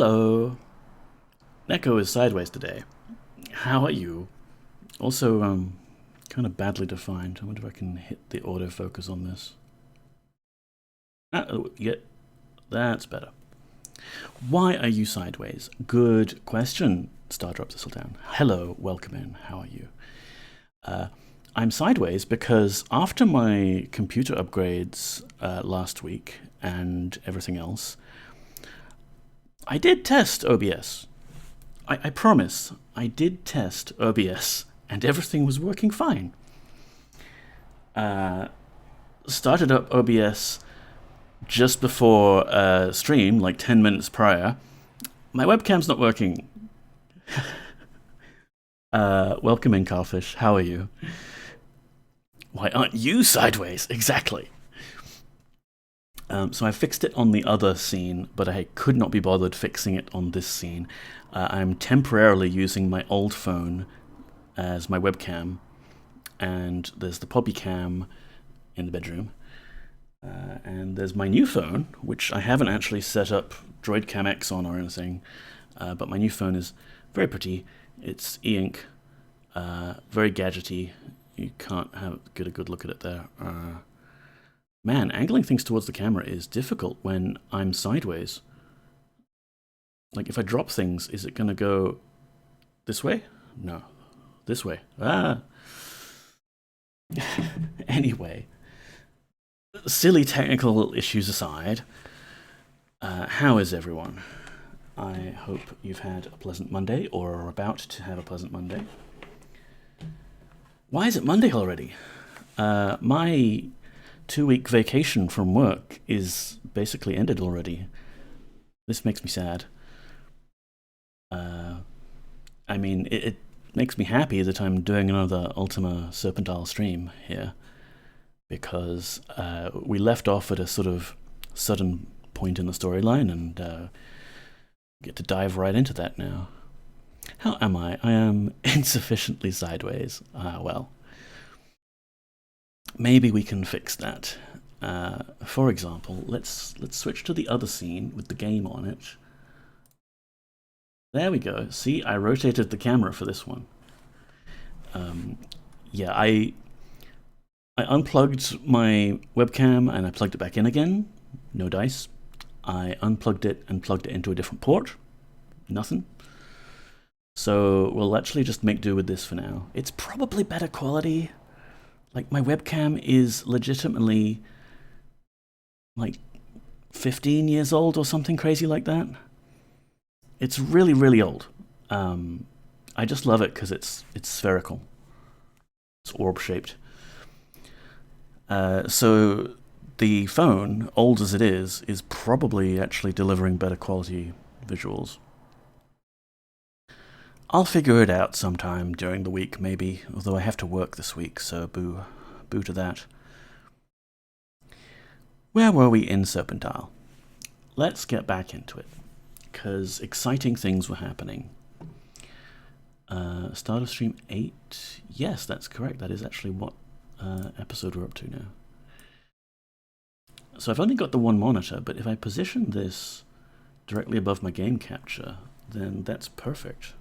Hello! NEKO is sideways today. How are you? Also, kind of badly defined. I wonder if I can hit the autofocus on this. Yeah, that's better. Why are you sideways? Good question, Stardrop Thistledown. Hello, welcome in. How are you? I'm sideways because after my computer upgrades last week and everything else, I did test OBS. I promise, I did test OBS and everything was working fine. Started up OBS just before stream, like 10 minutes prior. My webcam's not working. Welcome in, Carfish. How are you? Why aren't you sideways? Exactly. So I fixed it on the other scene, but I could not be bothered fixing it on this scene. I'm temporarily using my old phone as my webcam, and there's the Poppy Cam in the bedroom. And there's my new phone, which I haven't actually set up Droid Cam X on or anything, but my new phone is very pretty. It's e-ink, very gadgety. You can't get a good look at it there. Man, angling things towards the camera is difficult when I'm sideways. Like, if I drop things, is it going to go this way? No. This way. Ah! Anyway. Silly technical issues aside, how is everyone? I hope you've had a pleasant Monday, or are about to have a pleasant Monday. Why is it Monday already? My 2-week vacation from work is basically ended already. This makes me sad. I mean, it makes me happy that I'm doing another Ultima Serpent stream here, because we left off at a sort of sudden point in the storyline, and get to dive right into that now. How am I? I am insufficiently sideways. Well, maybe we can fix that. For example, let's switch to the other scene with the game on it. There we go. See, I rotated the camera for this one. Yeah, I unplugged my webcam and I plugged it back in again. No dice. I unplugged it and plugged it into a different port. Nothing. So we'll actually just make do with this for now. It's probably better quality. Like, my webcam is legitimately like 15 years old or something crazy like that. It's really, really old. I just love it because it's spherical. It's orb-shaped. So the phone, old as it is probably actually delivering better quality visuals. I'll figure it out sometime during the week, maybe, although I have to work this week, so boo to that. Where were we in Serpentile? Let's get back into it, because exciting things were happening. Start of stream 8? Yes, that's correct. That is actually what episode we're up to now. So I've only got the one monitor, but if I position this directly above my game capture, then that's perfect.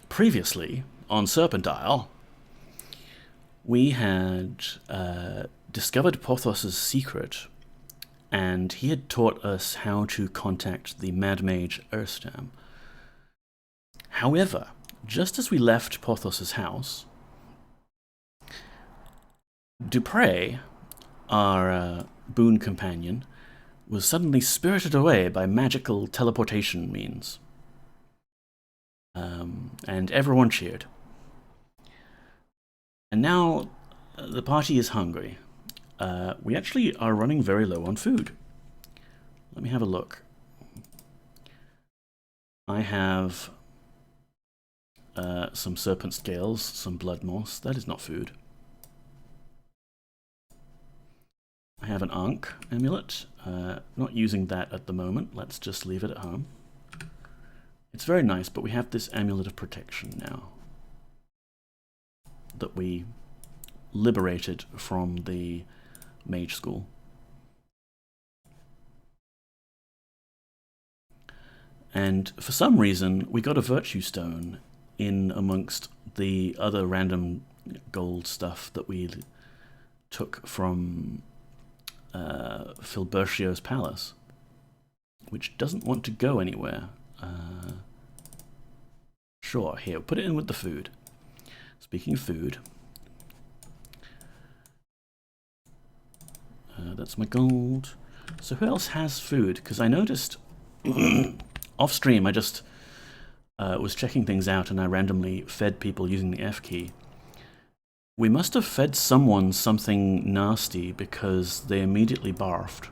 Previously, on Serpentile, we had discovered Porthos's secret, and he had taught us how to contact the Mad Mage Erstam. However, just as we left Porthos's house, Dupre, our boon companion, was suddenly spirited away by magical teleportation means. And everyone cheered. And now the party is hungry. We actually are running very low on food. Let me have a look. I have some serpent scales, some blood moss. That is not food. I have an Ankh amulet. Not using that at the moment. Let's just leave it at home. It's very nice, but we have this amulet of protection now that we liberated from the mage school. And for some reason, we got a virtue stone in amongst the other random gold stuff that we took from Filbertio's palace, which doesn't want to go anywhere. Sure, here, put it in with the food. Speaking of food, that's my gold. So who else has food? Because I noticed off stream, I just was checking things out and I randomly fed people using the F key. We must have fed someone something nasty because they immediately barfed.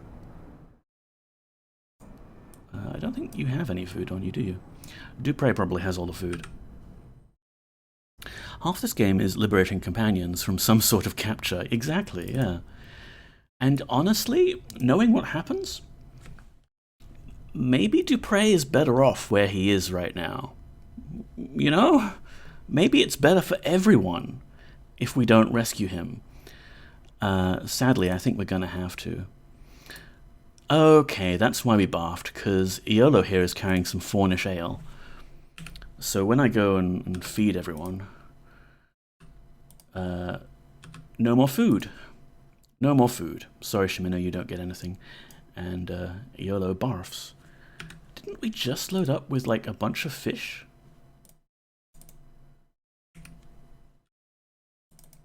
I don't think you have any food on you, do you? Dupre probably has all the food. Half this game is liberating companions from some sort of capture. Exactly, yeah. And honestly, knowing what happens, maybe Dupre is better off where he is right now. You know? Maybe it's better for everyone if we don't rescue him. Sadly, I think we're going to have to. Okay, that's why we barfed, because Iolo here is carrying some Faunish ale. So when I go and feed everyone, no more food. No more food. Sorry, Shimino, you don't get anything. And Iolo barfs. Didn't we just load up with, like, a bunch of fish?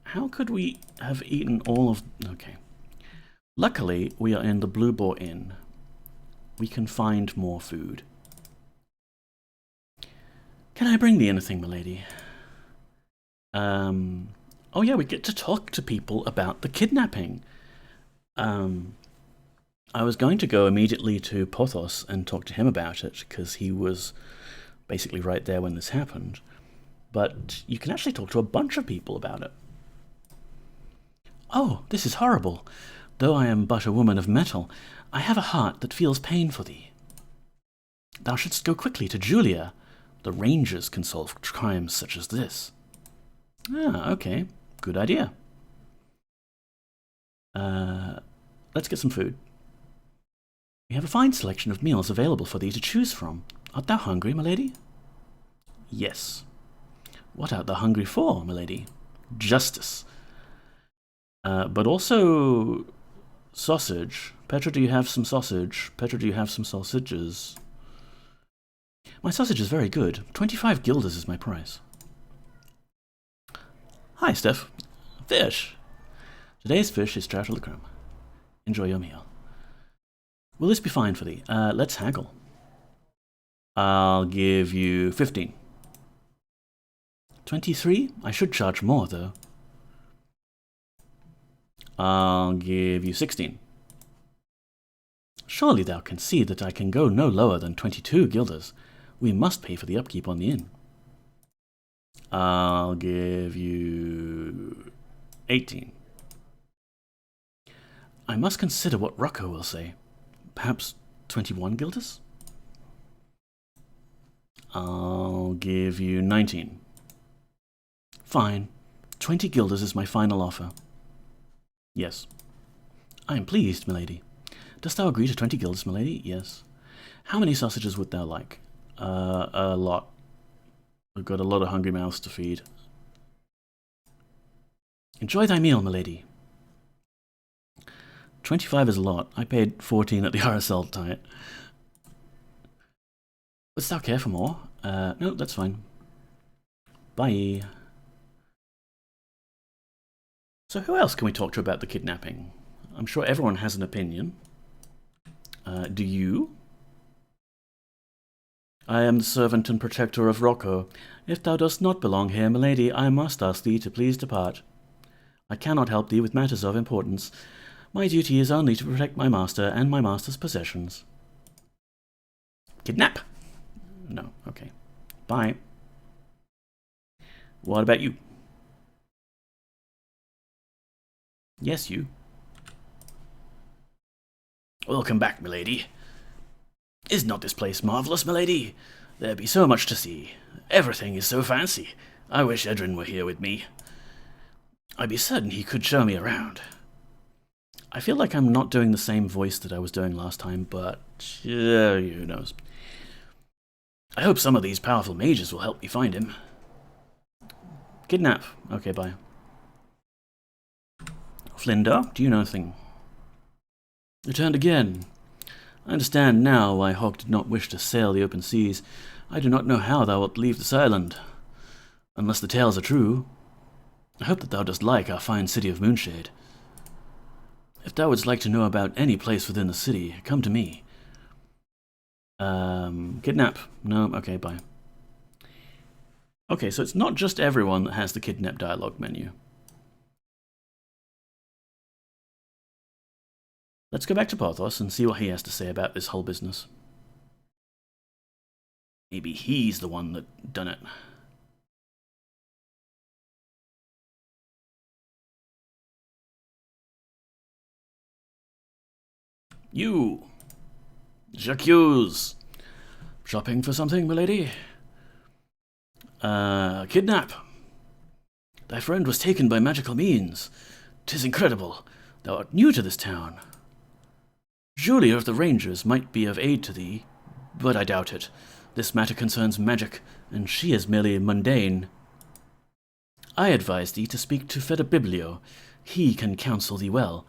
How could we have eaten all of... Okay. Luckily, we are in the Blue Boar Inn. We can find more food. Can I bring thee anything, milady? Oh yeah, we get to talk to people about the kidnapping. I was going to go immediately to Pothos and talk to him about it, because he was basically right there when this happened. But you can actually talk to a bunch of people about it. Oh, this is horrible. Though I am but a woman of metal, I have a heart that feels pain for thee. Thou shouldst go quickly to Julia. The Rangers can solve crimes such as this. Ah, okay. Good idea. Let's get some food. We have a fine selection of meals available for thee to choose from. Art thou hungry, milady? Yes. What art thou hungry for, milady? Justice. But also sausage. Petra, do you have some sausage? Petra, do you have some sausages? My sausage is very good. 25 guilders is my price. Hi, Steph. Fish. Today's fish is trout a la creme. Enjoy your meal. Will this be fine for thee? Let's haggle. I'll give you 15. 23? I should charge more, though. I'll give you 16. Surely thou can see that I can go no lower than 22 guilders. We must pay for the upkeep on the inn. I'll give you 18. I must consider what Rocco will say. Perhaps 21 guilders? I'll give you 19. Fine. 20 guilders is my final offer. Yes. I am pleased, milady. Dost thou agree to 20 guilders, milady? Yes. How many sausages would thou like? A lot. We've got a lot of hungry mouths to feed. Enjoy thy meal, milady. 25 is a lot. I paid 14 at the RSL tonight. Wouldst thou care for more? No, that's fine. Bye. So who else can we talk to about the kidnapping? I'm sure everyone has an opinion. Do you? I am the servant and protector of Rocco. If thou dost not belong here, milady, I must ask thee to please depart. I cannot help thee with matters of importance. My duty is only to protect my master and my master's possessions. Kidnap? No, okay. Bye. What about you? Yes, you. Welcome back, milady. Is not this place marvellous, milady? There be so much to see. Everything is so fancy. I wish Edrin were here with me. I'd be certain he could show me around. I feel like I'm not doing the same voice that I was doing last time, but who knows. I hope some of these powerful mages will help me find him. Kidnap. Okay, bye. Flinda, do you know anything? Returned again. I understand now why Hogg did not wish to sail the open seas. I do not know how thou wilt leave this island. Unless the tales are true. I hope that thou dost like our fine city of Moonshade. If thou wouldst like to know about any place within the city, come to me. Kidnap. No, okay, bye. Okay, so it's not just everyone that has the kidnap dialogue menu. Let's go back to Porthos and see what he has to say about this whole business. Maybe he's the one that done it. You! J'accuse! Shopping for something, milady? Kidnap! Thy friend was taken by magical means. 'Tis incredible. Thou art new to this town. Julia of the Rangers might be of aid to thee, but I doubt it. This matter concerns magic, and she is merely mundane. I advise thee to speak to Fedibiblio. He can counsel thee well,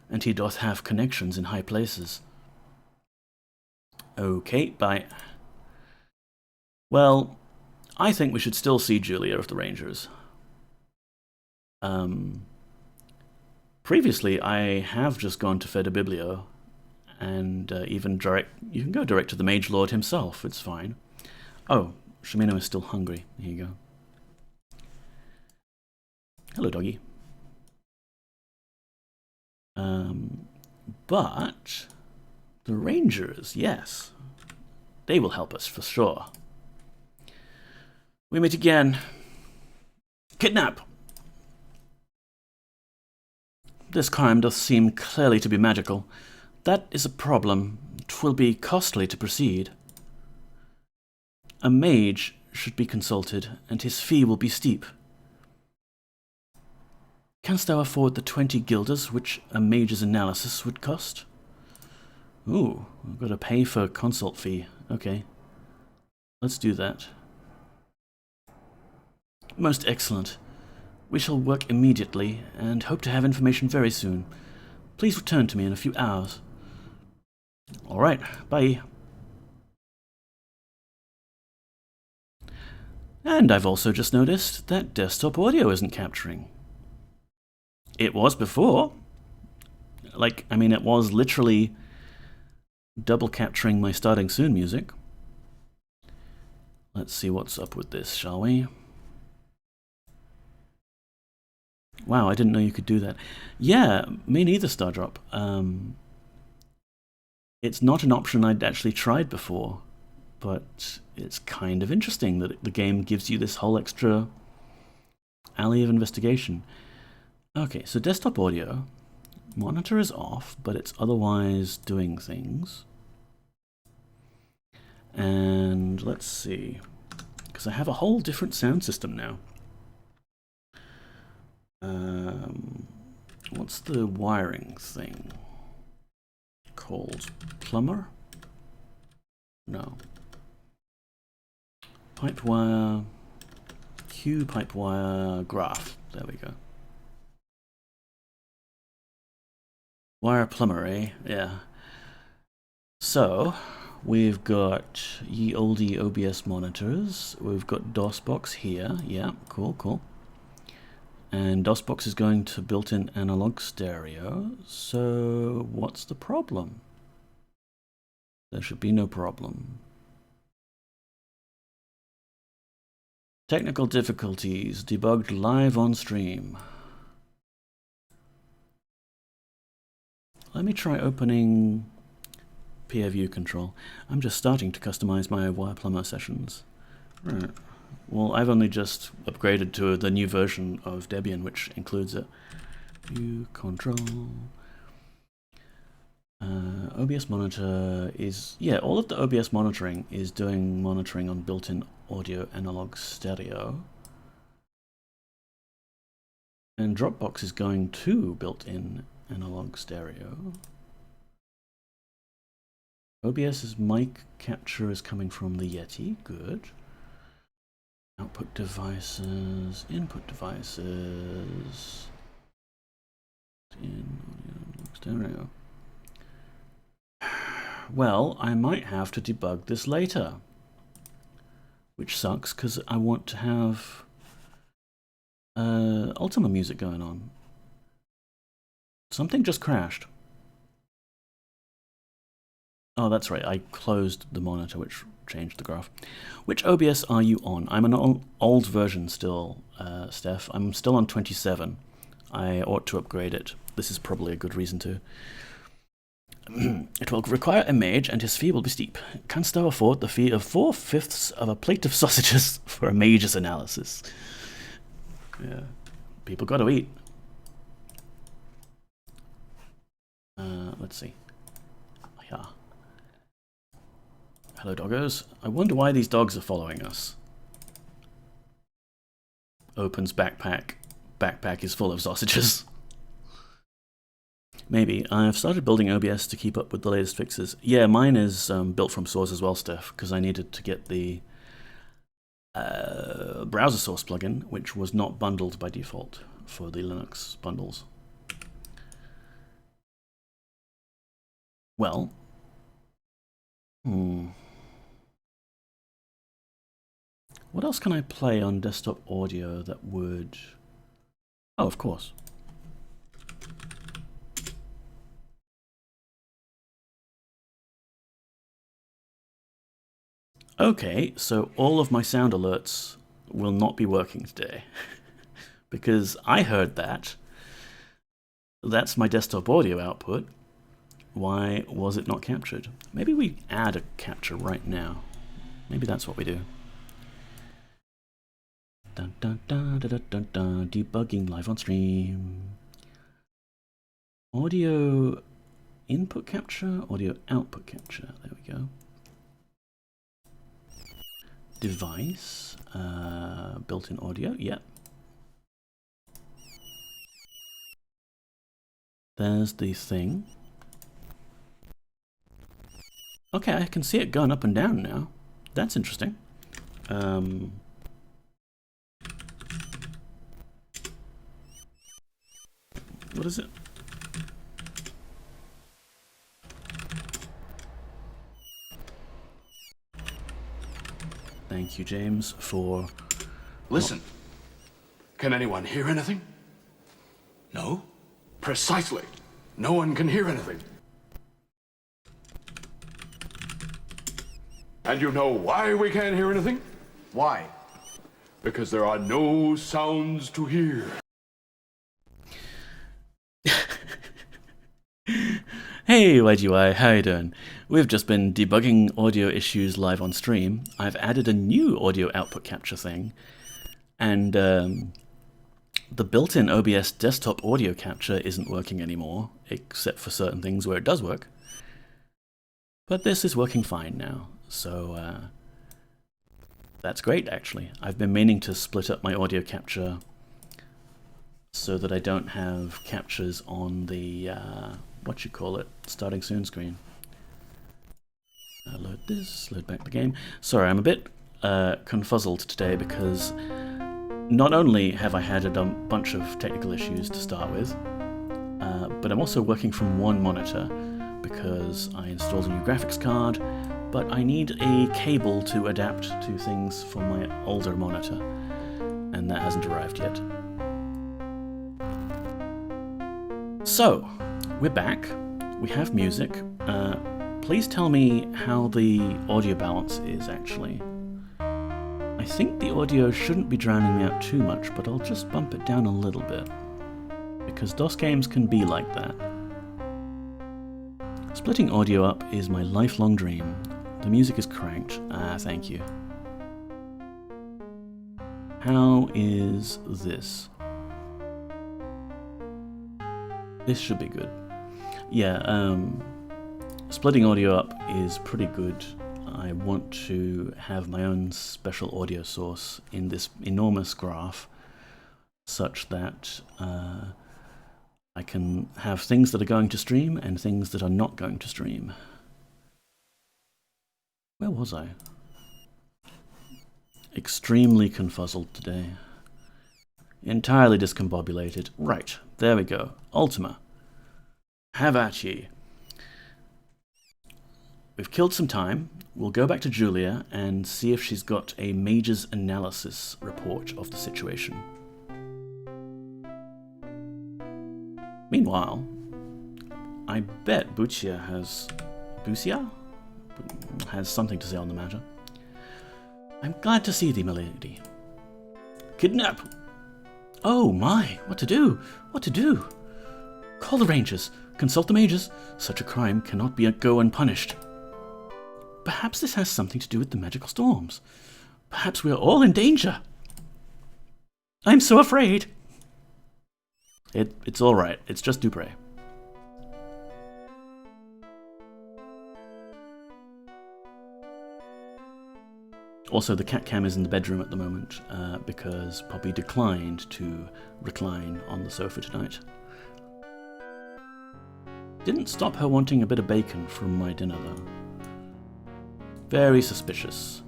and he doth have connections in high places. Okay, bye. Well, I think we should still see Julia of the Rangers. Previously, I have just gone to Fedibiblio, and even direct. You can go direct to the Mage Lord himself. It's fine. Oh, Shimino is still hungry. Here you go. Hello, doggy. But the Rangers, yes, they will help us for sure. We meet again. Kidnap! This crime doth seem clearly to be magical. That is a problem. 'Twill be costly to proceed. A mage should be consulted, and his fee will be steep. Canst thou afford the 20 guilders which a mage's analysis would cost? Ooh, I've got to pay for a consult fee. Okay. Let's do that. Most excellent. We shall work immediately, and hope to have information very soon. Please return to me in a few hours. Alright, bye. And I've also just noticed that desktop audio isn't capturing. It was before. Like, I mean, it was literally double capturing my starting soon music. Let's see what's up with this, shall we? Wow, I didn't know you could do that. Yeah, me neither, Stardrop. It's not an option I'd actually tried before, but it's kind of interesting that the game gives you this whole extra alley of investigation. Okay, so desktop audio. Monitor is off, but it's otherwise doing things. And let's see, because I have a whole different sound system now. What's the wiring thing called? Plumber? No. Pipe wire, Q pipe wire graph. There we go. Wire plumber, eh? Yeah. So, we've got ye olde OBS monitors. We've got DOSBox here. Yeah, cool, cool. And DOSBox is going to built-in analog stereo. So, what's the problem? There should be no problem. Technical difficulties debugged live on stream. Let me try opening peer view control. I'm just starting to customize my wire plumber sessions. Right. Well, I've only just upgraded to the new version of Debian, which includes it. View control. OBS monitor is, yeah, all of the OBS monitoring is doing monitoring on built-in audio analog stereo. And Dropbox is going to built-in analog stereo. OBS's mic capture is coming from the Yeti. Good. Output devices, input devices. In stereo. Well, I might have to debug this later, which sucks because I want to have Ultima music going on. Something just crashed. Oh, that's right. I closed the monitor, which changed the graph. Which OBS are you on? I'm an old version still, Steph. I'm still on 27. I ought to upgrade it. This is probably a good reason to. It will require a mage, and his fee will be steep. Canst thou afford the fee of 4/5 of a plate of sausages for a mage's analysis? Yeah, people got to eat. Let's see. Yeah. Hello, doggos. I wonder why these dogs are following us. Opens backpack. Backpack is full of sausages. Maybe. I've started building OBS to keep up with the latest fixes. Yeah, mine is built from source as well, Steph, because I needed to get the browser source plugin, which was not bundled by default for the Linux bundles. Well, what else can I play on desktop audio that would... Oh, of course. Okay, so all of my sound alerts will not be working today. Because I heard that. That's my desktop audio output. Why was it not captured? Maybe we add a capture right now. Maybe that's what we do. Dun, dun, dun, dun, dun, dun, debugging live on stream. Audio input capture, audio output capture. There we go. Device, built-in audio, yep. There's the thing. Okay, I can see it going up and down now. That's interesting. What is it? Thank you, James, for... Listen. Can anyone hear anything? No? Precisely. No one can hear anything. And you know why we can't hear anything? Why? Because there are no sounds to hear. Hey YGY, how you doing? We've just been debugging audio issues live on stream. I've added a new audio output capture thing, and the built-in OBS desktop audio capture isn't working anymore, except for certain things where it does work. But this is working fine now, so that's great actually. I've been meaning to split up my audio capture so that I don't have captures on the starting soon screen. Load this, load back the game. Sorry, I'm a bit confuzzled today because not only have I had a bunch of technical issues to start with, but I'm also working from one monitor because I installed a new graphics card, but I need a cable to adapt to things for my older monitor, and that hasn't arrived yet. So, we're back. We have music. Please tell me how the audio balance is, actually. I think the audio shouldn't be drowning me out too much, but I'll just bump it down a little bit, because DOS games can be like that. Splitting audio up is my lifelong dream. The music is cranked. Ah, thank you. How is this? This should be good. Yeah, splitting audio up is pretty good. I want to have my own special audio source in this enormous graph such that I can have things that are going to stream and things that are not going to stream. Where was I? Extremely confuzzled today. Entirely discombobulated. Right, there we go. Ultima. Have at ye. We've killed some time. We'll go back to Julia and see if she's got a mage's analysis report of the situation. Meanwhile, I bet Bucia has something to say on the matter. I'm glad to see thee, milady. Kidnap! Oh my, what to do? What to do? Call the rangers, consult the mages. Such a crime cannot go unpunished. Perhaps this has something to do with the magical storms. Perhaps we are all in danger. I'm so afraid. It's all right. It's just Dupre. Also, the cat cam is in the bedroom at the moment because Poppy declined to recline on the sofa tonight. Didn't stop her wanting a bit of bacon from my dinner, though. Very suspicious.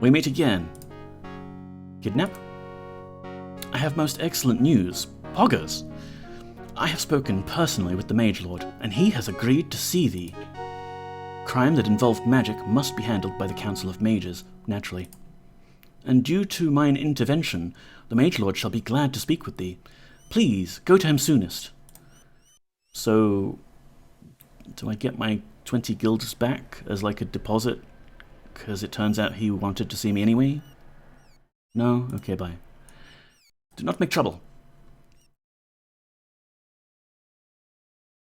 We meet again. Kidnap? I have most excellent news. Poggers! I have spoken personally with the Mage Lord, and he has agreed to see thee. Crime that involved magic must be handled by the Council of Mages, naturally. And due to mine intervention, the Mage Lord shall be glad to speak with thee. Please, go to him soonest. So, do I get my 20 guilders back as like a deposit? Because it turns out he wanted to see me anyway? No? Okay, bye. Do not make trouble.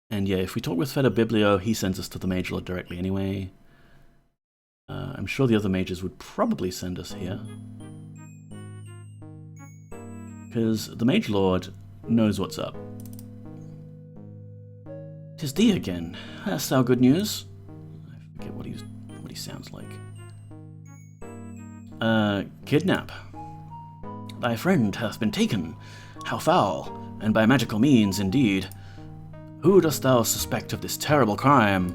And yeah, if we talk with Feder Biblio, he sends us to the Mage Lord directly anyway. I'm sure the other mages would probably send us here. Because the Mage Lord knows what's up. 'Tis thee again. Hast thou good news? I forget what he sounds like. Kidnap. Thy friend hath been taken. How foul, and by magical means indeed. Who dost thou suspect of this terrible crime?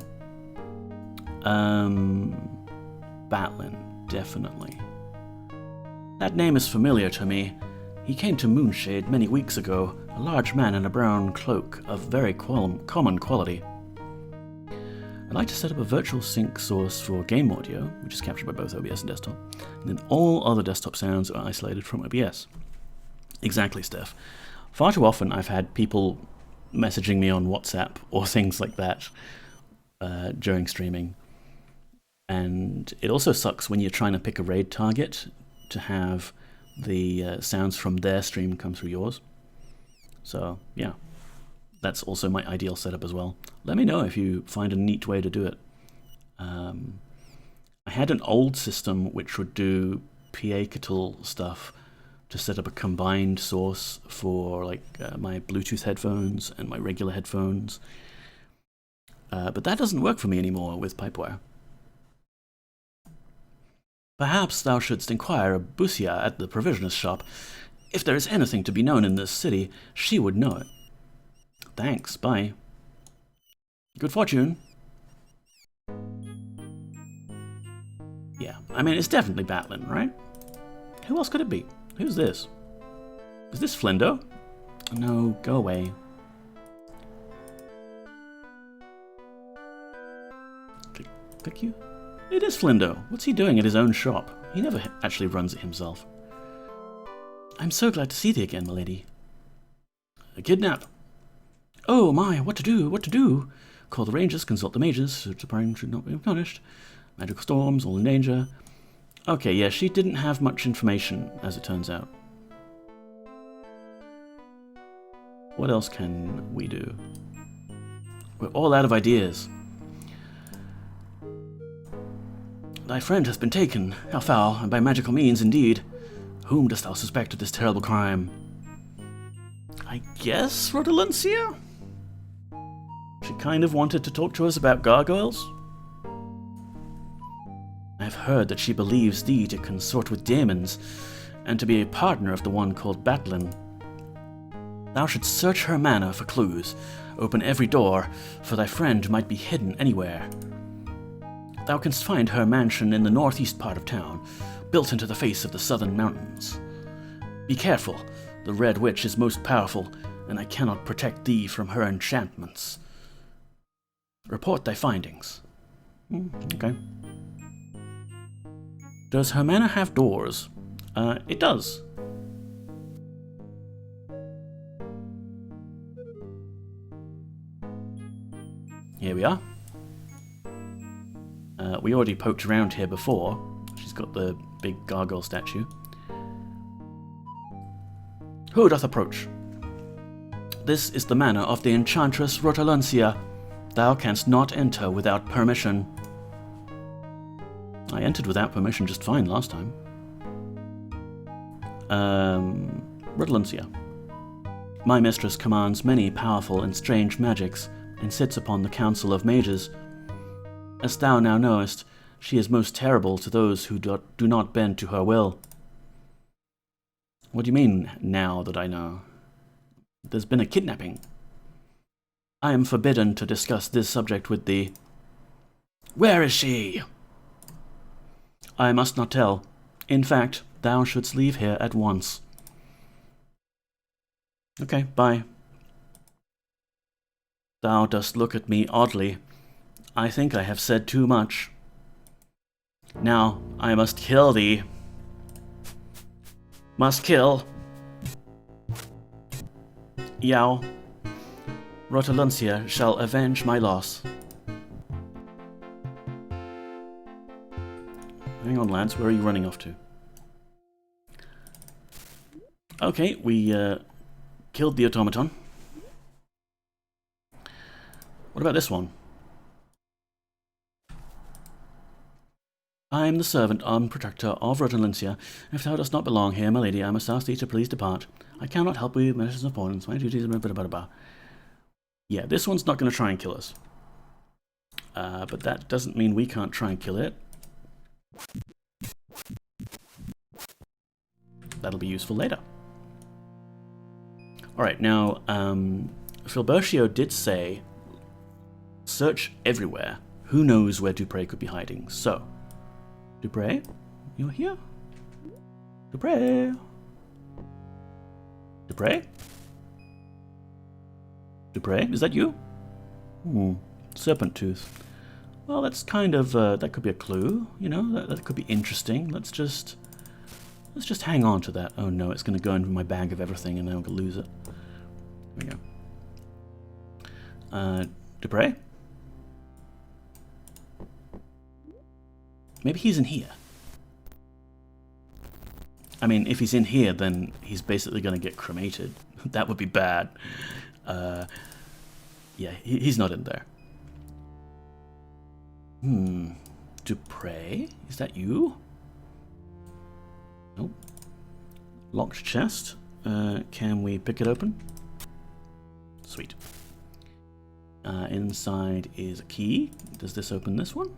Batlin, definitely. That name is familiar to me. He came to Moonshade many weeks ago, a large man in a brown cloak of very common quality. I'd like to set up a virtual sync source for game audio, which is captured by both OBS and desktop, and then all other desktop sounds are isolated from OBS. Exactly, Steph. Far too often I've had people messaging me on WhatsApp or things like that during streaming. And it also sucks when you're trying to pick a raid target to have the sounds from their stream come through yours. So, yeah. That's also my ideal setup as well. Let me know if you find a neat way to do it. I had an old system which would do PA-Catal stuff to set up a combined source for like my Bluetooth headphones and my regular headphones. But that doesn't work for me anymore with Pipewire. Perhaps thou shouldst inquire of Bucia at the provisioner's shop. If there is anything to be known in this city, she would know it. Thanks, bye. Good fortune. Yeah, I mean, it's definitely Batlin, right? Who else could it be? Who's this? Is this Flindo? No, go away. Click you? It is Flindo. What's he doing at his own shop? He never actually runs it himself. I'm so glad to see thee again, milady. A kidnap. Oh my, what to do, what to do? Call the rangers, consult the mages, such a crime should not be punished. Magical storms, all in danger. Okay, yeah, she didn't have much information, as it turns out. What else can we do? We're all out of ideas. Thy friend hath been taken, how foul, and by magical means indeed. Whom dost thou suspect of this terrible crime? I guess Rodolencia? She kind of wanted to talk to us about gargoyles. I've heard that she believes thee to consort with demons, and to be a partner of the one called Batlin. Thou shouldst search her manor for clues, open every door, for thy friend might be hidden anywhere. Thou canst find her mansion in the northeast part of town, built into the face of the southern mountains. Be careful, the Red Witch is most powerful, and I cannot protect thee from her enchantments. Report thy findings. Okay. Does her manor have doors? It does. Here we are. We already poked around here before. She's got the big gargoyle statue. Who doth approach? This is the manor of the enchantress Rotaluncia. Thou canst not enter without permission. I entered without permission just fine last time. Rotaluncia. My mistress commands many powerful and strange magics, and sits upon the council of mages. As thou now knowest, she is most terrible to those who do not bend to her will. What do you mean, now that I know? There's been a kidnapping. I am forbidden to discuss this subject with thee. Where is she? I must not tell. In fact, thou shouldst leave here at once. Okay, bye. Thou dost look at me oddly. I think I have said too much. Now I must kill thee. Must kill. Yao. Rotaluncia shall avenge my loss. Hang on, lads, where are you running off to? Okay, we killed the automaton. What about this one? I am the servant and protector of Rotaluncia. If thou dost not belong here, my lady, I must ask thee to please depart. I cannot help with matters of importance. My duties are... Yeah, this one's not going to try and kill us. But that doesn't mean we can't try and kill it. That'll be useful later. Alright, now, Filbertio did say, search everywhere. Who knows where Dupre could be hiding? So, Dupre, you're here? Dupre? Dupre? Dupre, is that you? Serpent tooth. Well, that's kind of, that could be a clue, you know, that could be interesting. Let's just hang on to that. Oh no, it's going to go into my bag of everything and then I'm going to lose it. There we go. Dupre? Maybe he's in here. I mean, if he's in here, then he's basically going to get cremated. That would be bad. Yeah, he's not in there. Dupre? Is that you? Nope. Locked chest. Can we pick it open? Sweet. Inside is a key. Does this open this one?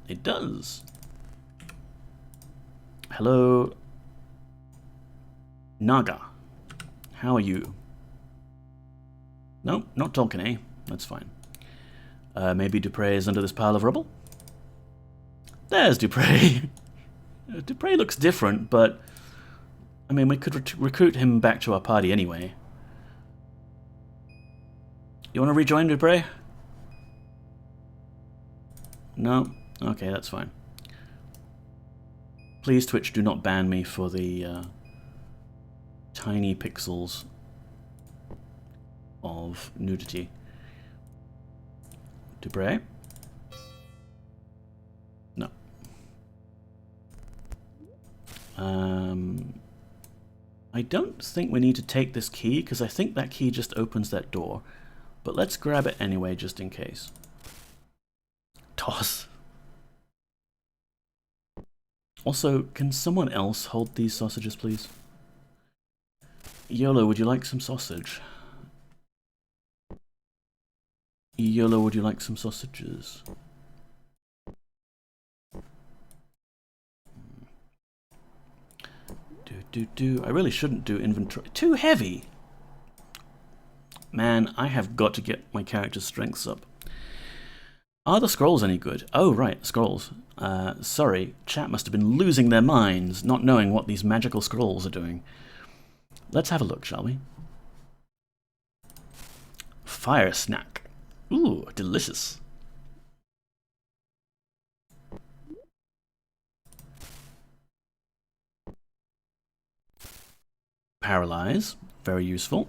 It does. Hello, Naga. How are you? No, not talking, eh? That's fine. Maybe Dupre is under this pile of rubble? There's Dupre. Dupre looks different, but I mean, we could recruit him back to our party anyway. You want to rejoin Dupre? No? Okay, that's fine. Please, Twitch, do not ban me for the tiny pixels of nudity. Dupre? No. I don't think we need to take this key, because I think that key just opens that door. But let's grab it anyway, just in case. Toss. Also, can someone else hold these sausages, please? YOLO, would you like some sausage? YOLO, would you like some sausages? I really shouldn't do inventory. Too heavy! Man, I have got to get my character's strengths up. Are the scrolls any good? Oh, right, scrolls. Sorry, chat must have been losing their minds, not knowing what these magical scrolls are doing. Let's have a look, shall we? Fire snack. Ooh, delicious. Paralyze, very useful.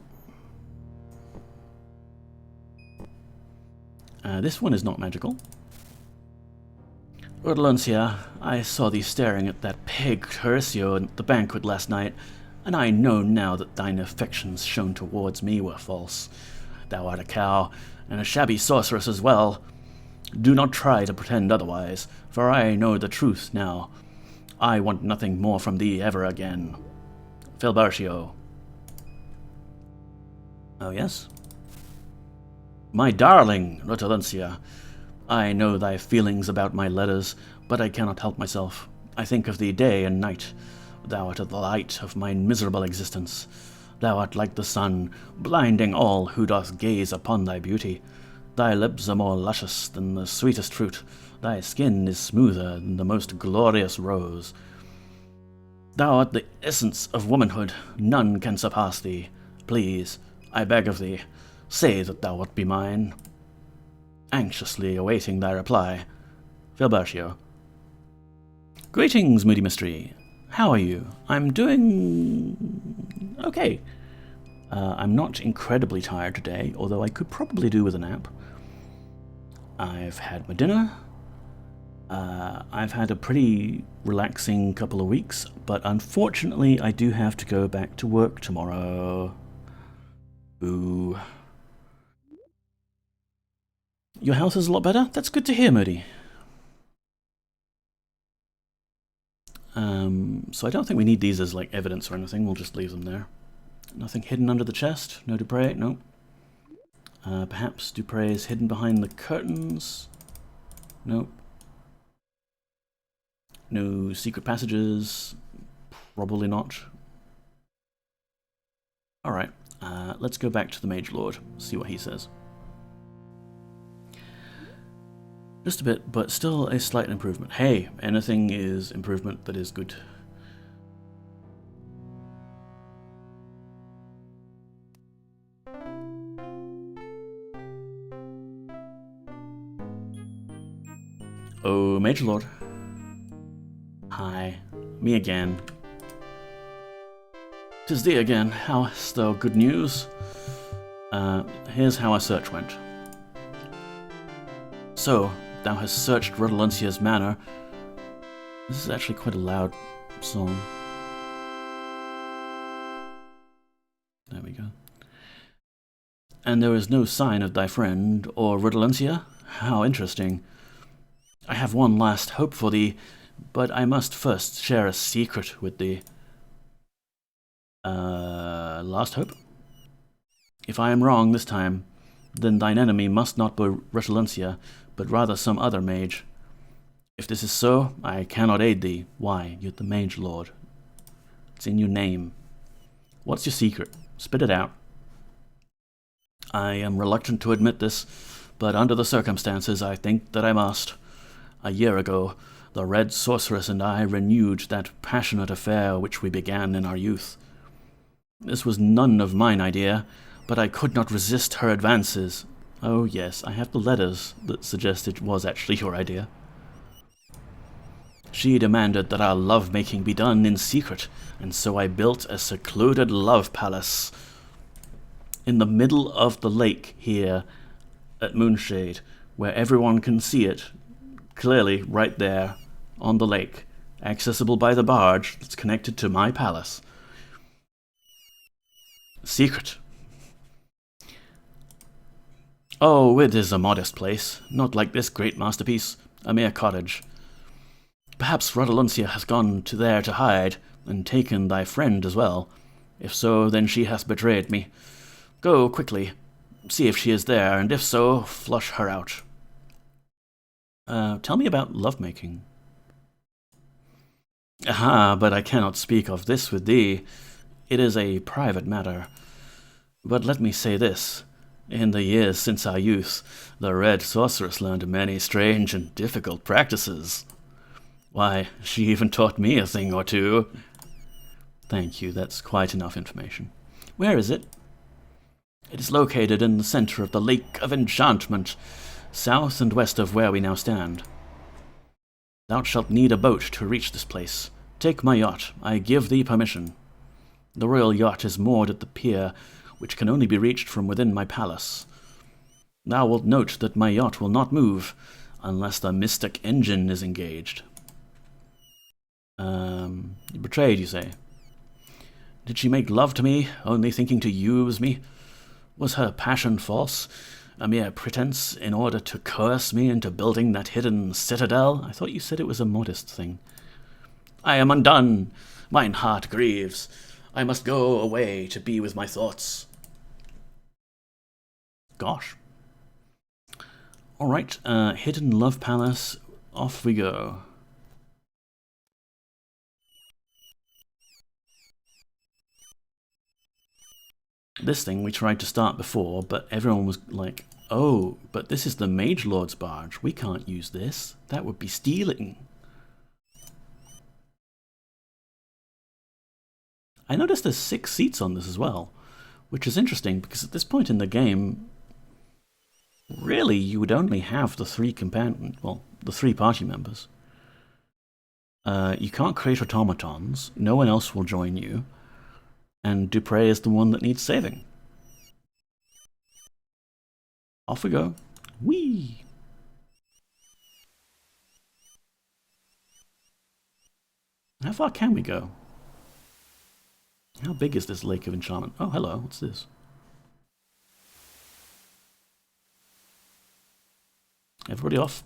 This one is not magical. Urlancia, I saw thee staring at that pig Horatio at the banquet last night, and I know now that thine affections shown towards me were false. Thou art a cow, and a shabby sorceress as well. Do not try to pretend otherwise, for I know the truth now. I want nothing more from thee ever again. Filbartio. Oh, yes? My darling, Rotellancia, I know thy feelings about my letters, but I cannot help myself. I think of thee day and night. Thou art the light of my miserable existence. Thou art like the sun, blinding all who doth gaze upon thy beauty. Thy lips are more luscious than the sweetest fruit. Thy skin is smoother than the most glorious rose. Thou art the essence of womanhood. None can surpass thee. Please, I beg of thee, say that thou wilt be mine. Anxiously awaiting thy reply. Filbartio. Greetings, Moody Mystery. How are you? I'm doing okay. I'm not incredibly tired today, although I could probably do with a nap. I've had my dinner. I've had a pretty relaxing couple of weeks, but unfortunately I do have to go back to work tomorrow. Boo. Your health is a lot better? That's good to hear, Moody. So I don't think we need these as like evidence or anything. We'll just leave them there. Nothing hidden under the chest? No Dupre? No. Perhaps Dupre is hidden behind the curtains? Nope. No secret passages? Probably not. Alright, let's go back to the Mage Lord, see what he says. Just a bit, but still a slight improvement. Hey, anything is improvement that is good. Oh, Mage Lord. Hi, me again. 'Tis thee again. How hast thou good news? Here's how our search went. So, thou hast searched Rotellancia's manor. This is actually quite a loud song. There we go. And there is no sign of thy friend or Rotellancia? How interesting. I have one last hope for thee, but I must first share a secret with thee. Last hope? If I am wrong this time, then thine enemy must not be Rotellancia, but rather some other mage. If this is so, I cannot aid thee. Why? You're the Mage Lord. It's in your name. What's your secret? Spit it out. I am reluctant to admit this, but under the circumstances I think that I must. A year ago, the Red Sorceress and I renewed that passionate affair which we began in our youth. This was none of mine idea, but I could not resist her advances. Oh yes, I have the letters that suggest it was actually your idea. She demanded that our love-making be done in secret, and so I built a secluded love palace in the middle of the lake here at Moonshade, where everyone can see it, clearly right there on the lake, accessible by the barge that's connected to my palace. Secret. Oh, it is a modest place, not like this great masterpiece, a mere cottage. Perhaps Rotellancia has gone to there to hide, and taken thy friend as well. If so, then she hath betrayed me. Go quickly, see if she is there, and if so, flush her out. Tell me about lovemaking. Aha, but I cannot speak of this with thee. It is a private matter. But let me say this. In the years since our youth, the Red Sorceress learned many strange and difficult practices. Why, she even taught me a thing or two. Thank you, that's quite enough information. Where is it? It is located in the center of the Lake of Enchantment, south and west of where we now stand. Thou shalt need a boat to reach this place. Take my yacht, I give thee permission. The royal yacht is moored at the pier, which can only be reached from within my palace. Thou wilt note that my yacht will not move, unless the mystic engine is engaged. Betrayed, you say? Did she make love to me, only thinking to use me? Was her passion false, a mere pretense in order to coerce me into building that hidden citadel? I thought you said it was a modest thing. I am undone. Mine heart grieves. I must go away to be with my thoughts. Gosh. Alright, Hidden Love Palace, off we go. This thing we tried to start before, but everyone was like, oh, but this is the Mage Lord's barge. We can't use this. That would be stealing. I noticed there's 6 seats on this as well, which is interesting because at this point in the game, really you would only have the 3 the 3 party members. You can't create automatons, no one else will join you, and Dupre is the one that needs saving. Off we go. Whee! How far can we go? How big is this Lake of Enchantment? Oh, hello, what's this? Everybody off.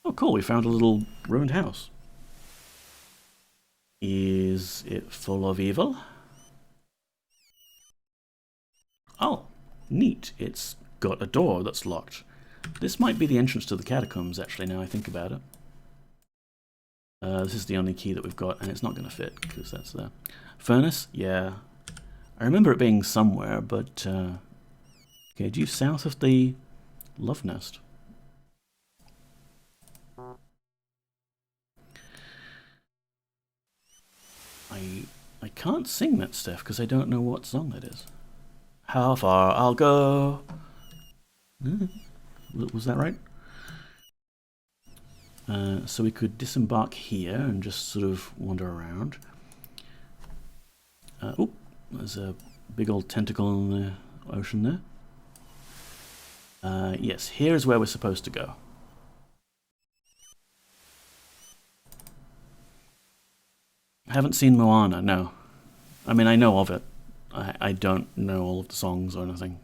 Oh, cool, we found a little ruined house. Is it full of evil? Oh, neat. It's got a door that's locked. This might be the entrance to the catacombs, actually, now I think about it. This is the only key that we've got, and it's not going to fit, because that's the furnace? Yeah. I remember it being somewhere, but... okay, due south of the Love Nest. I can't sing that stuff because I don't know what song that is. How far I'll go. Was that right? So we could disembark here and just sort of wander around. Oh, there's a big old tentacle in the ocean there. Yes, here's where we're supposed to go. I haven't seen Moana, no. I mean, I know of it. I don't know all of the songs or anything.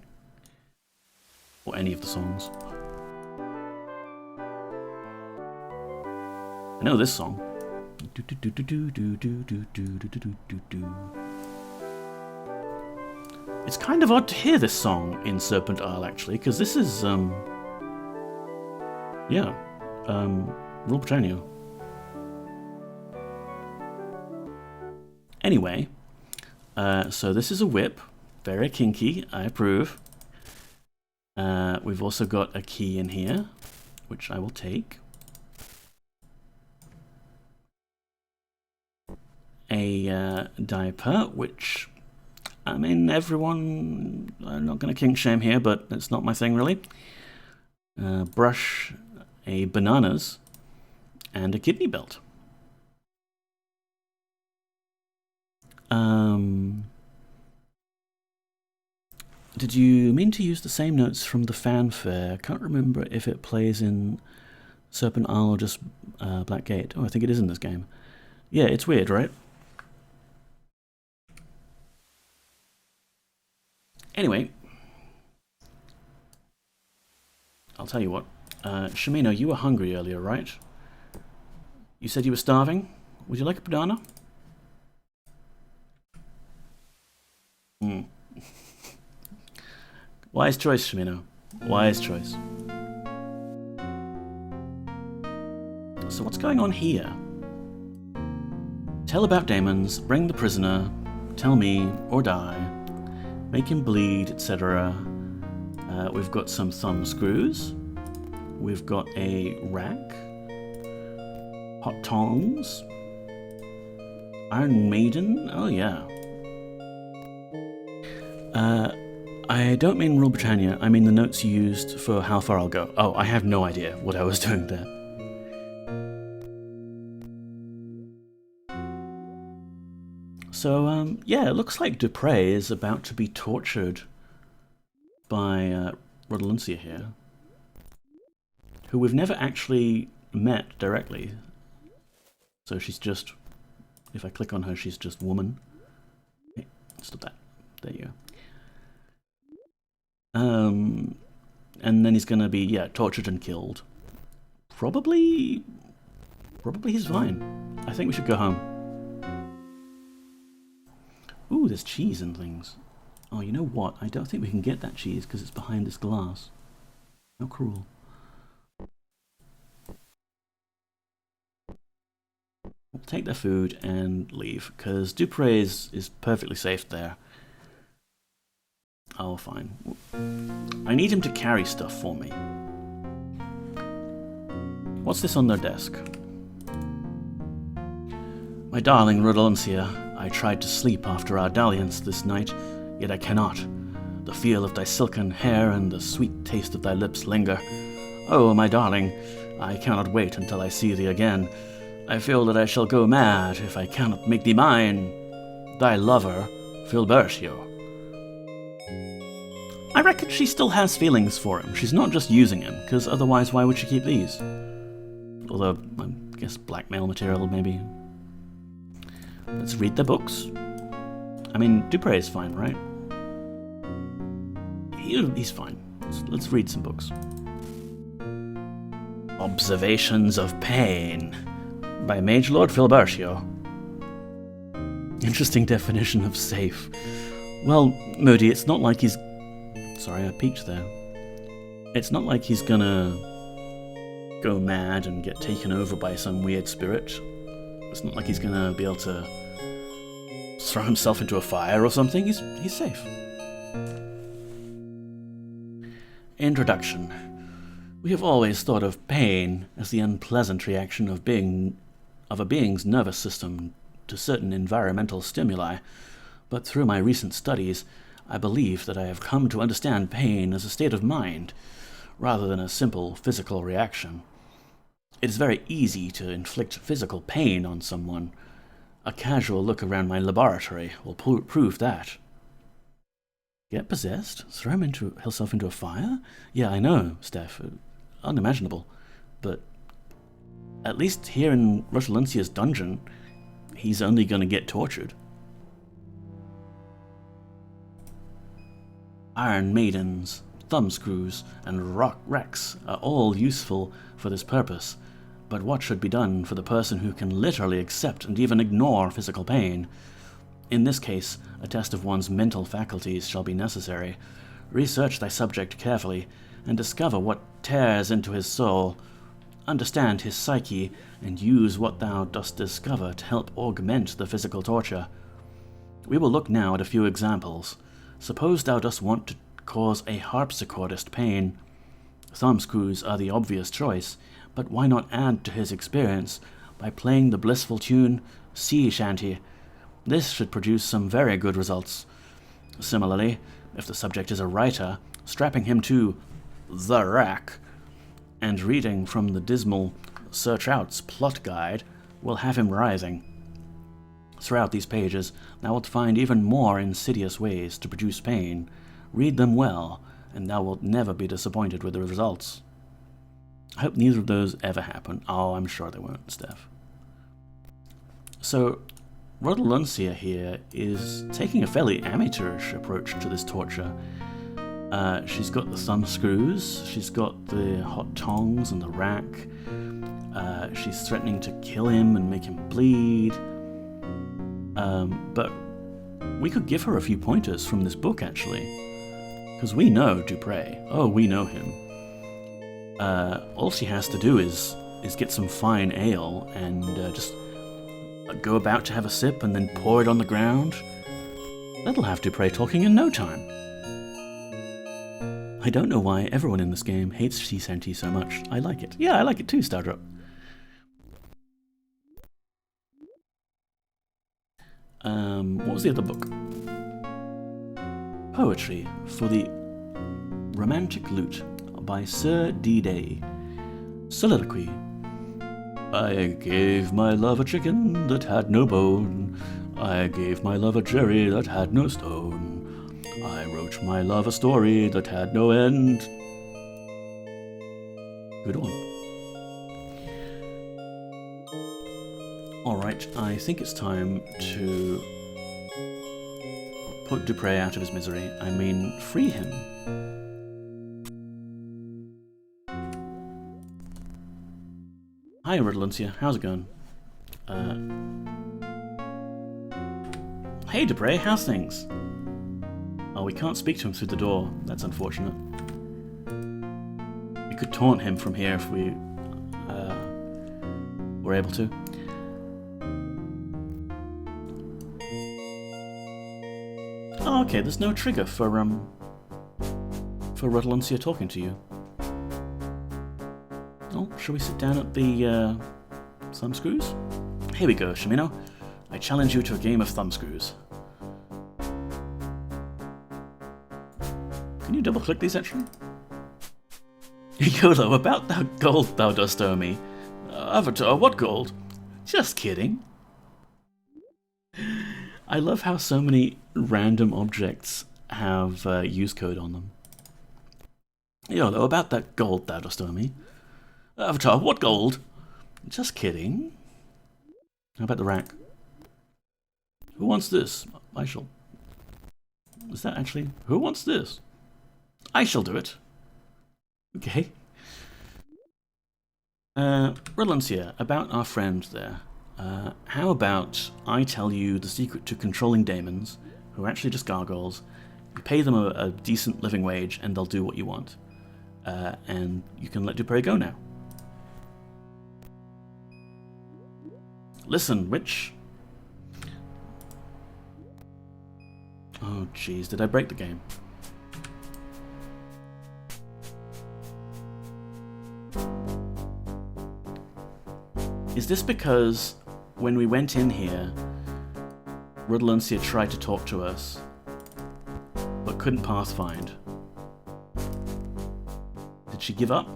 Or any of the songs. I know this song. It's kind of odd to hear this song in Serpent Isle, actually, because this is, yeah, Rule Britannia. Anyway, so this is a whip, very kinky, I approve. We've also got a key in here, which I will take. A diaper, which, I mean, everyone, I'm not going to kink shame here, but it's not my thing really. Brush, a bananas, and a kidney belt. Did you mean to use the same notes from the fanfare? I can't remember if it plays in Serpent Isle or just Black Gate. Oh, I think it is in this game. Yeah, it's weird, right? Anyway, I'll tell you what. Shimino, you were hungry earlier, right? You said you were starving? Would you like a banana? Wise choice, Shimino. Wise choice. So what's going on here? Tell about demons, bring the prisoner, tell me, or die. make him bleed, etc. We've got some thumb screws. We've got a rack. Hot tongs. Iron Maiden. Oh, yeah. I don't mean Rule Britannia. I mean the notes you used for how far I'll go. Oh, I have no idea what I was doing there. So, yeah, it looks like Dupre is about to be tortured by Rodaluncia here, who we've never actually met directly. So she's just, if I click on her, she's just woman. Okay, stop that. There you go. And then he's gonna be, yeah, tortured and killed. Probably he's fine. I think we should go home. Ooh, there's cheese and things. Oh, you know what? I don't think we can get that cheese because it's behind this glass. How cruel. We'll take their food and leave, because Dupre is perfectly safe there. Oh, fine. I need him to carry stuff for me. What's this on their desk? My darling Rodaluncia, I tried to sleep after our dalliance this night, yet I cannot. The feel of thy silken hair and the sweet taste of thy lips linger. Oh, my darling, I cannot wait until I see thee again. I feel that I shall go mad if I cannot make thee mine. Thy lover, Filbertio. I reckon she still has feelings for him. She's not just using him, because otherwise why would she keep these? Although, I guess blackmail material, maybe. Let's read the books. I mean, Dupre is fine, right? He's fine. Let's read some books. Observations of Pain by Mage Lord Filbertio. Interesting definition of safe. Well, Moody, it's not like he's... Sorry, I peeked there. It's not like he's gonna go mad and get taken over by some weird spirit. It's not like he's gonna be able to throw himself into a fire or something. He's safe. Introduction. We have always thought of pain as the unpleasant reaction of a being's nervous system to certain environmental stimuli, but through my recent studies, I believe that I have come to understand pain as a state of mind, rather than a simple physical reaction. It is very easy to inflict physical pain on someone. A casual look around my laboratory will prove that. Get possessed? Throw himself into a fire? Yeah, I know, Steph. Unimaginable. But at least here in Rodaluncia's dungeon, he's only going to get tortured. Iron Maidens, thumbscrews, and rock wrecks are all useful for this purpose, but what should be done for the person who can literally accept and even ignore physical pain? In this case, a test of one's mental faculties shall be necessary. Research thy subject carefully, and discover what tears into his soul. Understand his psyche, and use what thou dost discover to help augment the physical torture. We will look now at a few examples. Suppose thou dost want to cause a harpsichordist pain. Thumbscrews are the obvious choice, but why not add to his experience by playing the blissful tune Sea Shanty? This should produce some very good results. Similarly, if the subject is a writer, strapping him to the rack and reading from the dismal Sir Trout's plot guide will have him writhing. Throughout these pages, thou wilt find even more insidious ways to produce pain. Read them well, and thou wilt never be disappointed with the results. I hope neither of those ever happen. Oh, I'm sure they won't, Steph. So, Rodaluncia here is taking a fairly amateurish approach to this torture. She's got the thumb screws, she's got the hot tongs and the rack, she's threatening to kill him and make him bleed. But we could give her a few pointers from this book, actually. Because we know Dupre. Oh, we know him. All she has to do is get some fine ale and just go about to have a sip and then pour it on the ground. That'll have Dupre talking in no time. I don't know why everyone in this game hates C70 so much. I like it. Yeah, I like it too, Stardrop. What was the other book? Poetry for the Romantic Lute by Sir D-Day. Soliloquy. I gave my love a chicken that had no bone. I gave my love a cherry that had no stone. I wrote my love a story that had no end. Good one. Alright, I think it's time to put Dupre out of his misery. I mean, free him. Hi, Redlandia. How's it going? Hey, Dupre. How's things? Oh, we can't speak to him through the door. That's unfortunate. We could taunt him from here if we were able to. Oh, okay. There's no trigger for Redlandia talking to you. Oh, shall we sit down at the thumbscrews? Here we go, Shimino. I challenge you to a game of thumbscrews. Can you double-click these, actually? YOLO, about that gold thou dost owe me. Avatar, what gold? Just kidding. I love how so many random objects have use code on them. YOLO, about that gold thou dost owe me. Avatar, what gold? Just kidding. How about the rack? Who wants this? I shall. Is that actually... Who wants this? I shall do it. Okay. Redlandia, about our friend there. How about I tell you the secret to controlling daemons, who are actually just gargoyles. You pay them a decent living wage and they'll do what you want. And you can let Dupre go now. Listen, witch. Oh, jeez, did I break the game? Is this because when we went in here, Redlandia tried to talk to us, but couldn't pathfind? Did she give up?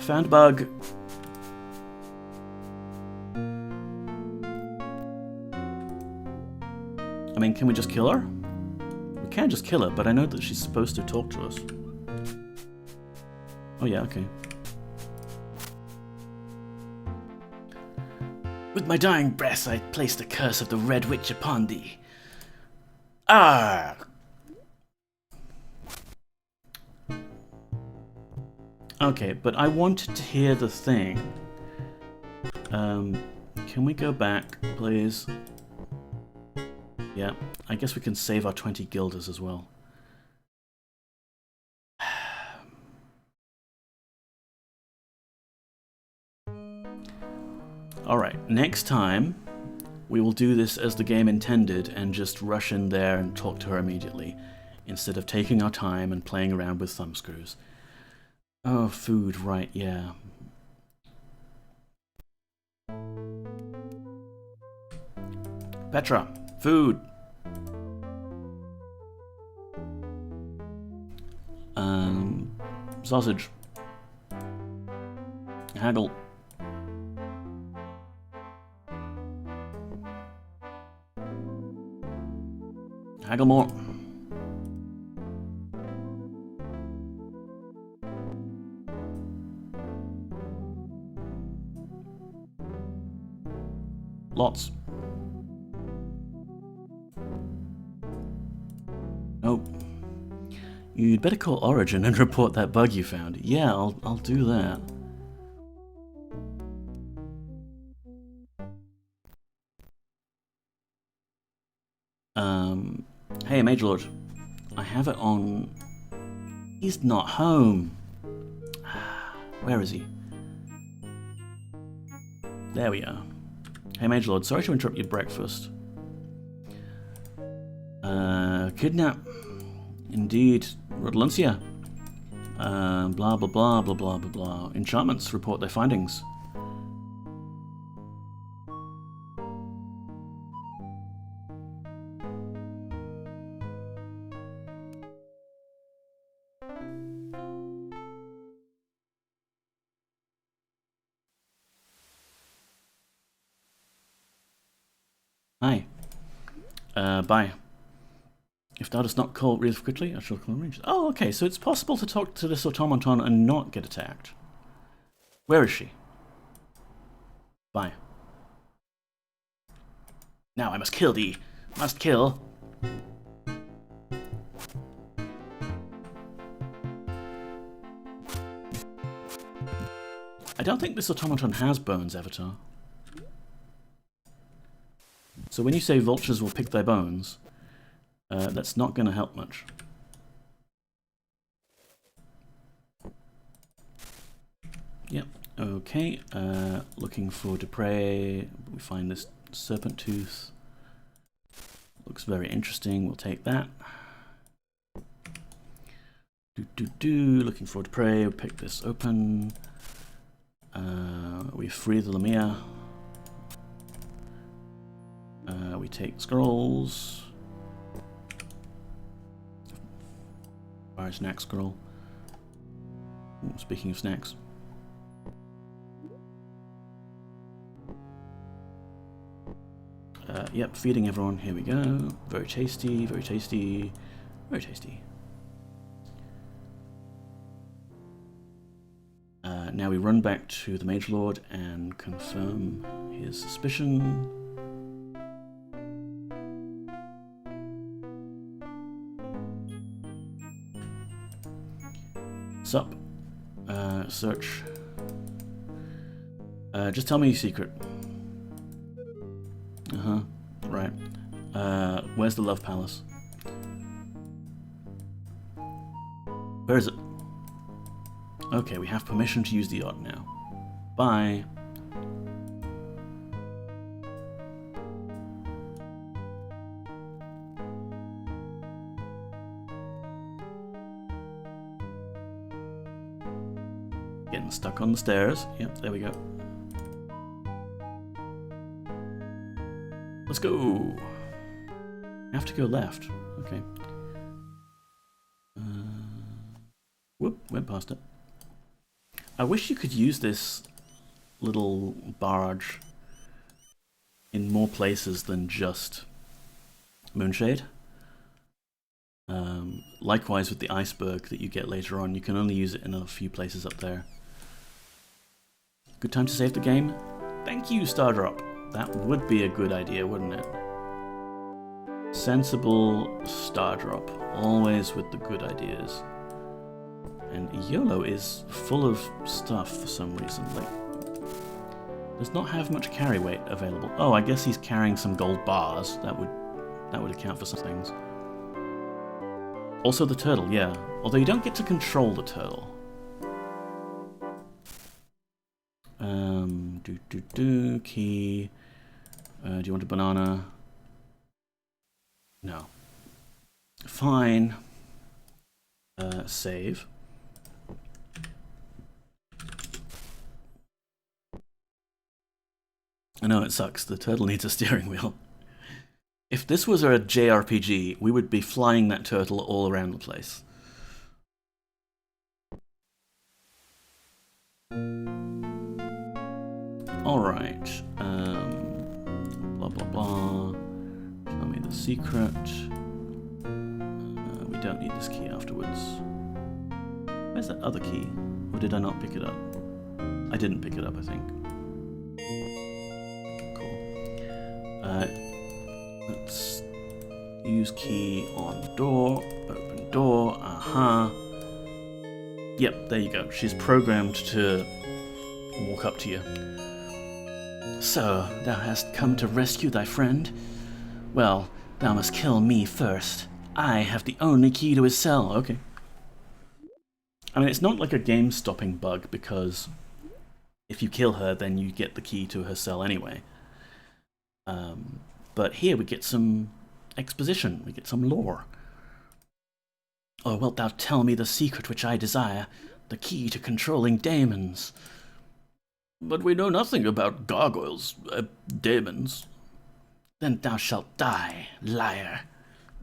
Found a bug. I mean, can we just kill her? We can just kill her, but I know that she's supposed to talk to us. Oh yeah, okay. With my dying breath I placed the curse of the Red Witch upon thee. Ah! Okay, but I wanted to hear the thing. Can we go back, please? Yeah, I guess we can save our 20 guilders as well. Alright, next time we will do this as the game intended and just rush in there and talk to her immediately, instead of taking our time and playing around with thumbscrews. Oh, food, right, yeah. Petra, food! Sausage. Haggle. Haggle more. Lots. Oh. You'd better call Origin and report that bug you found. Yeah, I'll do that. Hey, Mage Lord. I have it on... He's not home. Where is he? There we are. Hey, Mage Lord, sorry to interrupt your breakfast. Kidnap. Indeed. Rodelancia. Blah, blah, blah, blah, blah, blah, blah. Enchantments report their findings. Hi. Bye. If thou dost not call really quickly, I shall call range. Oh, okay, so it's possible to talk to this automaton and not get attacked. Where is she? Bye. Now I must kill thee. Must kill. I don't think this automaton has bones, Avatar. So when you say vultures will pick their bones, that's not going to help much. Yep, okay. Looking for prey. We find this serpent tooth. Looks very interesting. We'll take that. Looking for prey. We'll pick this open. We free the Lamia. We take scrolls. Fire snack scroll. Ooh, speaking of snacks. Yep, feeding everyone. Here we go. Very tasty, very tasty, very tasty. Now we run back to the Mage Lord and confirm his suspicion. Sup? Search. Just tell me your secret. Uh-huh. Right. Where's the Love Palace? Where is it? Okay, we have permission to use the yacht now. Bye. Getting stuck on the stairs. Yep, there we go. Let's go. I have to go left. Okay. Whoop, went past it. I wish you could use this little barge in more places than just Moonshade. Likewise with the iceberg that you get later on, you can only use it in a few places up there. Good time to save the game? Thank you, Stardrop. That would be a good idea, wouldn't it? Sensible Stardrop, always with the good ideas. And YOLO is full of stuff for some reason. Like, does not have much carry weight available. Oh, I guess he's carrying some gold bars. That would account for some things. Also the turtle, yeah. Although you don't get to control the turtle. Key. Do you want a banana? No. Fine. Save. I know it sucks. The turtle needs a steering wheel. If this was a JRPG, we would be flying that turtle all around the place. Alright. Blah blah blah. Tell me the secret. We don't need this key afterwards. Where's that other key? Or did I not pick it up? I didn't pick it up, I think. Let's use key on door, open door, Yep, there you go. She's programmed to walk up to you. So, thou hast come to rescue thy friend? Well, thou must kill me first. I have the only key to his cell. Okay. I mean, it's not like a game-stopping bug because if you kill her, then you get the key to her cell anyway. But here we get some exposition, we get some lore. Or wilt thou tell me the secret which I desire, the key to controlling daemons? But we know nothing about gargoyles, daemons. Then thou shalt die, liar.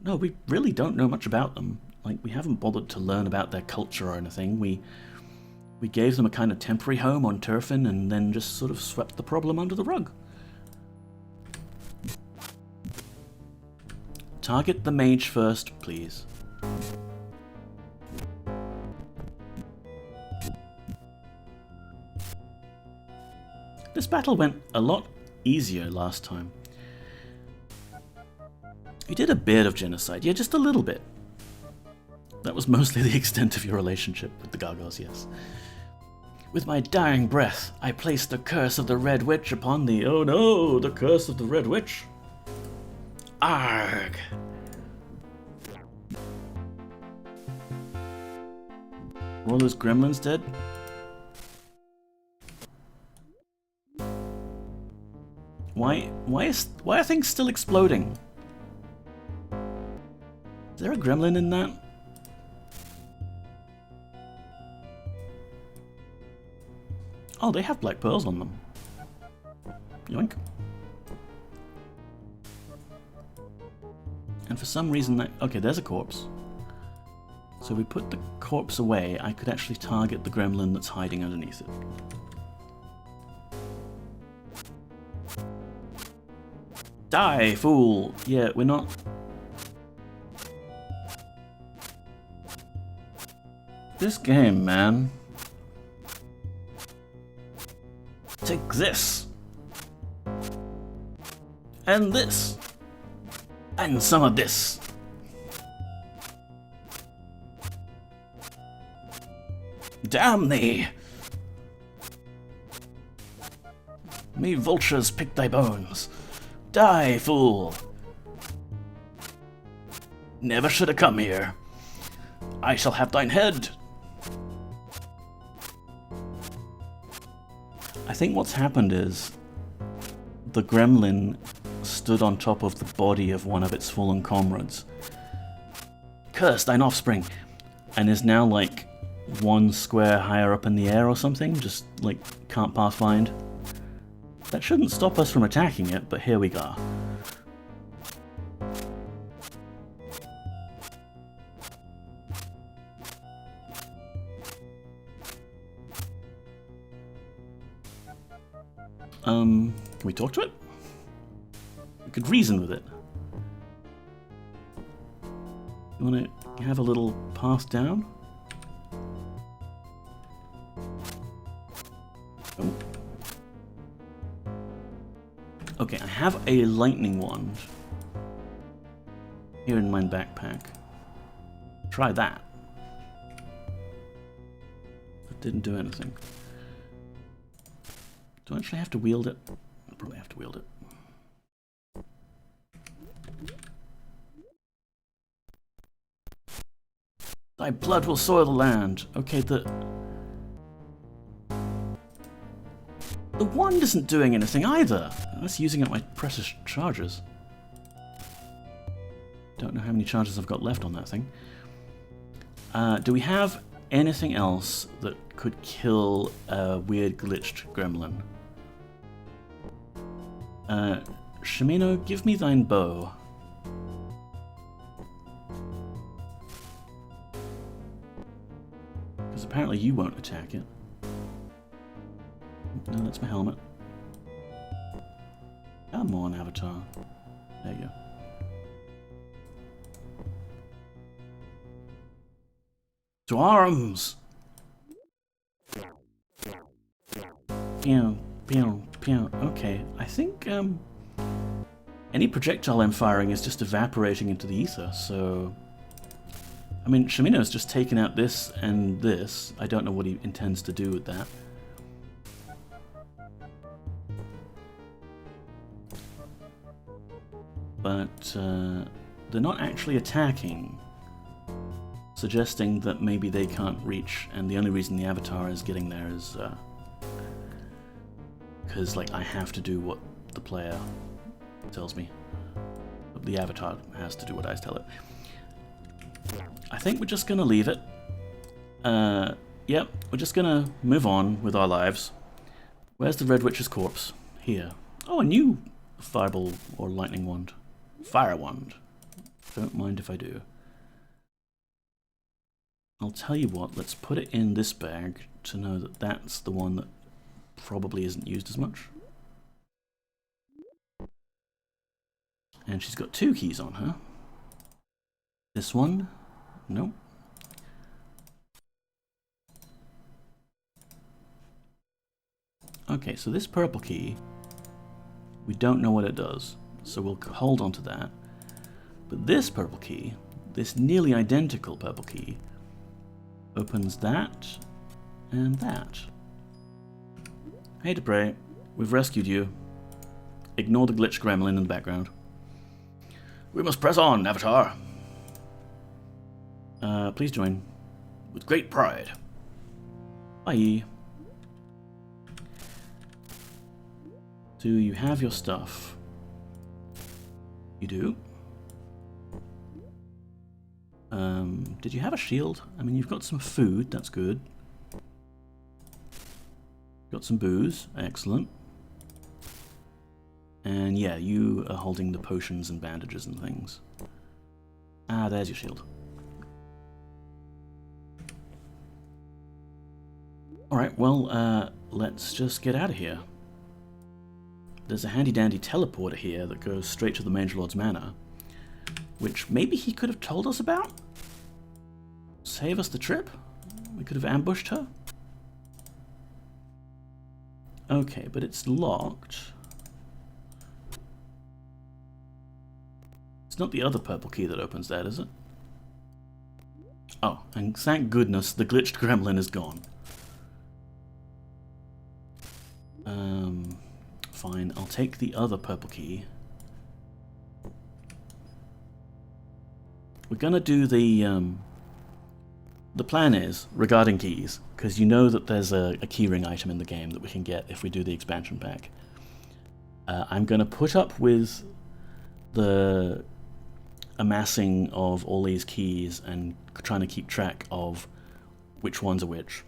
No, we really don't know much about them. Like, we haven't bothered to learn about their culture or anything. We gave them a kind of temporary home on Turfin and then just sort of swept the problem under the rug. Target the mage first, please. This battle went a lot easier last time. You did a bit of genocide, yeah, just a little bit. That was mostly the extent of your relationship with the gargoyles, yes. With my dying breath, I placed the curse of the Red Witch upon thee. Oh no, the curse of the Red Witch. Arg! Were all those gremlins dead? Why are things still exploding? Is there a gremlin in that? Oh, they have black pearls on them. Yoink. And for some reason that... Okay, there's a corpse. So if we put the corpse away, I could actually target the gremlin that's hiding underneath it. Die, fool! Yeah, we're not... This game, man. Take this. And this. And some of this. Damn thee! Me vultures pick thy bones. Die, fool! Never should have come here. I shall have thine head. I think what's happened is the gremlin stood on top of the body of one of its fallen comrades. Curse thine offspring! And is now like one square higher up in the air or something, just like can't pass find. That shouldn't stop us from attacking it, but here we go. Can we talk to it? We could reason with it. You want to have a little pass down? Oh. Okay, I have a lightning wand here in my backpack. Try that. That didn't do anything. Do I actually have to wield it? I probably have to wield it. Thy blood will soil the land. Okay, the wand isn't doing anything either. That's using up my precious charges. Don't know how many charges I've got left on that thing. Do we have anything else that could kill a weird glitched gremlin? Shimeno, give me thine bow. Because apparently you won't attack it. No, that's my helmet. Come on, Avatar. There you go. To arms! Pew, pew, pew. Okay, I think any projectile I'm firing is just evaporating into the ether, so... I mean, Shimeno's just taken out this and this. I don't know what he intends to do with that. But they're not actually attacking, suggesting that maybe they can't reach, and the only reason the Avatar is getting there is because like I have to do what the player tells me. The avatar has to do what I tell it. I think we're just gonna leave it. Yep, we're just gonna move on with our lives. Where's the Red Witch's corpse? Here. Oh, a new fireball or lightning wand. Fire wand. Don't mind if I do. I'll tell you what, let's put it in this bag to know that that's the one that probably isn't used as much. And she's got 2 keys on her. This one? Nope. Okay, so this purple key, we don't know what it does, so we'll hold on to that. But this purple key, this nearly identical purple key, opens that and that. Hey Debray, we've rescued you. Ignore the glitched gremlin in the background. We must press on, Avatar. Please join. With great pride. Bye. Do you have your stuff? You do? Did you have a shield? I mean, you've got some food, that's good. Got some booze, excellent. And yeah, you are holding the potions and bandages and things. Ah, there's your shield. Alright, well, let's just get out of here. There's a handy-dandy teleporter here that goes straight to the Mage Lord's Manor, which maybe he could have told us about? Save us the trip? We could have ambushed her? Okay, but it's locked. It's not the other purple key that opens that, is it? Oh, and thank goodness the glitched gremlin is gone. Fine, I'll take the other purple key. We're gonna do the plan is, regarding keys, because you know that there's a keyring item in the game that we can get if we do the expansion pack. I'm gonna put up with the amassing of all these keys and trying to keep track of which ones are which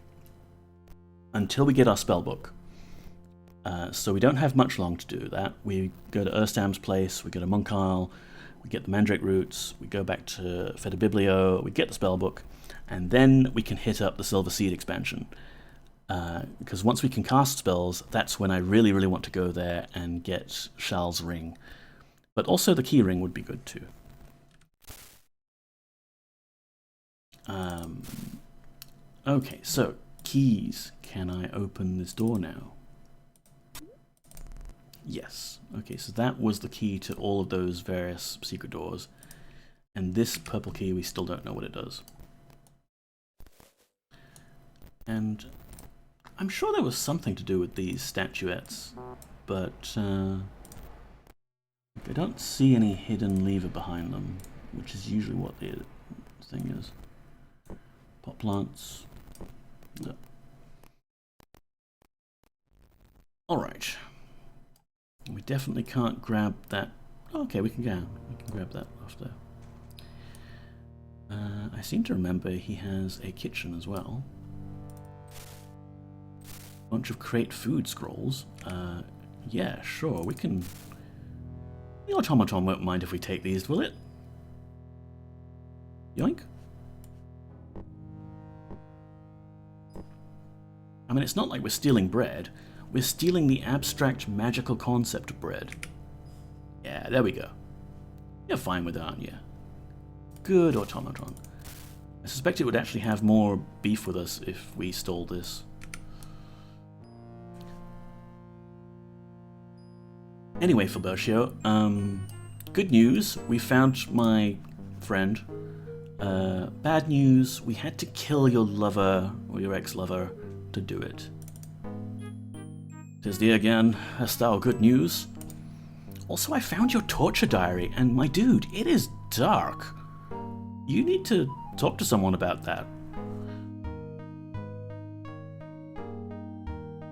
until we get our spellbook. So we don't have much long to do that. We go to Erstam's place, we go to Monk Isle, we get the Mandrake Roots, we go back to Fedibiblio, we get the spellbook, and then we can hit up the Silver Seed expansion. Because once we can cast spells, that's when I really, really want to go there and get Shal's Ring. But also the key ring would be good too. Okay, so keys. Can I open this door now? Yes. Okay, so that was the key to all of those various secret doors. And this purple key, we still don't know what it does. And I'm sure there was something to do with these statuettes, but I don't see any hidden lever behind them, which is usually what the thing is. Pot plants. No. Alright. We definitely can't grab that. Oh, okay, we can go. We can grab that off there. I seem to remember he has a kitchen as well. Bunch of crate food scrolls. Yeah, sure, we can. The automaton won't mind if we take these, will it? Yoink. I mean, it's not like we're stealing bread. We're stealing the abstract magical concept of bread. Yeah, there we go. You're fine with it, aren't you? Good automaton. I suspect it would actually have more beef with us if we stole this. Anyway, Fulbertio, good news, we found my friend. Bad news, we had to kill your lover, or your ex-lover, to do it. 'Tis thee again, hast thou good news? Also, I found your torture diary, and my dude, it is dark. You need to talk to someone about that.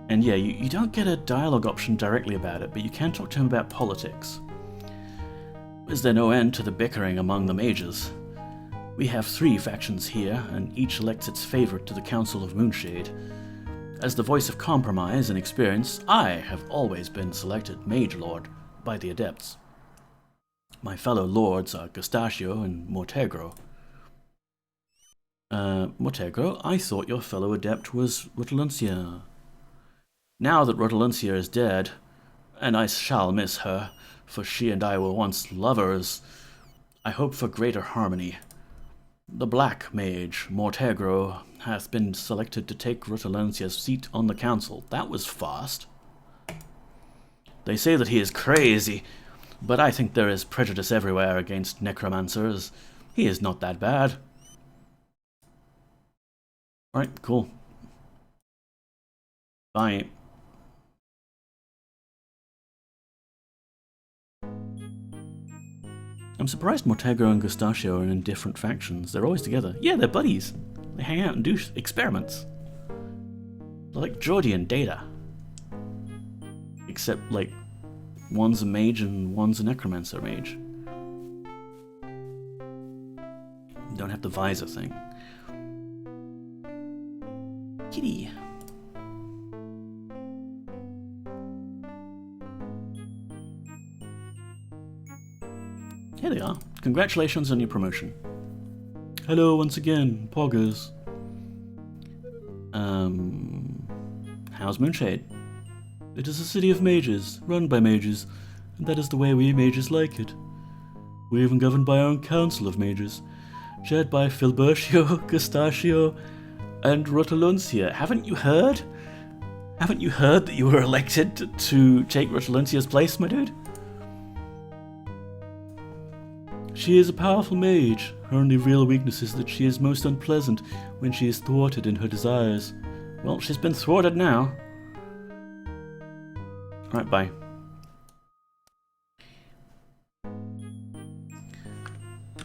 And yeah, you don't get a dialogue option directly about it, but you can talk to him about politics. Is there no end to the bickering among the mages? We have 3 factions here, and each elects its favorite to the Council of Moonshade. As the voice of compromise and experience, I have always been selected Mage Lord by the Adepts. My fellow lords are Gustachio and Mortegro. Mortegro, I thought your fellow adept was Roteluncia. Now that Roteluncia is dead, and I shall miss her, for she and I were once lovers, I hope for greater harmony. The Black Mage, Mortegro, hath been selected to take Roteluncia's seat on the council. That was fast. They say that he is crazy, but I think there is prejudice everywhere against necromancers. He is not that bad. Alright, cool. Bye. I'm surprised Mortegro and Gustachio are in different factions. They're always together. Yeah, they're buddies. They hang out and do experiments. They're like Geordie and Data. Except, like, one's a mage and one's a necromancer mage. Don't have the visor thing. Kitty. Here they are. Congratulations on your promotion. Hello once again, Poggers. How's Moonshade? It is a city of mages, run by mages, and that is the way we mages like it. We're even governed by our own council of mages, chaired by Filbertio, Gustachio, and Roteluncia. Haven't you heard? Haven't you heard that you were elected to take Roteluncia's place, my dude? She is a powerful mage. Her only real weakness is that she is most unpleasant when she is thwarted in her desires. Well, she's been thwarted now. Alright, bye.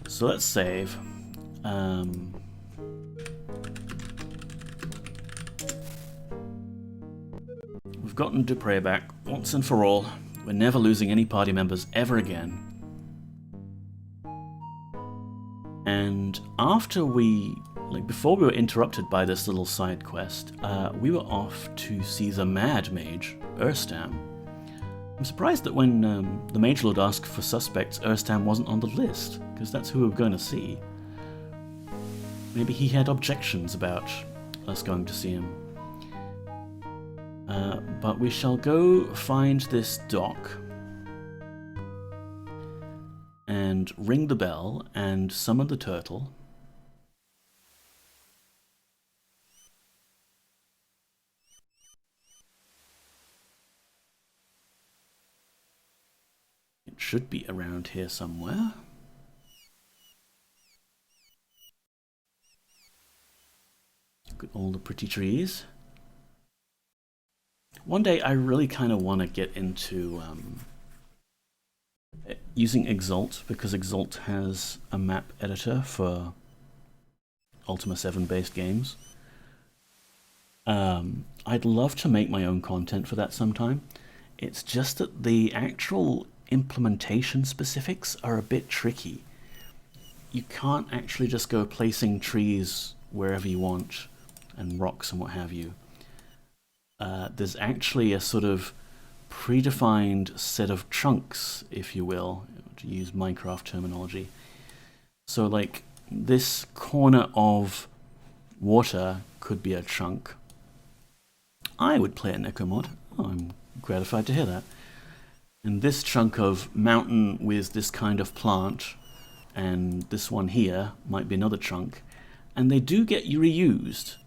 So let's save. We've gotten Dupre back once and for all. We're never losing any party members ever again. And after before we were interrupted by this little side quest, we were off to see the Mad Mage, Erstam. I'm surprised that when the Mage Lord asked for suspects, Erstam wasn't on the list, because that's who we were going to see. Maybe he had objections about us going to see him. But we shall go find this dock and ring the bell and summon the turtle. It should be around here somewhere. Look at all the pretty trees. One day I really kind of want to get into using Exalt, because Exalt has a map editor for Ultima 7 based games. I'd love to make my own content for that sometime. It's just that the actual implementation specifics are a bit tricky. You can't actually just go placing trees wherever you want and rocks and what have you. There's actually a sort of predefined set of chunks, if you will, to use Minecraft terminology. So like this corner of water could be a chunk. I would play a NEKO mod. Oh, I'm gratified to hear that. And this chunk of mountain with this kind of plant, and this one here might be another chunk, and they do get reused.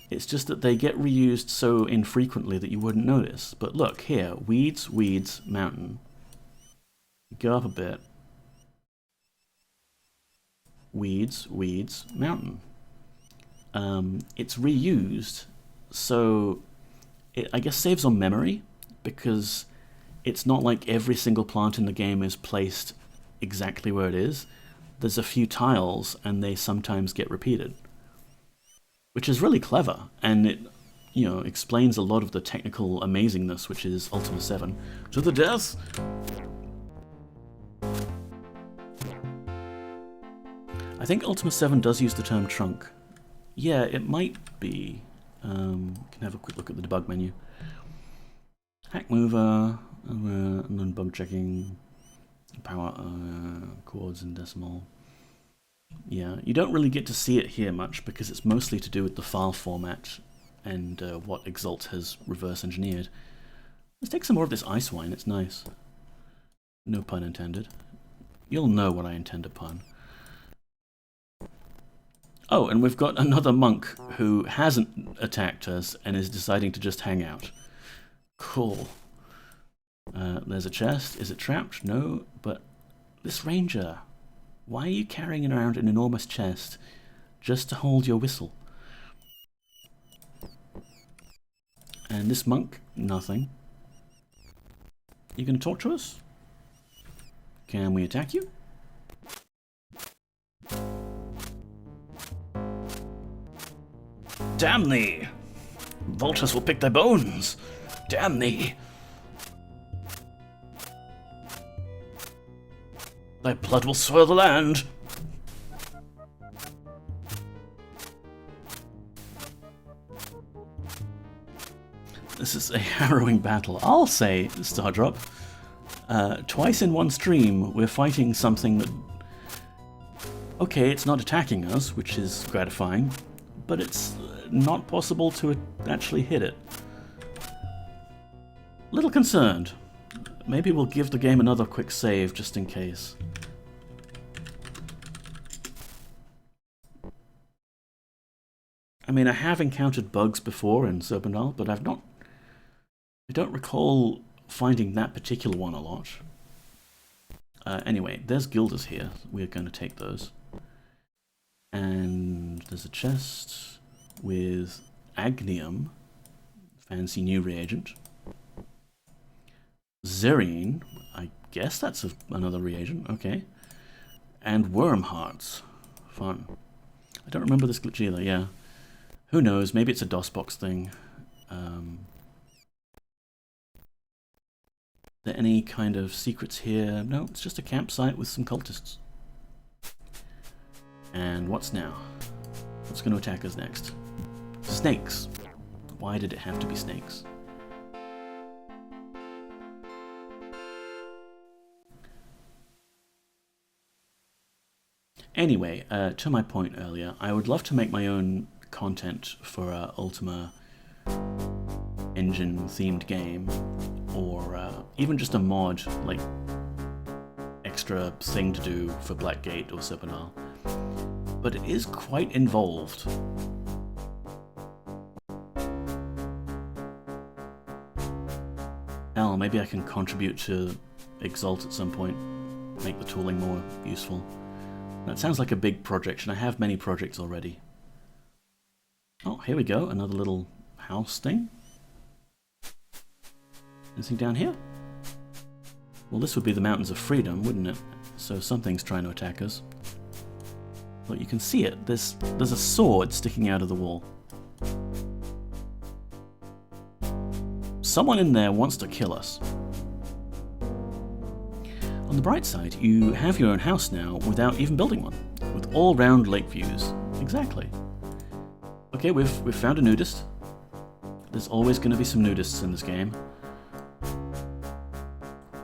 It's just that they get reused so infrequently that you wouldn't notice. But look, here, weeds, weeds, mountain. Go up a bit. Weeds, weeds, mountain. It's reused, so it, I guess, saves on memory, because it's not like every single plant in the game is placed exactly where it is. There's a few tiles, and they sometimes get repeated. Which is really clever, and it, you know, explains a lot of the technical amazingness, which is Ultima 7. To the death! I think Ultima 7 does use the term trunk. Yeah, it might be. We can have a quick look at the debug menu. Hack mover, and then bug checking, power, chords and decimal. Yeah, you don't really get to see it here much because it's mostly to do with the file format and what Exalt has reverse engineered. Let's take some more of this ice wine, it's nice. No pun intended. You'll know what I intend to pun. Oh, and we've got another monk who hasn't attacked us and is deciding to just hang out. Cool. There's a chest. Is it trapped? No, but this ranger, why are you carrying around an enormous chest just to hold your whistle? And this monk, nothing. You gonna talk to us? Can we attack you? Damn thee! Vultures will pick thy bones! Damn thee! Thy blood will soil the land! This is a harrowing battle, I'll say, Stardrop. Twice in one stream, we're fighting something that... Okay, it's not attacking us, which is gratifying, but it's not possible to actually hit it. Little concerned. Maybe we'll give the game another quick save just in case. I mean, I have encountered bugs before in Serpent, but I don't recall finding that particular one a lot. Anyway, there's guilders here. We're going to take those. And there's a chest with agnium, fancy new reagent. Zerine, I guess that's another reagent, okay. And worm hearts, fun. I don't remember this glitch either, yeah. Who knows, maybe it's a DOSBox thing. Are there any kind of secrets here? No, it's just a campsite with some cultists. And what's now? What's going to attack us next? Snakes. Why did it have to be snakes? Anyway, to my point earlier, I would love to make my own content for a Ultima engine themed game, or even just a mod, like extra thing to do for Blackgate or Serpent. But it is quite involved. Hell, maybe I can contribute to Exalt at some point, make the tooling more useful. That sounds like a big project, and I have many projects already. Oh, here we go, another little house thing. Anything down here? Well, this would be the Mountains of Freedom, wouldn't it? So something's trying to attack us. Look, you can see it. There's a sword sticking out of the wall. Someone in there wants to kill us. On the bright side, you have your own house now without even building one, with all-round lake views. Exactly. Okay, we've found a nudist. There's always going to be some nudists in this game.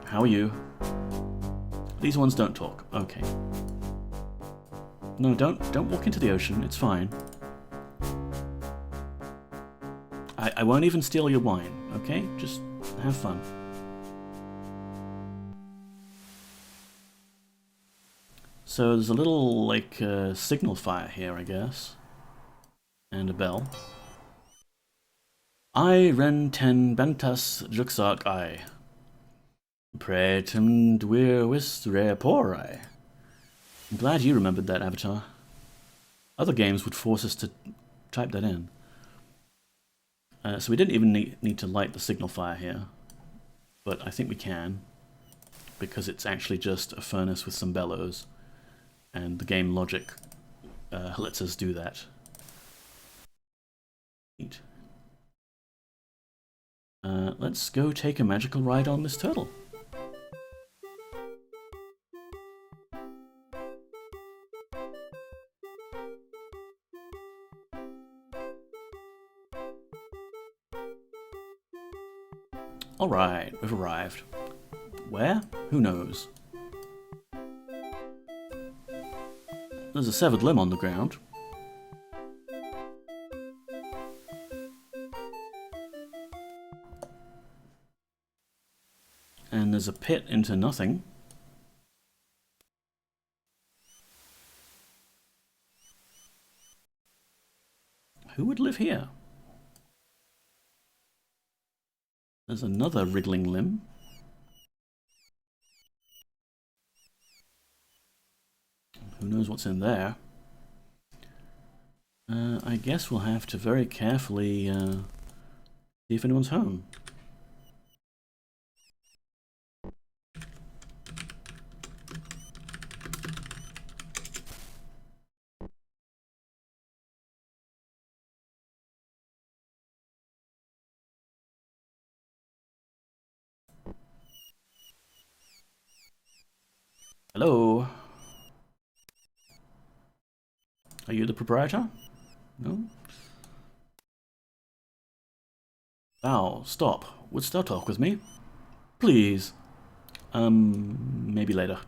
How are you? These ones don't talk. Okay. No, don't walk into the ocean. It's fine. I won't even steal your wine. Okay, just have fun. So there's a little, like, signal fire here, I guess. And a bell. I ren ten bentas juxark I. Praetum dwir wis reporai. I'm glad you remembered that, Avatar. Other games would force us to type that in. So we didn't even need to light the signal fire here. But I think we can, because it's actually just a furnace with some bellows. And the game logic lets us do that. Neat. let's go take a magical ride on this turtle. Alright, we've arrived. Where? Who knows? There's a severed limb on the ground. And there's a pit into nothing. Who would live here? There's another wriggling limb. Who knows what's in there? I guess we'll have to very carefully see if anyone's home. Hello? Are you the proprietor? No? Val, stop. Would still talk with me? Please. Maybe later.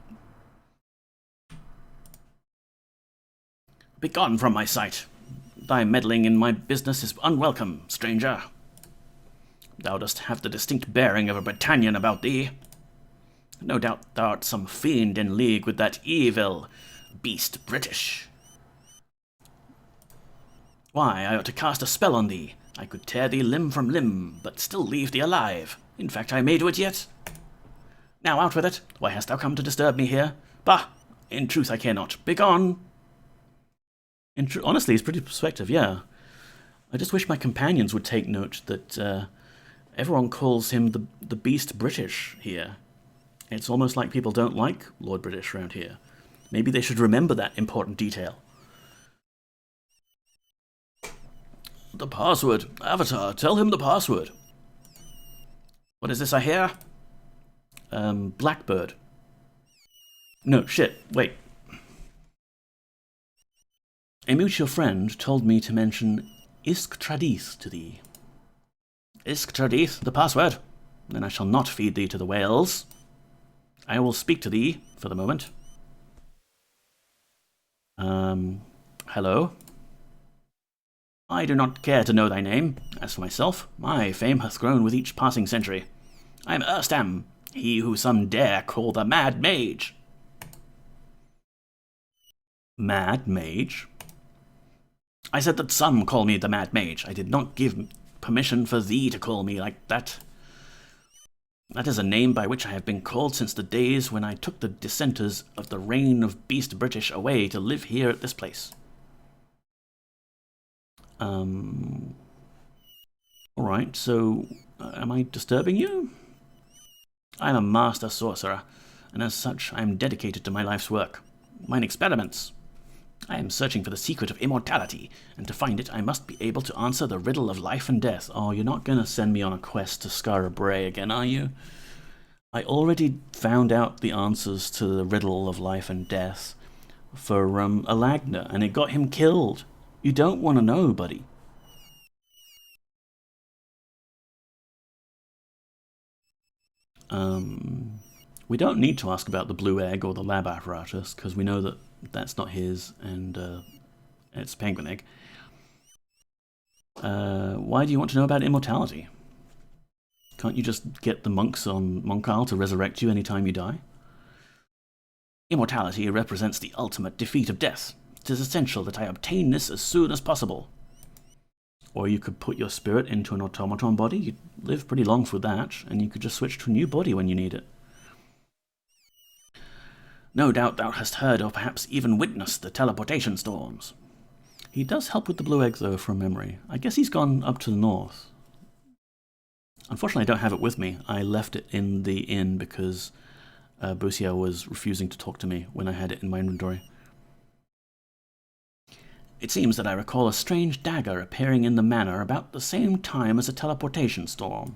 Begone from my sight. Thy meddling in my business is unwelcome, stranger. Thou dost have the distinct bearing of a Britannian about thee. No doubt thou art some fiend in league with that evil beast British. Why, I ought to cast a spell on thee. I could tear thee limb from limb, but still leave thee alive. In fact, I may do it yet. Now out with it. Why hast thou come to disturb me here? Bah! In truth I care not. Begone! Honestly, he's pretty persuasive, yeah. I just wish my companions would take note that everyone calls him the Beast British here. It's almost like people don't like Lord British around here. Maybe they should remember that important detail. The password. Avatar, tell him the password. What is this I hear? Blackbird. No, shit, wait. A mutual friend told me to mention Isk Tradith to thee. Isk Tradith, the password. Then I shall not feed thee to the whales. I will speak to thee for the moment. Hello? I do not care to know thy name. As for myself, my fame hath grown with each passing century. I am Erstam, he who some dare call the Mad Mage. Mad Mage? I said that some call me the Mad Mage. I did not give permission for thee to call me like that. That is a name by which I have been called since the days when I took the dissenters of the reign of Beast British away to live here at this place. Alright, so am I disturbing you? I am a master sorcerer, and as such I am dedicated to my life's work, mine experiments. I am searching for the secret of immortality, and to find it I must be able to answer the riddle of life and death. Oh, you're not going to send me on a quest to Skara Brae again, are you? I already found out the answers to the riddle of life and death for Alagna, and it got him killed. You don't want to know, buddy. We don't need to ask about the blue egg or the lab apparatus, because we know that that's not his, and it's penguin egg. Why do you want to know about immortality? Can't you just get the monks on Monk Isle to resurrect you anytime you die? Immortality represents the ultimate defeat of death. It is essential that I obtain this as soon as possible. Or you could put your spirit into an automaton body. You'd live pretty long for that, and you could just switch to a new body when you need it. No doubt thou hast heard or perhaps even witnessed the teleportation storms. He does help with the blue egg, though, from memory. I guess he's gone up to the north. Unfortunately, I don't have it with me. I left it in the inn because Busia was refusing to talk to me when I had it in my inventory. It seems that I recall a strange dagger appearing in the manor about the same time as a teleportation storm.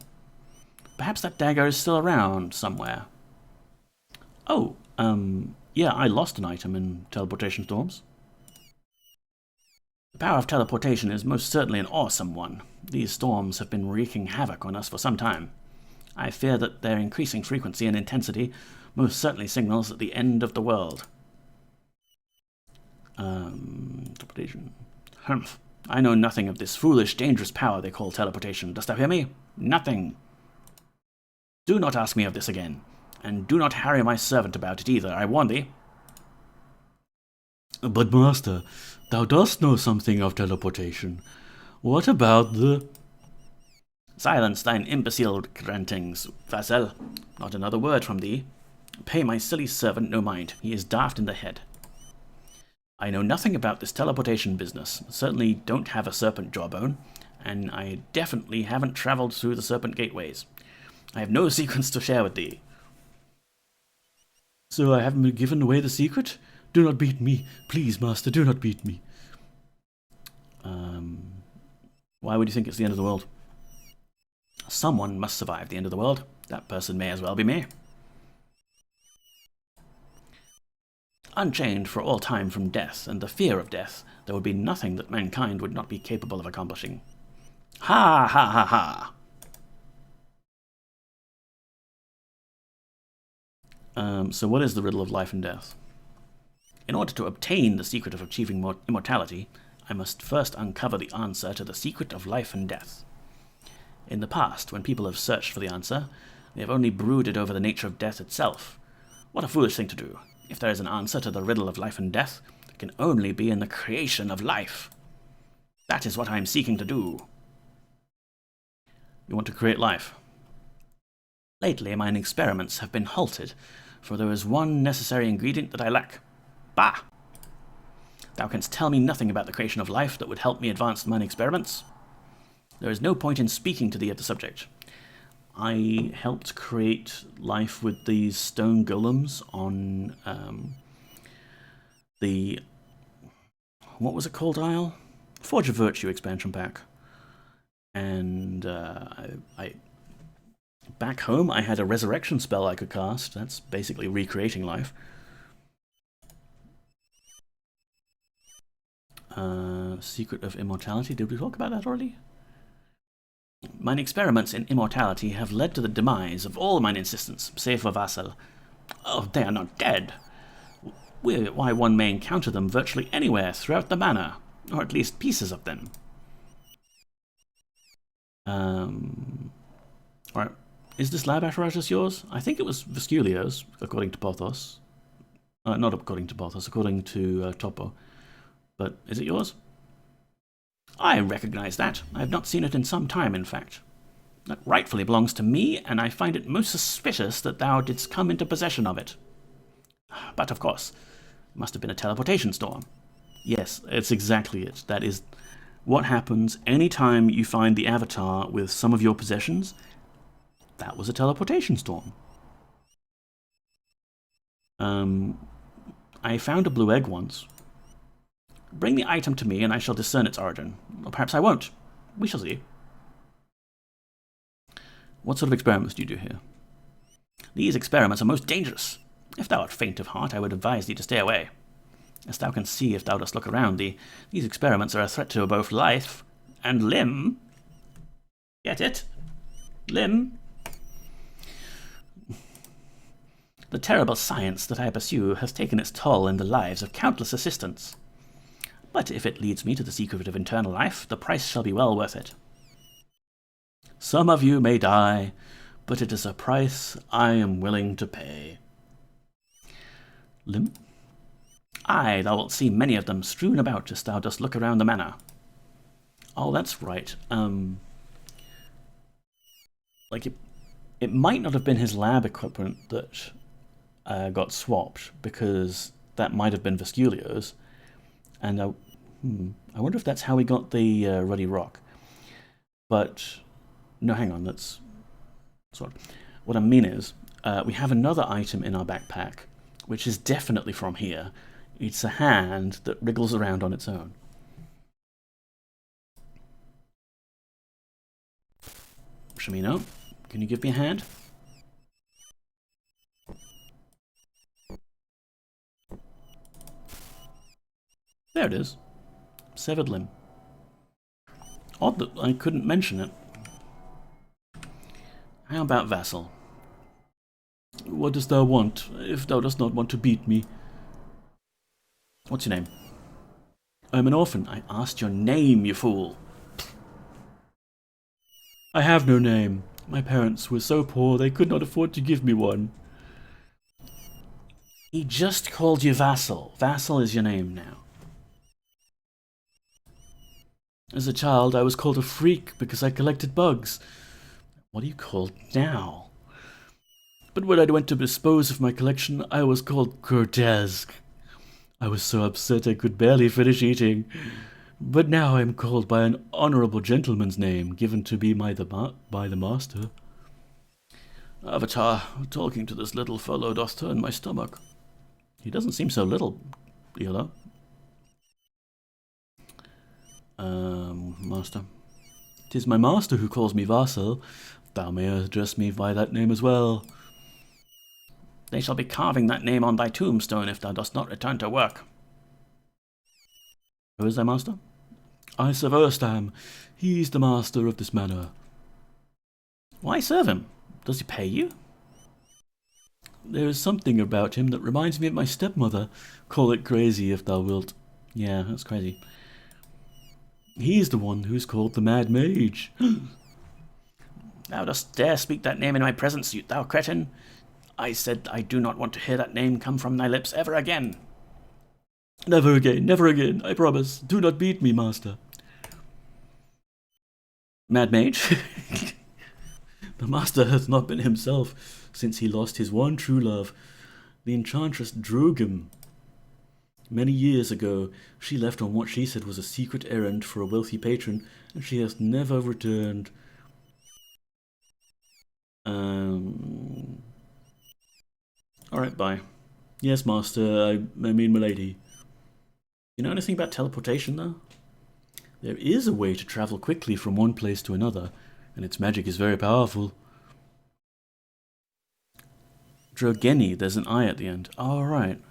Perhaps that dagger is still around somewhere. Oh, yeah, I lost an item in teleportation storms. The power of teleportation is most certainly an awesome one. These storms have been wreaking havoc on us for some time. I fear that their increasing frequency and intensity most certainly signals at the end of the world. Teleportation. Humph. I know nothing of this foolish, dangerous power they call teleportation. Dost thou hear me? Nothing. Do not ask me of this again, and do not harry my servant about it either, I warn thee. But master, thou dost know something of teleportation. What about the... Silence thine imbecile grantings, vassal. Not another word from thee. Pay my silly servant no mind. He is daft in the head. I know nothing about this teleportation business. Certainly don't have a serpent jawbone, and I definitely haven't travelled through the serpent gateways. I have no secrets to share with thee. So I haven't been given away the secret? Do not beat me. Please, master, do not beat me. Why would you think it's the end of the world? Someone must survive the end of the world. That person may as well be me. Unchained for all time from death and the fear of death, there would be nothing that mankind would not be capable of accomplishing. Ha ha ha ha! So what is the riddle of life and death? In order to obtain the secret of achieving immortality, I must first uncover the answer to the secret of life and death. In the past, when people have searched for the answer, they have only brooded over the nature of death itself. What a foolish thing to do. If there is an answer to the riddle of life and death, it can only be in the creation of life. That is what I am seeking to do. You want to create life? Lately, mine experiments have been halted, for there is one necessary ingredient that I lack. Bah! Thou canst tell me nothing about the creation of life that would help me advance mine experiments. There is no point in speaking to thee of the subject. I helped create life with these stone golems on the... what was it called, Isle? Forge of Virtue expansion pack. And I back home I had a resurrection spell I could cast. That's basically recreating life. Secret of immortality. Did we talk about that already? Mine experiments in immortality have led to the demise of all mine insistence, save for Vassal. Oh, they are not dead. Why, one may encounter them virtually anywhere throughout the manor, or at least pieces of them. Alright, is this lab apparatus yours? I think it was Vesculio's, according to Porthos. Not according to Porthos, according to Topo. But is it yours? I recognize that. I have not seen it in some time, in fact. That rightfully belongs to me, and I find it most suspicious that thou didst come into possession of it. But, of course, it must have been a teleportation storm. Yes, it's exactly it. That is what happens any time you find the avatar with some of your possessions. That was a teleportation storm. I found a blue egg once. Bring the item to me and I shall discern its origin. Or perhaps I won't. We shall see. What sort of experiments do you do here? These experiments are most dangerous. If thou art faint of heart, I would advise thee to stay away. As thou canst see if thou dost look around thee, these experiments are a threat to both life and limb. Get it? Limb. The terrible science that I pursue has taken its toll in the lives of countless assistants. But if it leads me to the secret of eternal life, the price shall be well worth it. Some of you may die, but it is a price I am willing to pay. Limb? Aye, thou wilt see many of them strewn about as thou dost look around the manor. Oh, that's right. It might not have been his lab equipment that got swapped, because that might have been Vesculio's. And I wonder if that's how we got the Ruddy Rock. But, no, hang on, that's... Sorry. What I mean is, we have another item in our backpack, which is definitely from here. It's a hand that wriggles around on its own. Shamino, Can you give me a hand? There it is. Severed limb. Odd that I couldn't mention it. How about vassal? What dost thou want, if thou dost not want to beat me? What's your name? I'm an orphan. I asked your name, you fool. I have no name. My parents were so poor they could not afford to give me one. He just called you vassal. Vassal is your name now. As a child, I was called a freak because I collected bugs. What are you called now? But when I went to dispose of my collection, I was called grotesque. I was so upset I could barely finish eating. But now I am called by an honorable gentleman's name given to me by the master. Avatar, talking to this little fellow doth turn my stomach. He doesn't seem so little, you know. Master. 'Tis my master who calls me vassal. Thou may address me by that name as well. They shall be carving that name on thy tombstone if thou dost not return to work. Who is thy master? I serve Erstam. He's the master of this manor. Why serve him? Does he pay you? There is something about him that reminds me of my stepmother. Call it crazy if thou wilt. Yeah, that's crazy. He's the one who's called the Mad Mage. Thou dost dare speak that name in my presence, thou cretin? I said I do not want to hear that name come from thy lips ever again. Never again, I promise. Do not beat me, master. Mad Mage? The master hath not been himself since he lost his one true love, the enchantress Drogum. Many years ago, she left on what she said was a secret errand for a wealthy patron, and she has never returned. Alright, bye. Yes, master, I mean milady. You know anything about teleportation, though? There is a way to travel quickly from one place to another, and its magic is very powerful. Drogeni, there's an I at the end. Oh, right.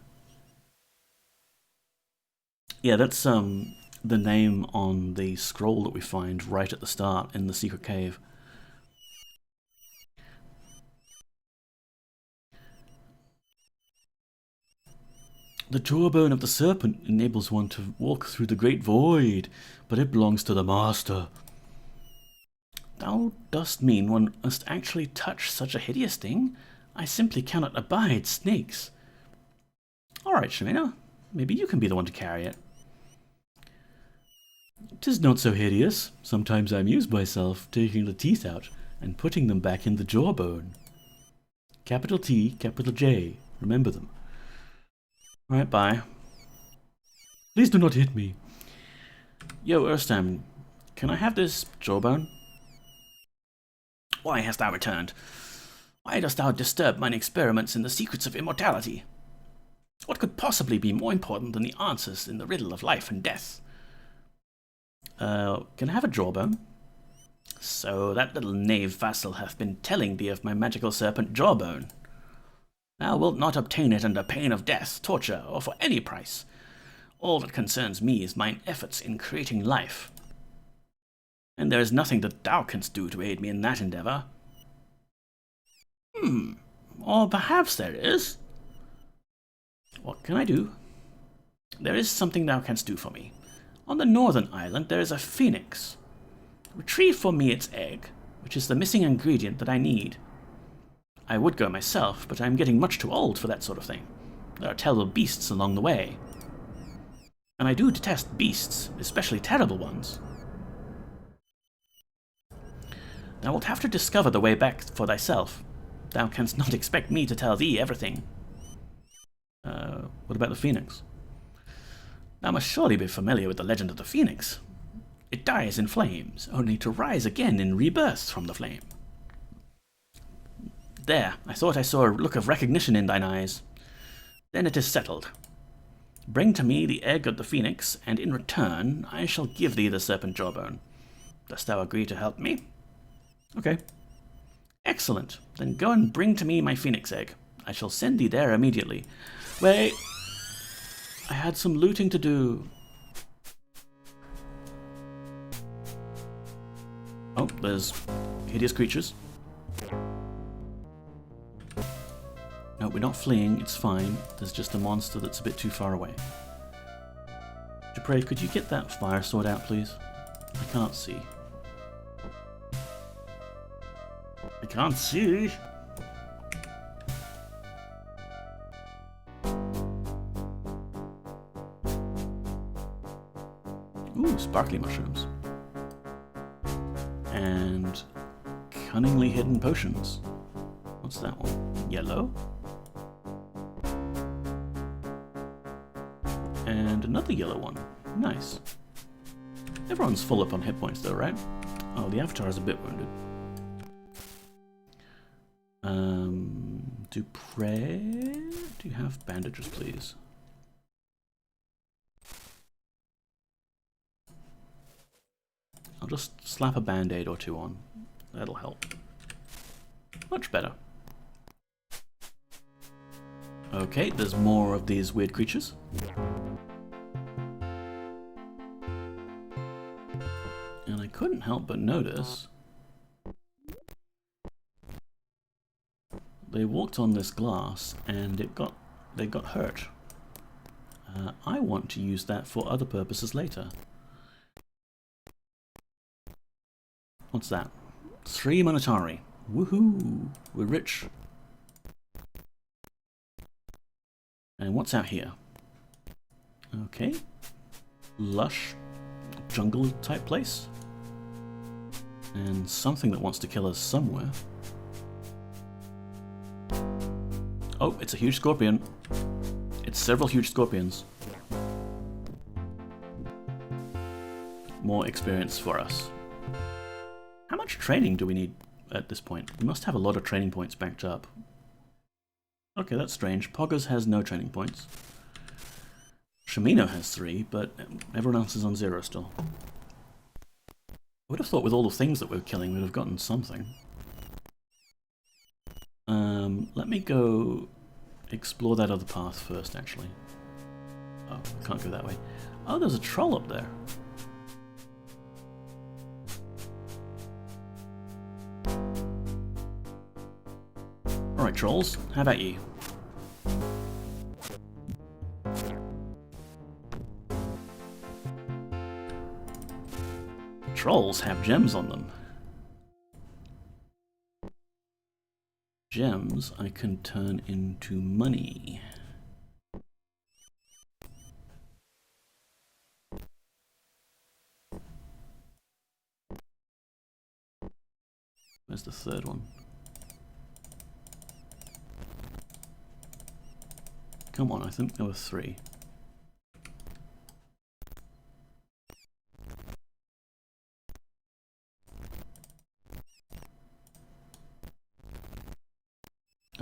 Yeah, that's the name on the scroll that we find right at the start in the secret cave. The jawbone of the serpent enables one to walk through the great void, but it belongs to the master. Thou dost mean one must actually touch such a hideous thing? I simply cannot abide snakes. Alright, Shemina, maybe you can be the one to carry it. 'Tis not so hideous. Sometimes I amuse myself taking the teeth out and putting them back in the jawbone. Capital T, capital J. Remember them. Alright, bye. Please do not hit me. Yo, Erstam, can I have this jawbone? Why hast thou returned? Why dost thou disturb mine experiments in the secrets of immortality? What could possibly be more important than the answers in the riddle of life and death? Can I have a jawbone? So that little knave vassal hath been telling thee of my magical serpent jawbone. Thou wilt not obtain it under pain of death, torture, or for any price. All that concerns me is mine efforts in creating life. And there is nothing that thou canst do to aid me in that endeavour. Or perhaps there is. What can I do? There is something thou canst do for me. On the northern island there is a phoenix. Retrieve for me its egg, which is the missing ingredient that I need. I would go myself, but I am getting much too old for that sort of thing. There are terrible beasts along the way. And I do detest beasts, especially terrible ones. Thou wilt have to discover the way back for thyself. Thou canst not expect me to tell thee everything. What about the phoenix? Thou must surely be familiar with the legend of the phoenix. It dies in flames, only to rise again in rebirth from the flame. There, I thought I saw a look of recognition in thine eyes. Then it is settled. Bring to me the egg of the phoenix, and in return I shall give thee the serpent jawbone. Dost thou agree to help me? Okay. Excellent. Then go and bring to me my phoenix egg. I shall send thee there immediately. Wait. I had some looting to do. Oh, there's hideous creatures. No, we're not fleeing, it's fine. There's just a monster that's a bit too far away. Dupre, could you get that fire sword out, please? I can't see. I can't see! Ooh, sparkly mushrooms. And cunningly hidden potions. What's that one? Yellow? And another yellow one. Nice. Everyone's full up on hit points though, right? Oh, the Avatar's a bit wounded. Dupre? Do you have bandages, please? I'll just slap a band-aid or two on. That'll help. Much better. Okay, there's more of these weird creatures. And I couldn't help but notice they walked on this glass and they got hurt. I want to use that for other purposes later. What's that? 3 monetary. Woohoo! We're rich. And what's out here? Okay. Lush jungle type place. And something that wants to kill us somewhere. Oh, it's a huge scorpion. It's several huge scorpions. More experience for us. How much training do we need at this point? We must have a lot of training points backed up. Okay, that's strange. Poggers has no training points. Shimino has 3, but everyone else is on 0 still. I would have thought with all the things that we're killing, we'd have gotten something. Let me go explore that other path first, actually. Oh, I can't go that way. Oh, there's a troll up there. Alright, trolls, how about you? Trolls have gems on them. Gems I can turn into money. Where's the third one? Come on, I think there were 3.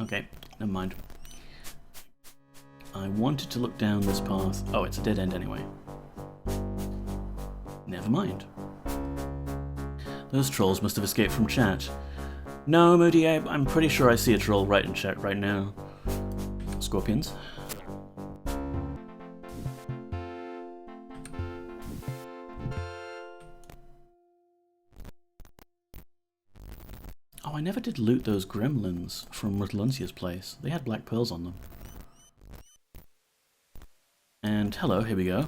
Okay, never mind. I wanted to look down this path. Oh, it's a dead end anyway. Never mind. Those trolls must have escaped from chat. No, Moody, I'm pretty sure I see a troll right in chat right now. Scorpions. Oh, I never did loot those gremlins from Rutluncia's place. They had black pearls on them. And hello, here we go.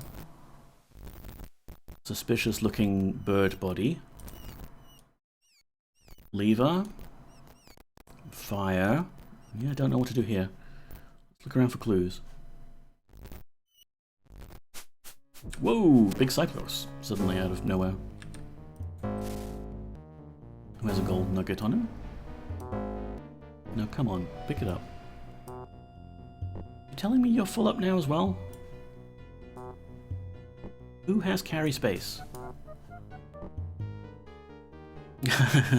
Suspicious looking bird body. Lever. Fire. Yeah, I don't know what to do here. Let's look around for clues. Whoa! Big Cyclops. Suddenly out of nowhere. Who has a gold nugget on him? No, come on. Pick it up. You telling me you're full up now as well? Who has carry space?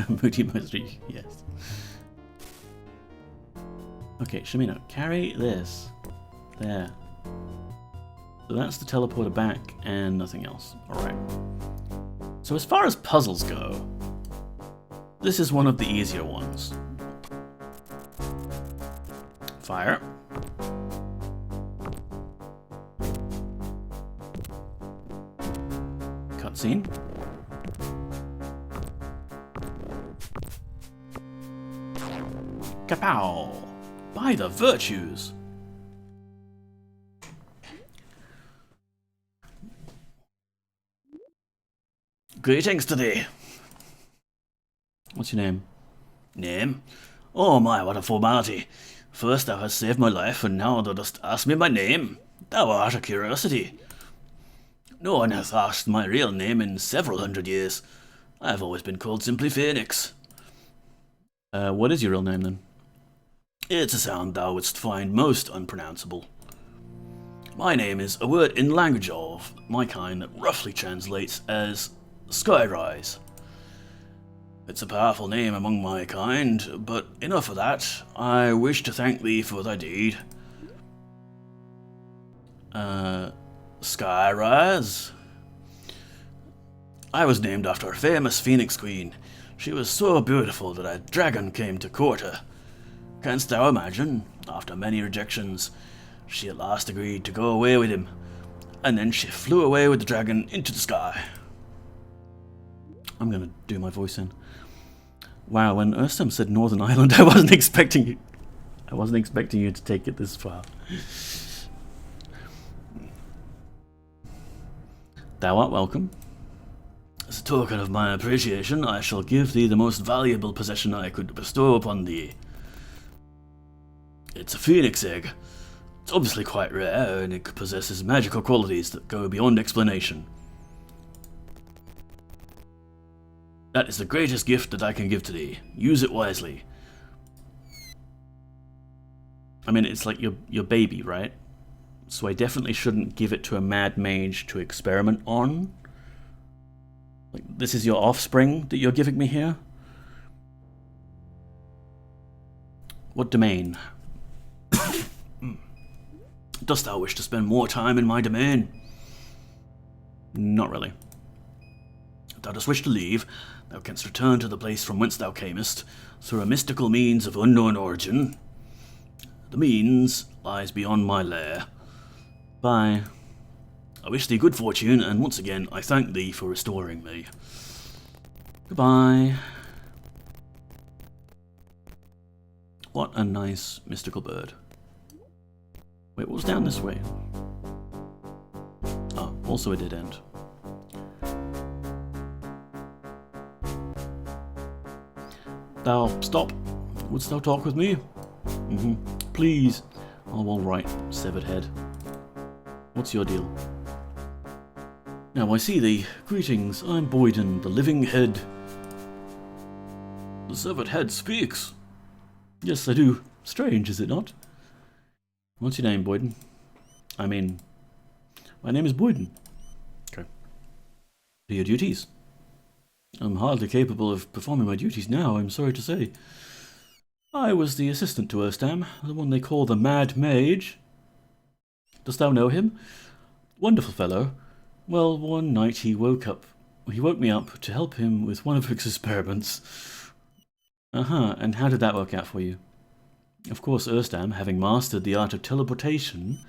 Moody Mostly, yes. Okay, Shimino, carry this. There. So that's the teleporter back and nothing else. Alright. So as far as puzzles go, This is one of the easier ones. Fire. Cutscene. Kapow! By the virtues! Greetings today. What's your name? Name? Oh my, what a formality. First thou hast saved my life, and now thou dost ask me my name. Thou art a curiosity. No one hath asked my real name in several hundred years. I have always been called simply Phoenix. What is your real name then? It's a sound thou wouldst find most unpronounceable. My name is a word in language of my kind that roughly translates as Skyrise. It's a powerful name among my kind, but enough of that. I wish to thank thee for thy deed. Skyrise? I was named after a famous Phoenix Queen. She was so beautiful that a dragon came to court her. Canst thou imagine? After many rejections, she at last agreed to go away with him, and then she flew away with the dragon into the sky. I'm gonna do my voice in. Wow, when Erstam said Northern Ireland, I wasn't expecting you. I wasn't expecting you to take it this far. Thou art welcome. As a token of my appreciation, I shall give thee the most valuable possession I could bestow upon thee. It's a phoenix egg. It's obviously quite rare, and it possesses magical qualities that go beyond explanation. That is the greatest gift that I can give to thee. Use it wisely. I mean, it's like your baby, right? So I definitely shouldn't give it to a mad mage to experiment on. Like, this is your offspring that you're giving me here? What domain? Dost thou wish to spend more time in my domain? Not really. If thou dost wish to leave, thou canst return to the place from whence thou camest, through a mystical means of unknown origin. The means lies beyond my lair. Bye. I wish thee good fortune, and once again I thank thee for restoring me. Goodbye. What a nice mystical bird. Wait, what was down this way? Oh, also a dead end. Thou stop. Wouldst thou talk with me? Please. Oh, all right, severed head. What's your deal? Now I see thee. Greetings, I'm Boyden, the living head. The severed head speaks. Yes, I do. Strange, is it not? What's your name, Boyden? I mean, my name is Boyden. Okay. What are your duties? I'm hardly capable of performing my duties now, I'm sorry to say. I was the assistant to Erstam, the one they call the Mad Mage. Dost thou know him? Wonderful fellow. Well, one night he woke me up to help him with one of his experiments. And how did that work out for you? Of course, Erstam, having mastered the art of teleportation,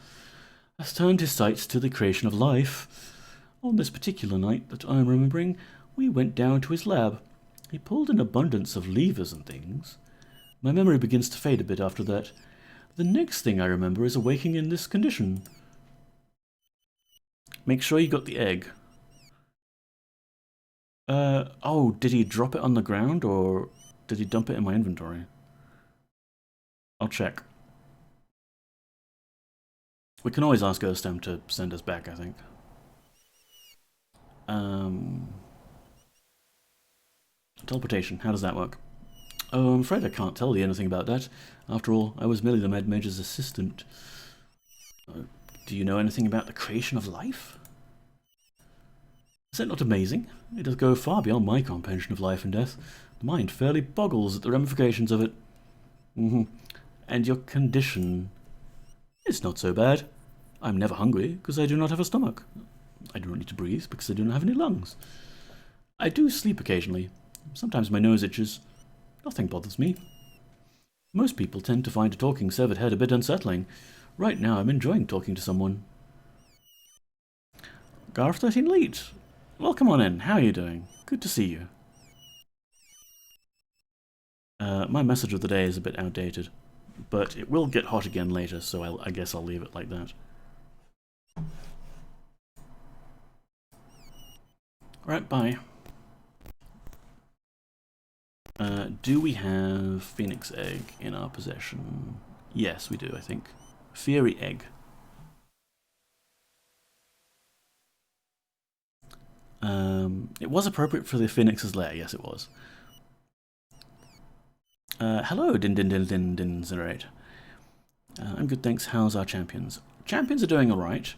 has turned his sights to the creation of life. On this particular night that I am remembering, we went down to his lab. He pulled an abundance of levers and things. My memory begins to fade a bit after that. The next thing I remember is awaking in this condition. Make sure you got the egg. Oh, did he drop it on the ground, or did he dump it in my inventory? I'll check. We can always ask Erstam to send us back, I think. Teleportation, how does that work? Oh, I'm afraid I can't tell you anything about that. After all, I was merely the Mad Mage's assistant. Do you know anything about the creation of life? Is that not amazing? It does go far beyond my comprehension of life and death. The mind fairly boggles at the ramifications of it. And your condition? It's not so bad. I'm never hungry, because I do not have a stomach. I do not need to breathe, because I do not have any lungs. I do sleep occasionally. Sometimes my nose itches. Nothing bothers me. Most people tend to find a talking severed head a bit unsettling. Right now I'm enjoying talking to someone. Garth 13 Leet, welcome on in. How are you doing? Good to see you. My message of the day is a bit outdated, but it will get hot again later, so I guess I'll leave it like that. Right, bye. Do we have Phoenix Egg in our possession? Yes, we do, I think. Fiery Egg. It was appropriate for the Phoenix's lair, yes it was. Hello, Din-Din-Din-Din-Din-Zinerate. I'm good, thanks. How's our champions? Champions are doing alright.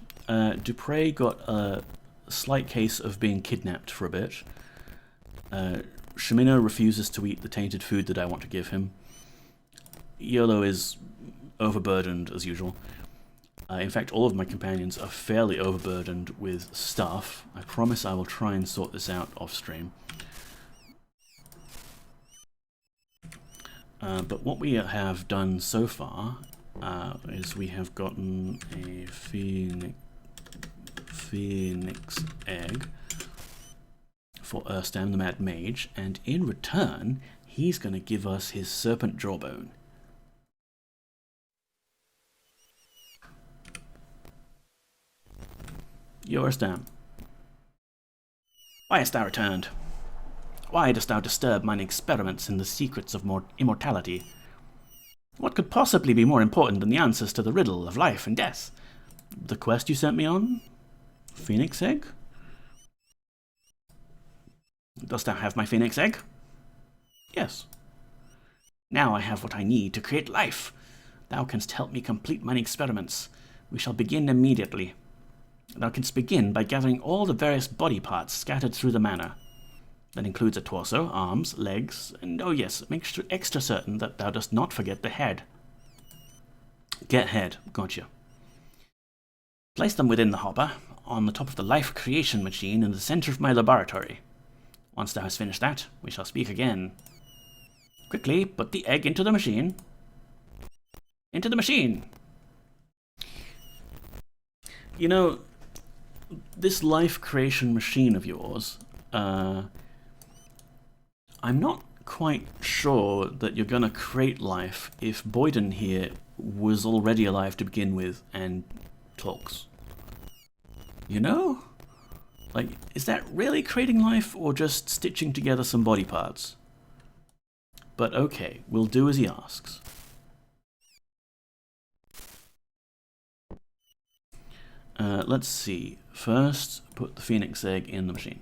Dupre got a slight case of being kidnapped for a bit. Shimino refuses to eat the tainted food that I want to give him. Yolo is overburdened as usual. In fact, all of my companions are fairly overburdened with stuff. I promise I will try and sort this out off stream. But what we have done so far is we have gotten a Phoenix Egg for Erstam, the Mad Mage, and in return, he's going to give us his Serpent Jawbone. Yo, Erstam. Why hast thou returned? Why dost thou disturb mine experiments in the secrets of immortality? What could possibly be more important than the answers to the riddle of life and death? The quest you sent me on? Phoenix Egg? Dost thou have my Phoenix Egg? Yes. Now I have what I need to create life. Thou canst help me complete mine experiments. We shall begin immediately. Thou canst begin by gathering all the various body parts scattered through the manor. That includes a torso, arms, legs, and oh yes, make extra certain that thou dost not forget the head. Get head, gotcha. Place them within the hopper, on the top of the life creation machine in the center of my laboratory. Once thou hast finished that, we shall speak again. Quickly, put the egg into the machine. Into the machine! You know, this life creation machine of yours, I'm not quite sure that you're going to create life if Boyden here was already alive to begin with and talks. You know? Like, is that really creating life or just stitching together some body parts? But okay, we'll do as he asks. Let's see. First, put the Phoenix Egg in the machine.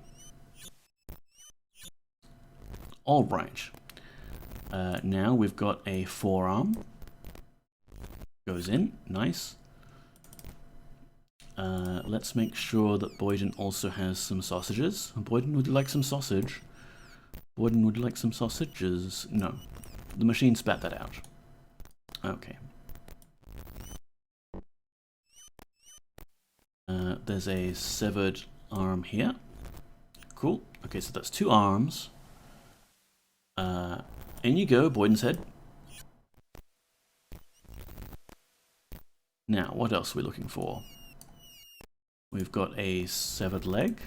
Alright. Now we've got a forearm. Goes in. Nice. Let's make sure that Boyden also has some sausages. Boyden, would you like some sausage? Boyden, would you like some sausages? No. The machine spat that out. Okay. There's a severed arm here. Cool. Okay, so that's 2 arms. In you go, Boyden's head. Now, what else are we looking for? We've got a severed leg,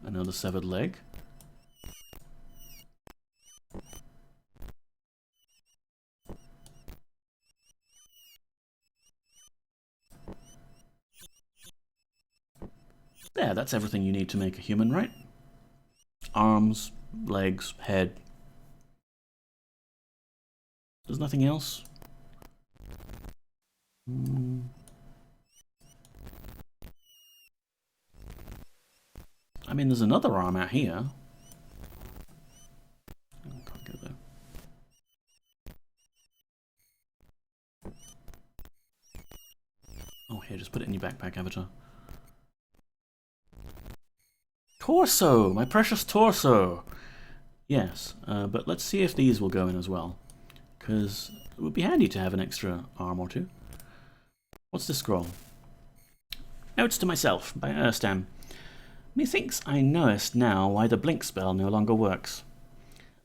another severed leg. There, that's everything you need to make a human, right? Arms, legs, head. There's nothing else? I mean, there's another arm out here. Can't go there. Oh, here, just put it in your backpack, Avatar. Torso! My precious torso! Yes, but let's see if these will go in as well. Because it would be handy to have an extra arm or two. What's this scroll? Notes to myself, by Erstam. Methinks I knowest now why the blink spell no longer works.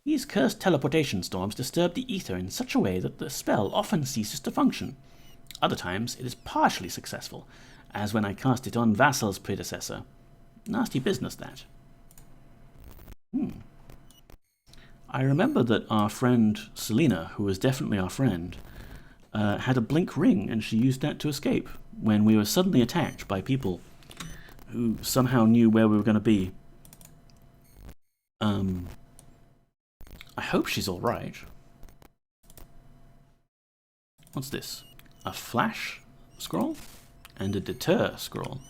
These cursed teleportation storms disturb the ether in such a way that the spell often ceases to function. Other times it is partially successful, as when I cast it on Vassal's predecessor. Nasty business, that. I remember that our friend Selena, who was definitely our friend, had a blink ring, and she used that to escape when we were suddenly attacked by people who somehow knew where we were going to be. I hope she's alright. What's this? A flash scroll? And a deter scroll.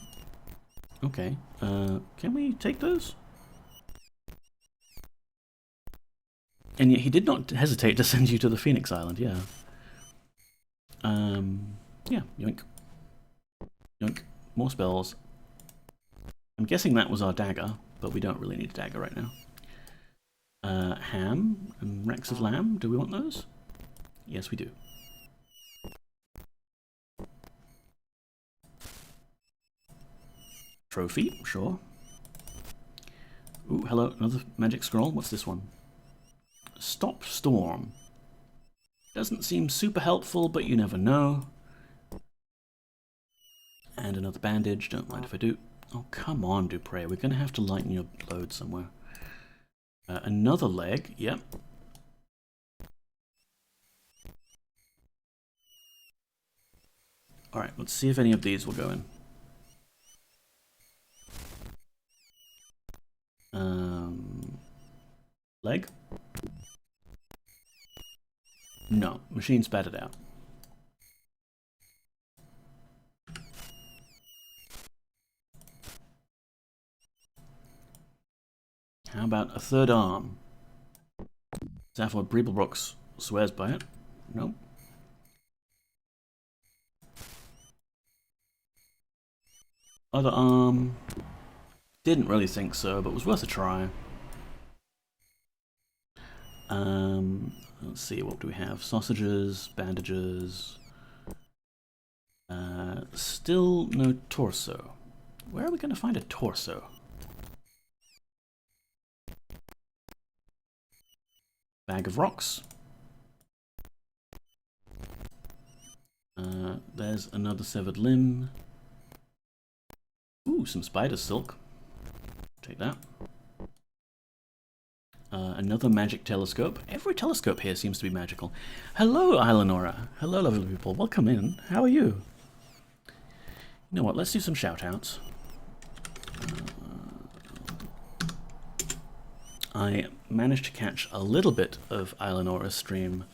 Okay, can we take those? And yet he did not hesitate to send you to the Phoenix Island, yeah. Yeah, yoink. Yoink. More spells. I'm guessing that was our dagger, but we don't really need a dagger right now. Ham and Rex of Lamb, do we want those? Yes, we do. Trophy, sure. Ooh, hello, another magic scroll. What's this one? Stop Storm. Doesn't seem super helpful, but you never know. And another bandage, don't mind if I do. Oh, come on, Dupre, we're going to have to lighten your load somewhere. Another leg, yep. Alright, let's see if any of these will go in. Leg? No, machine spat it out. How about a third arm? Zaphod Breeblebrox swears by it. Nope. Other arm. Didn't really think so, but was worth a try. Let's see, what do we have? Sausages, bandages. Still no torso. Where are we going to find a torso? Bag of rocks. There's another severed limb. Ooh, some spider silk. Take that. Another magic telescope. Every telescope here seems to be magical. Hello, Eleonora. Hello, lovely people. Welcome in. How are you? You know what? Let's do some shout-outs. I managed to catch a little bit of Eleonora's stream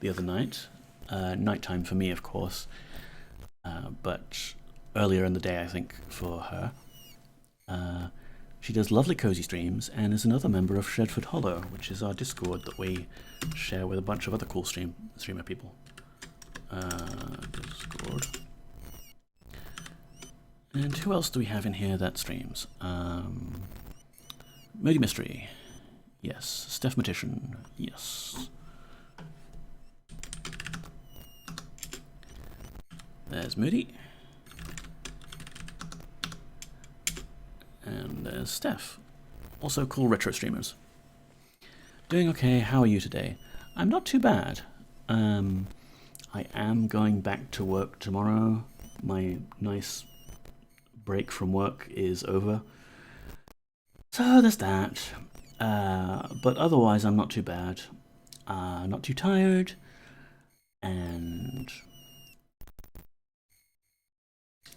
the other night. Nighttime for me, of course. But earlier in the day, I think, for her. She does lovely cozy streams and is another member of Shedford Hollow, which is our Discord that we share with a bunch of other cool streamer people. Discord. And who else do we have in here that streams? Moody Mystery. Yes. Stephmatician. Yes. There's Moody. And there's Steph. Also cool retro streamers. Doing okay, how are you today? I'm not too bad. I am going back to work tomorrow. My nice break from work is over. So there's that. But otherwise I'm not too bad. Not too tired. And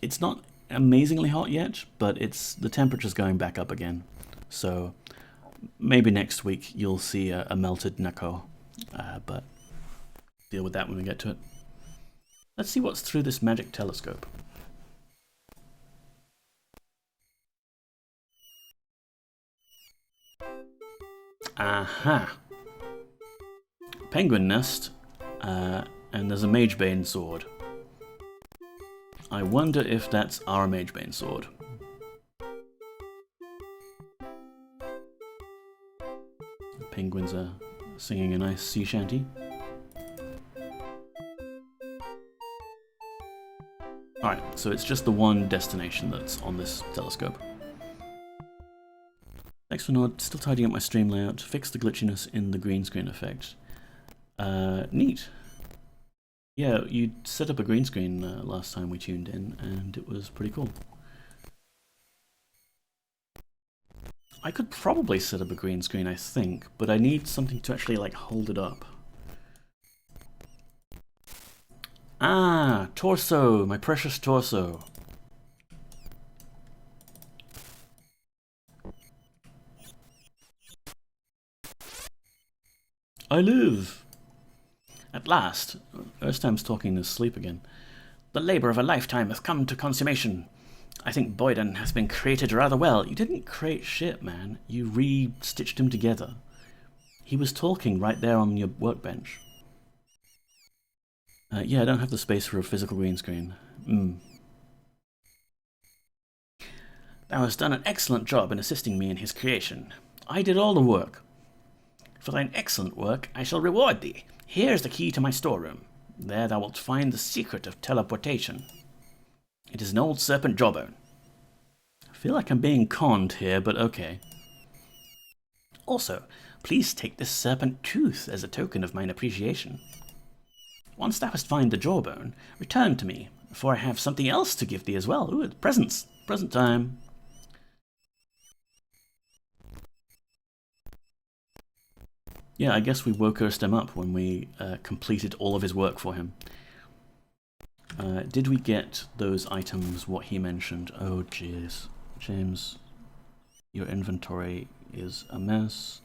it's not amazingly hot yet, but the temperature's going back up again. So maybe next week you'll see a melted NEKO, but deal with that when we get to it. Let's see what's through this magic telescope. Aha! Penguin nest, and there's a Magebane sword. I wonder if that's our Magebane sword. The penguins are singing a nice sea shanty. Alright, so it's just the one destination that's on this telescope. Thanks for not still tidying up my stream layout. Fix the glitchiness in the green screen effect. Neat. Yeah, you set up a green screen last time we tuned in, and it was pretty cool. I could probably set up a green screen, I think, but I need something to actually, like, hold it up. Ah, torso! My precious torso! I live! At last, Erstam's talking in his sleep again. The labor of a lifetime has come to consummation. I think Boyden has been created rather well. You didn't create shit, man. You re-stitched him together. He was talking right there on your workbench. Yeah, I don't have the space for a physical green screen. Thou hast done an excellent job in assisting me in his creation. I did all the work. For thine excellent work, I shall reward thee. Here's the key to my storeroom. There thou wilt find the secret of teleportation. It is an old serpent jawbone. I feel like I'm being conned here, but okay. Also, please take this serpent tooth as a token of mine appreciation. Once thou hast found the jawbone, return to me, for I have something else to give thee as well. Ooh, it's presents. Present time. Yeah, I guess we woke Erstam up when we completed all of his work for him. Did we get those items, what he mentioned? Oh, jeez. James, your inventory is a mess.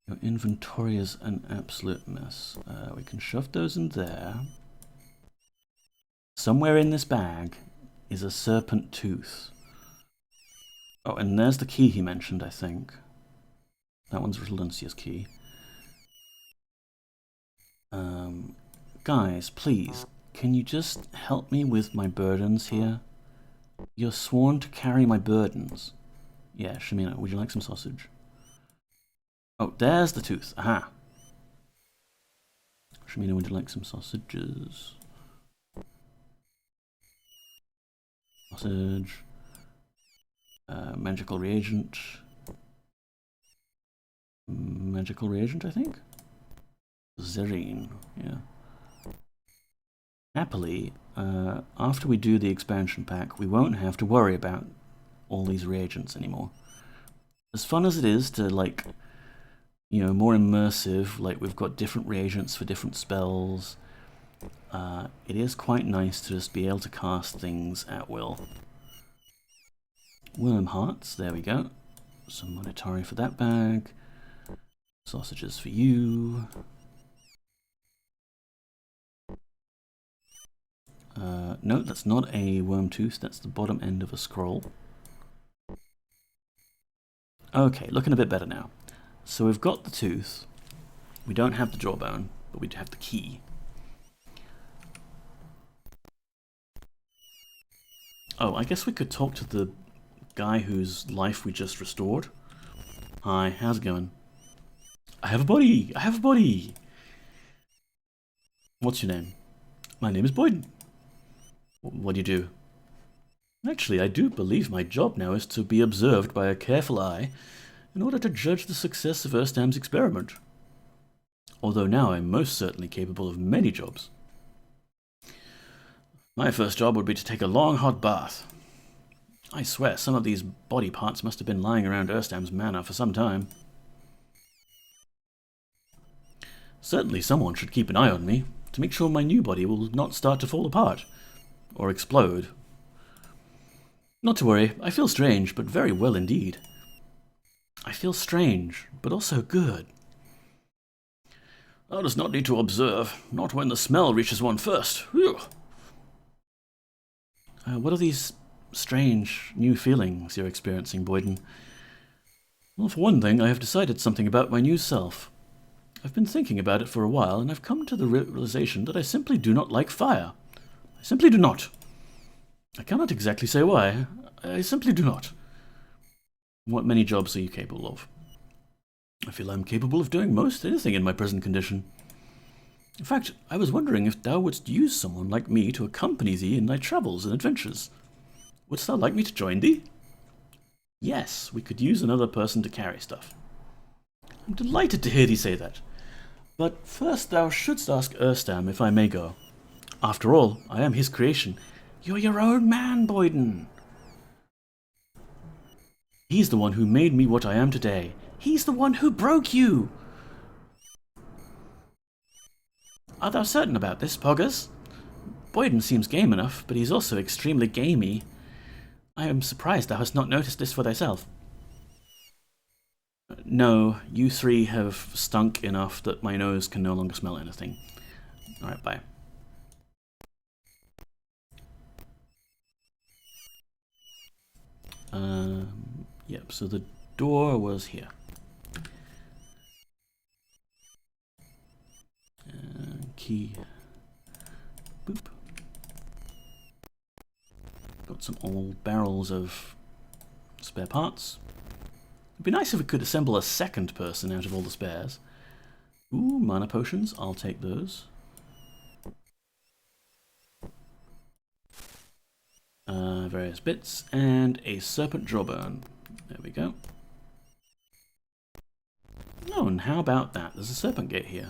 Your inventory is an absolute mess. We can shove those in there. Somewhere in this bag is a serpent tooth. Oh, and there's the key he mentioned, I think. That one's Reluncia's key. Guys, please, can you just help me with my burdens here? You're sworn to carry my burdens. Yeah, Shamina, would you like some sausage? Oh, there's the tooth. Aha. Shamina, would you like some sausages? Sausage. Magical reagent. Magical reagent, I think? Zerine, yeah. Happily, after we do the expansion pack, we won't have to worry about all these reagents anymore. As fun as it is to, like, you know, more immersive, like we've got different reagents for different spells, it is quite nice to just be able to cast things at will. Worm hearts, there we go. Some monetary for that bag. Sausages for you. No, that's not a worm tooth, that's the bottom end of a scroll. Okay, looking a bit better now. So we've got the tooth. We don't have the jawbone, but we do have the key. Oh, I guess we could talk to the guy whose life we just restored. Hi, how's it going? I have a body! I have a body! What's your name? My name is Boyden. What do you do? Actually, I do believe my job now is to be observed by a careful eye in order to judge the success of Erstam's experiment. Although now I'm most certainly capable of many jobs. My first job would be to take a long hot bath. I swear some of these body parts must have been lying around Erstam's manor for some time. Certainly someone should keep an eye on me to make sure my new body will not start to fall apart or explode. Not to worry, I feel strange, but very well indeed. I feel strange, but also good. One does not need to observe, not when the smell reaches one first. Whew. What are these strange new feelings you're experiencing, Boyden? Well, for one thing, I have decided something about my new self. I've been thinking about it for a while, and I've come to the realization that I simply do not like fire. I simply do not. I cannot exactly say why. I simply do not. What many jobs are you capable of? I feel I'm capable of doing most anything in my present condition. In fact, I was wondering if thou wouldst use someone like me to accompany thee in thy travels and adventures. Wouldst thou like me to join thee? Yes, we could use another person to carry stuff. I'm delighted to hear thee say that. But first thou shouldst ask Erstam if I may go. After all, I am his creation. You're your own man, Boyden. He's the one who made me what I am today. He's the one who broke you. Art thou certain about this, Poggers? Boyden seems game enough, but he's also extremely gamey. I am surprised thou hast not noticed this for thyself. No, you three have stunk enough that my nose can no longer smell anything. Alright, bye. Yep, so the door was here. Key. Boop. Got some old barrels of spare parts. It'd be nice if we could assemble a second person out of all the spares. Ooh, mana potions. I'll take those. Various bits. And a serpent jawbone. There we go. Oh, and how about that? There's a serpent gate here.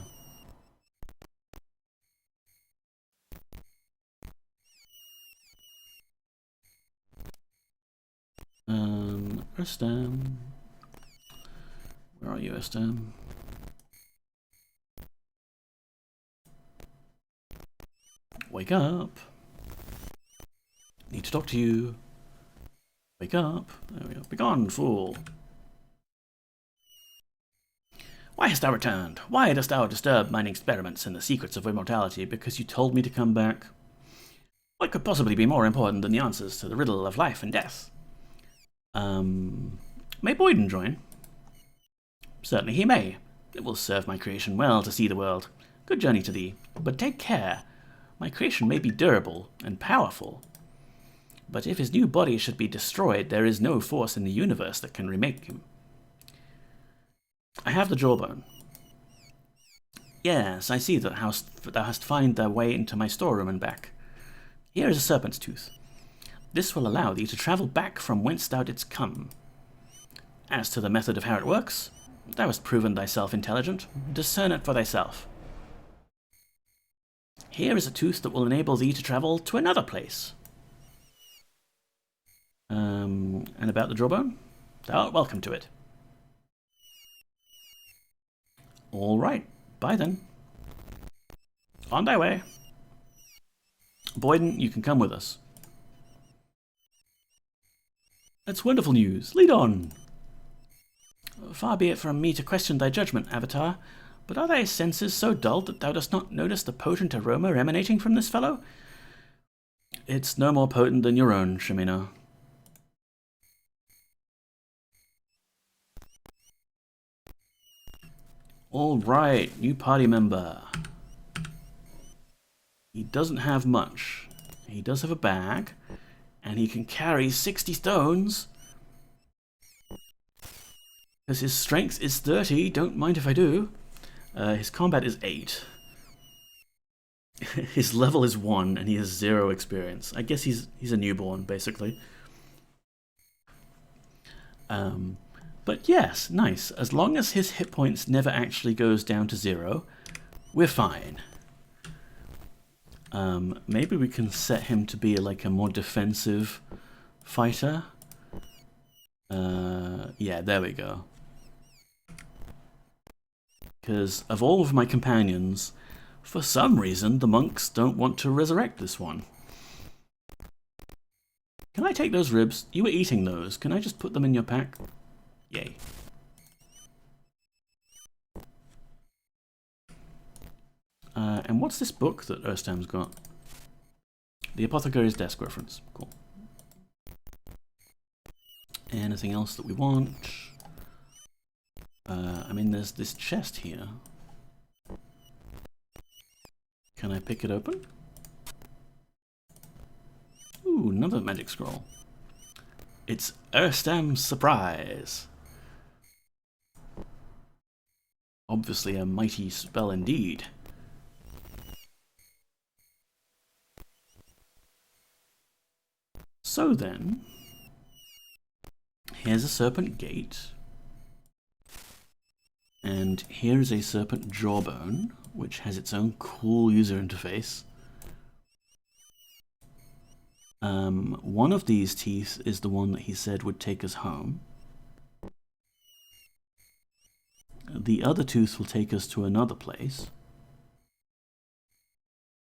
Erstam. Where are you, Erstam? Wake up. Need to talk to you. Wake up. There we go. Begone, fool. Why hast thou returned? Why dost thou disturb mine experiments in the secrets of immortality because you told me to come back? What could possibly be more important than the answers to the riddle of life and death? May Boyden join? Certainly he may. It will serve my creation well to see the world. Good journey to thee. But take care. My creation may be durable and powerful. But if his new body should be destroyed, there is no force in the universe that can remake him. I have the jawbone. Yes, I see that thou hast found thy way into my storeroom and back. Here is a serpent's tooth. This will allow thee to travel back from whence thou didst come. As to the method of how it works, thou hast proven thyself intelligent. Discern it for thyself. Here is a tooth that will enable thee to travel to another place. And about the jawbone? Thou art welcome to it. All right, bye then. On thy way. Boyden, you can come with us. That's wonderful news. Lead on. Far be it from me to question thy judgment, Avatar, but are thy senses so dull that thou dost not notice the potent aroma emanating from this fellow? It's no more potent than your own, Shemina. All right, new party member. He doesn't have much. He does have a bag, and he can carry 60 stones. Because his strength is 30, don't mind if I do. His combat is 8. His level is 1, and he has 0 experience. I guess he's a newborn, basically. But yes, nice. As long as his hit points never actually goes down to 0, we're fine. Maybe we can set him to be like a more defensive fighter. Yeah, there we go. Because of all of my companions, for some reason the monks don't want to resurrect this one. Can I take those ribs? You were eating those. Can I just put them in your pack? Yay. And what's this book that Erstam's got? The Apothecary's Desk reference. Cool. Anything else that we want? I mean, there's this chest here. Can I pick it open? Ooh, another magic scroll. It's Erstam's surprise. Obviously a mighty spell indeed. So then, here's a serpent gate. And here's a serpent jawbone, which has its own cool user interface. One of these teeth is the one that he said would take us home. The other tooth will take us to another place.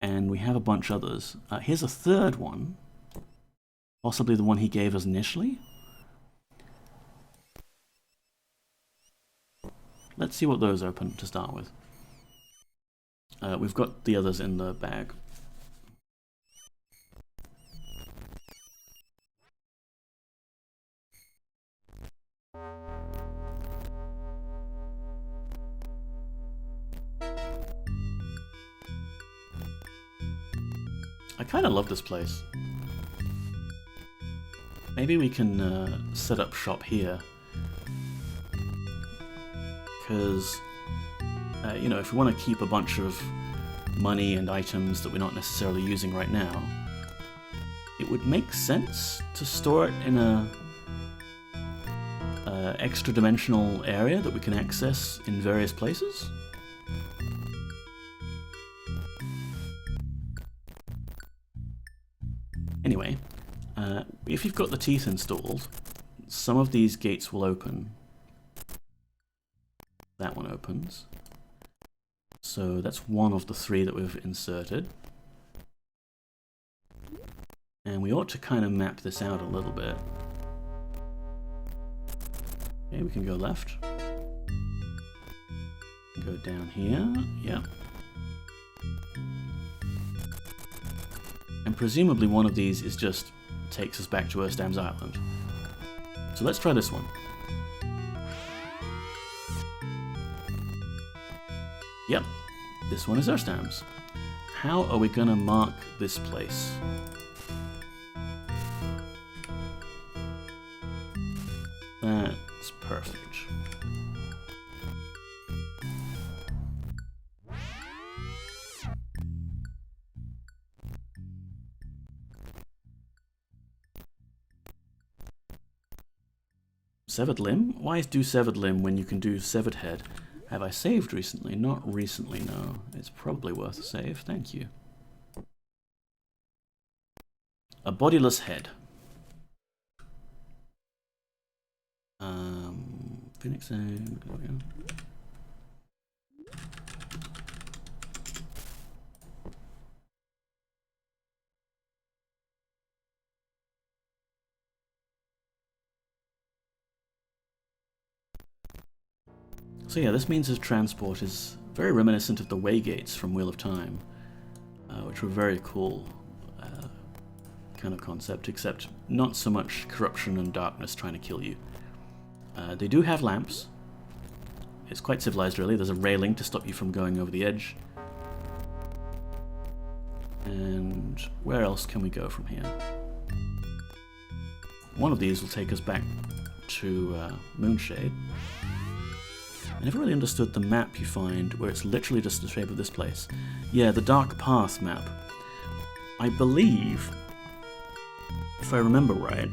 And we have a bunch others. Here's a third one. Possibly the one he gave us initially. Let's see what those open to start with. We've got the others in the bag. I kind of love this place. Maybe we can set up shop here. Because, you know, if we want to keep a bunch of money and items that we're not necessarily using right now, it would make sense to store it in a extra dimensional area that we can access in various places. Anyway, if you've got the teeth installed, some of these gates will open. That one opens. So that's one of the 3 that we've inserted. And we ought to kind of map this out a little bit. Okay, we can go left. Go down here, yep. And presumably one of these is just takes us back to Erstam's island. So let's try this one. Yep, this one is Erstam's. How are we gonna mark this place? That's perfect. Severed limb? Why do severed limb when you can do severed head? Have I saved recently? Not recently, no. It's probably worth a save, thank you. A bodiless head. Phoenix egg, there we go. So yeah, this means of transport is very reminiscent of the waygates from Wheel of Time, which were very cool kind of concept, except not so much corruption and darkness trying to kill you. They do have lamps. It's quite civilized, really. There's a railing to stop you from going over the edge. And where else can we go from here? One of these will take us back to Moonshade. I never really understood the map you find where it's literally just the shape of this place. Yeah, the Dark Path map. I believe, if I remember right,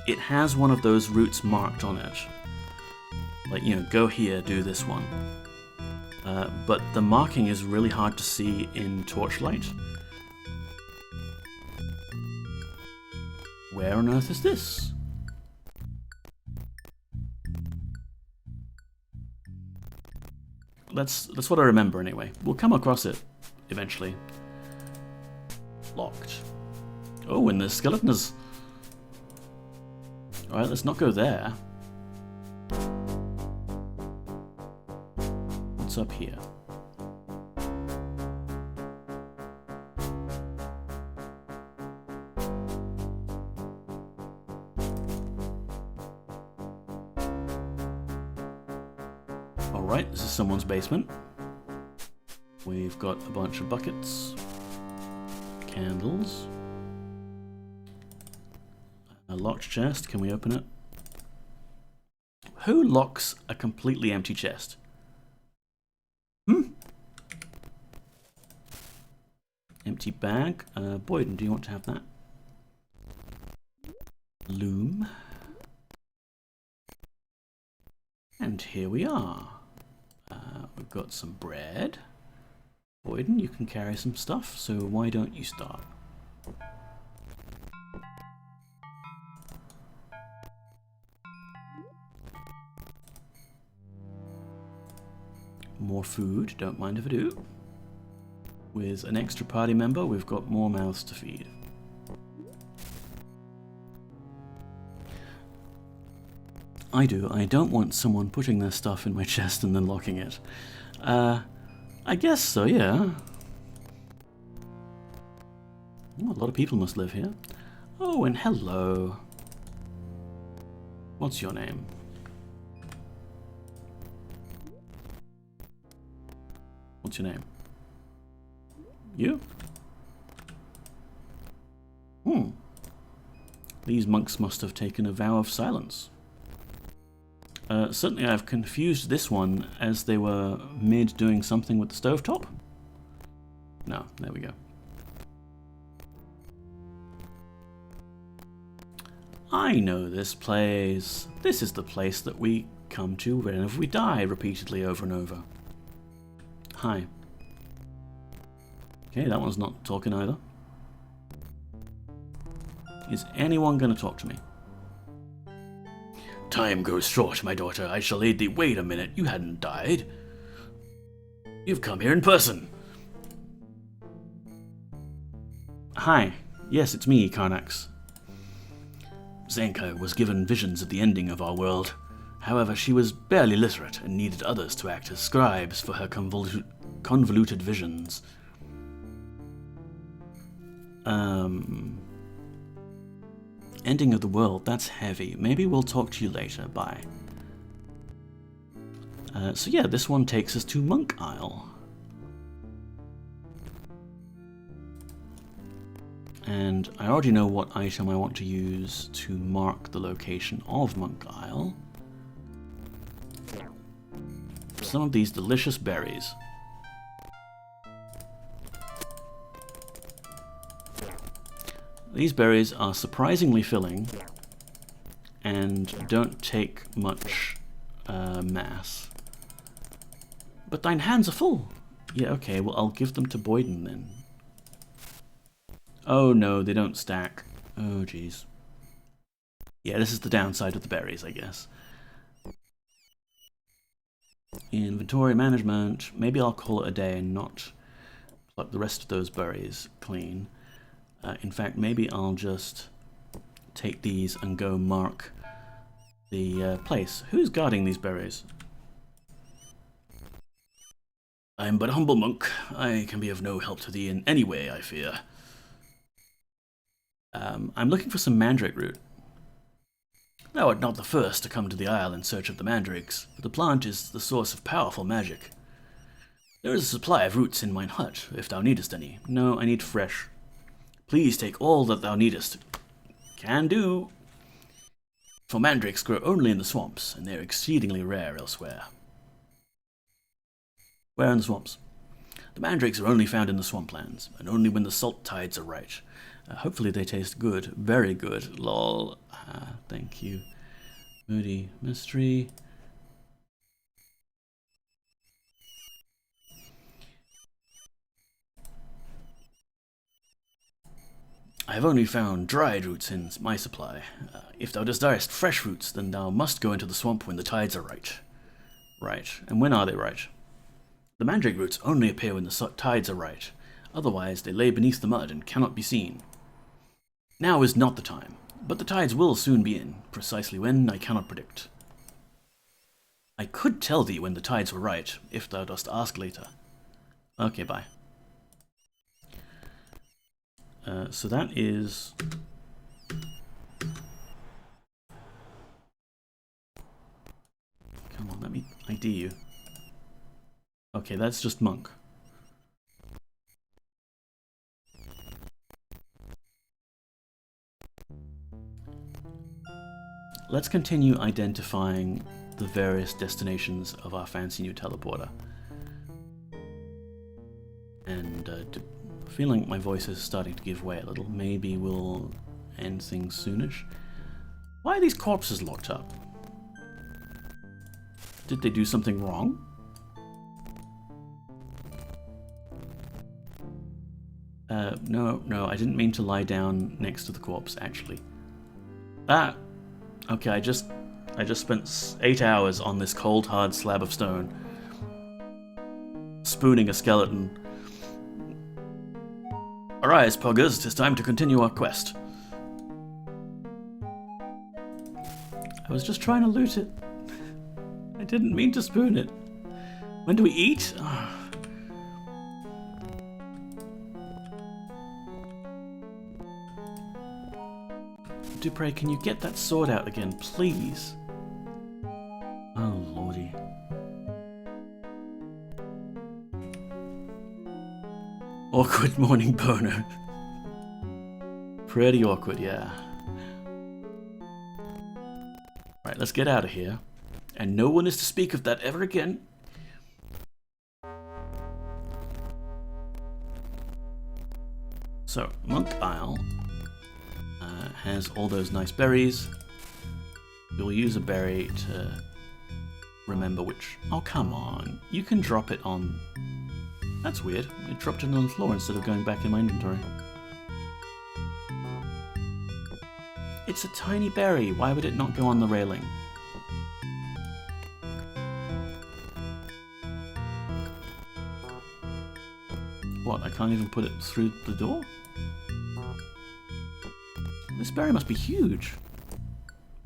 it has one of those routes marked on it. Like, you know, go here, do this one. But the marking is really hard to see in torchlight. Where on earth is this? That's what I remember anyway. We'll come across it eventually. Locked. Oh, and there's skeletons. Alright, let's not go there. What's up here? Alright, this is someone's basement. We've got a bunch of buckets, candles, a locked chest. Can we open it? Who locks a completely empty chest? Empty bag. Boyden, do you want to have that? Loom. here we are. We've got some bread. Boyden, you can carry some stuff, so why don't you start? More food, don't mind if I do. With an extra party member, we've got more mouths to feed. I don't want someone putting their stuff in my chest and then locking it. I guess so, yeah. Oh, a lot of people must live here. Oh, and hello. What's your name? What's your name? You? These monks must have taken a vow of silence. Certainly I've confused this one as they were mid doing something with the stovetop. No, there we go. I know this place. This is the place that we come to whenever we die repeatedly over and over. Hi. Okay, that one's not talking either. Is anyone going to talk to me? Time grows short, my daughter. I shall aid thee. Wait a minute, you hadn't died. You've come here in person. Hi. Yes, it's me, Karnax. Zanka was given visions at the ending of our world. However, she was barely literate and needed others to act as scribes for her convoluted visions. Ending of the world, that's heavy. Maybe we'll talk to you later. Bye. So yeah, this one takes us to Monk Isle. And I already know what item I want to use to mark the location of Monk Isle. Some of these delicious berries. These berries are surprisingly filling and don't take much mass. But thine hands are full. Yeah, okay, well I'll give them to Boyden then. Oh no, they don't stack. Oh jeez. Yeah, this is the downside of the berries, I guess. Inventory management. Maybe I'll call it a day and not pluck the rest of those berries clean. In fact, maybe I'll just take these and go mark the place. Who's guarding these berries? I am but a humble monk. I can be of no help to thee in any way, I fear. I'm looking for some mandrake root. Thou art not the first to come to the isle in search of the mandrakes, but the plant is the source of powerful magic. There is a supply of roots in mine hut, if thou needest any. No, I need fresh. Please take all that thou needest. Can do. For mandrakes grow only in the swamps, and they are exceedingly rare elsewhere. Where in the swamps? The mandrakes are only found in the swamplands, and only when the salt tides are right. Hopefully they taste good. Very good. Lol. Thank you. Moody mystery. I have only found dried roots in my supply. If thou desirest fresh roots, then thou must go into the swamp when the tides are right. Right. And when are they right? The mandrake roots only appear when the tides are right. Otherwise, they lay beneath the mud and cannot be seen. Now is not the time, but the tides will soon be in. Precisely when, I cannot predict. I could tell thee when the tides were right, if thou dost ask later. Okay, bye. So that is... Come on, let me ID you. Okay, that's just monk. Let's continue identifying the various destinations of our fancy new teleporter. And feeling like my voice is starting to give way a little. Maybe we'll end things soonish. Why are these corpses locked up? Did they do something wrong? No, I didn't mean to lie down next to the corpse, actually. Ah! Okay, I just spent 8 hours on this cold, hard slab of stone, spooning a skeleton. Arise, Poggers, 'tis time to continue our quest. I was just trying to loot it. I didn't mean to spoon it. When do we eat? Dupre, can you get that sword out again, please? Oh, lordy. Awkward morning boner. Pretty awkward, yeah. Right, let's get out of here. And no one is to speak of that ever again. So, Monk Isle has all those nice berries. We'll use a berry to remember which... Oh, come on. You can drop it on... That's weird. It dropped it on the floor instead of going back in my inventory. It's a tiny berry. Why would it not go on the railing? What, I can't even put it through the door? This berry must be huge.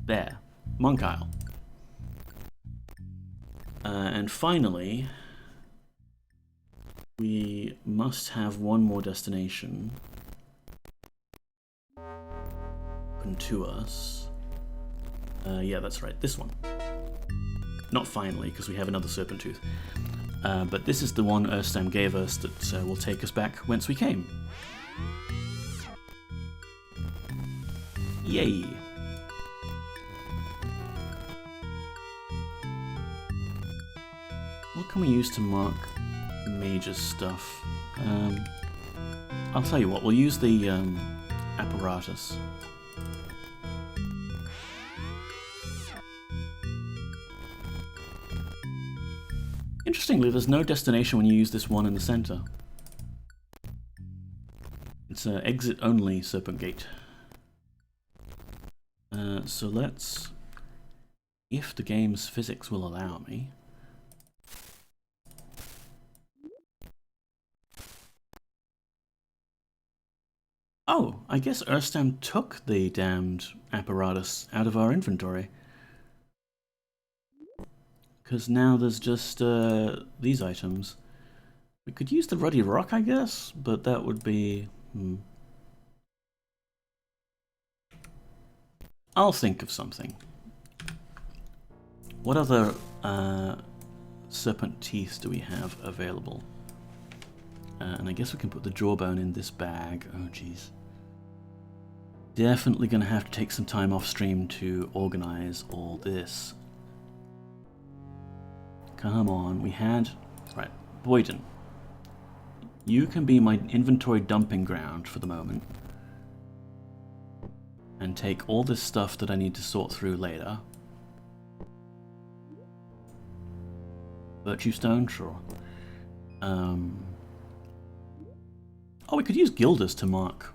There. Monk Isle. And finally, we must have one more destination open to us. Yeah, that's right, this one. Not finally, because we have another Serpent Tooth. But this is the one Erstam gave us that will take us back whence we came. Yay! What can we use to mark Mage's stuff? I'll tell you what, we'll use the apparatus. Interestingly, there's no destination when you use this one in the center. It's an exit-only Serpent Gate. So let's, if the game's physics will allow me, oh, I guess Erstam took the damned apparatus out of our inventory. Because now there's just these items. We could use the Ruddy Rock, I guess, but that would be... I'll think of something. What other serpent teeth do we have available? And I guess we can put the jawbone in this bag. Oh, jeez. Definitely going to have to take some time off stream to organize all this. Come on, we had... Right, Boyden. You can be my inventory dumping ground for the moment. And take all this stuff that I need to sort through later. Virtue Stone, sure. Oh, we could use guilders to mark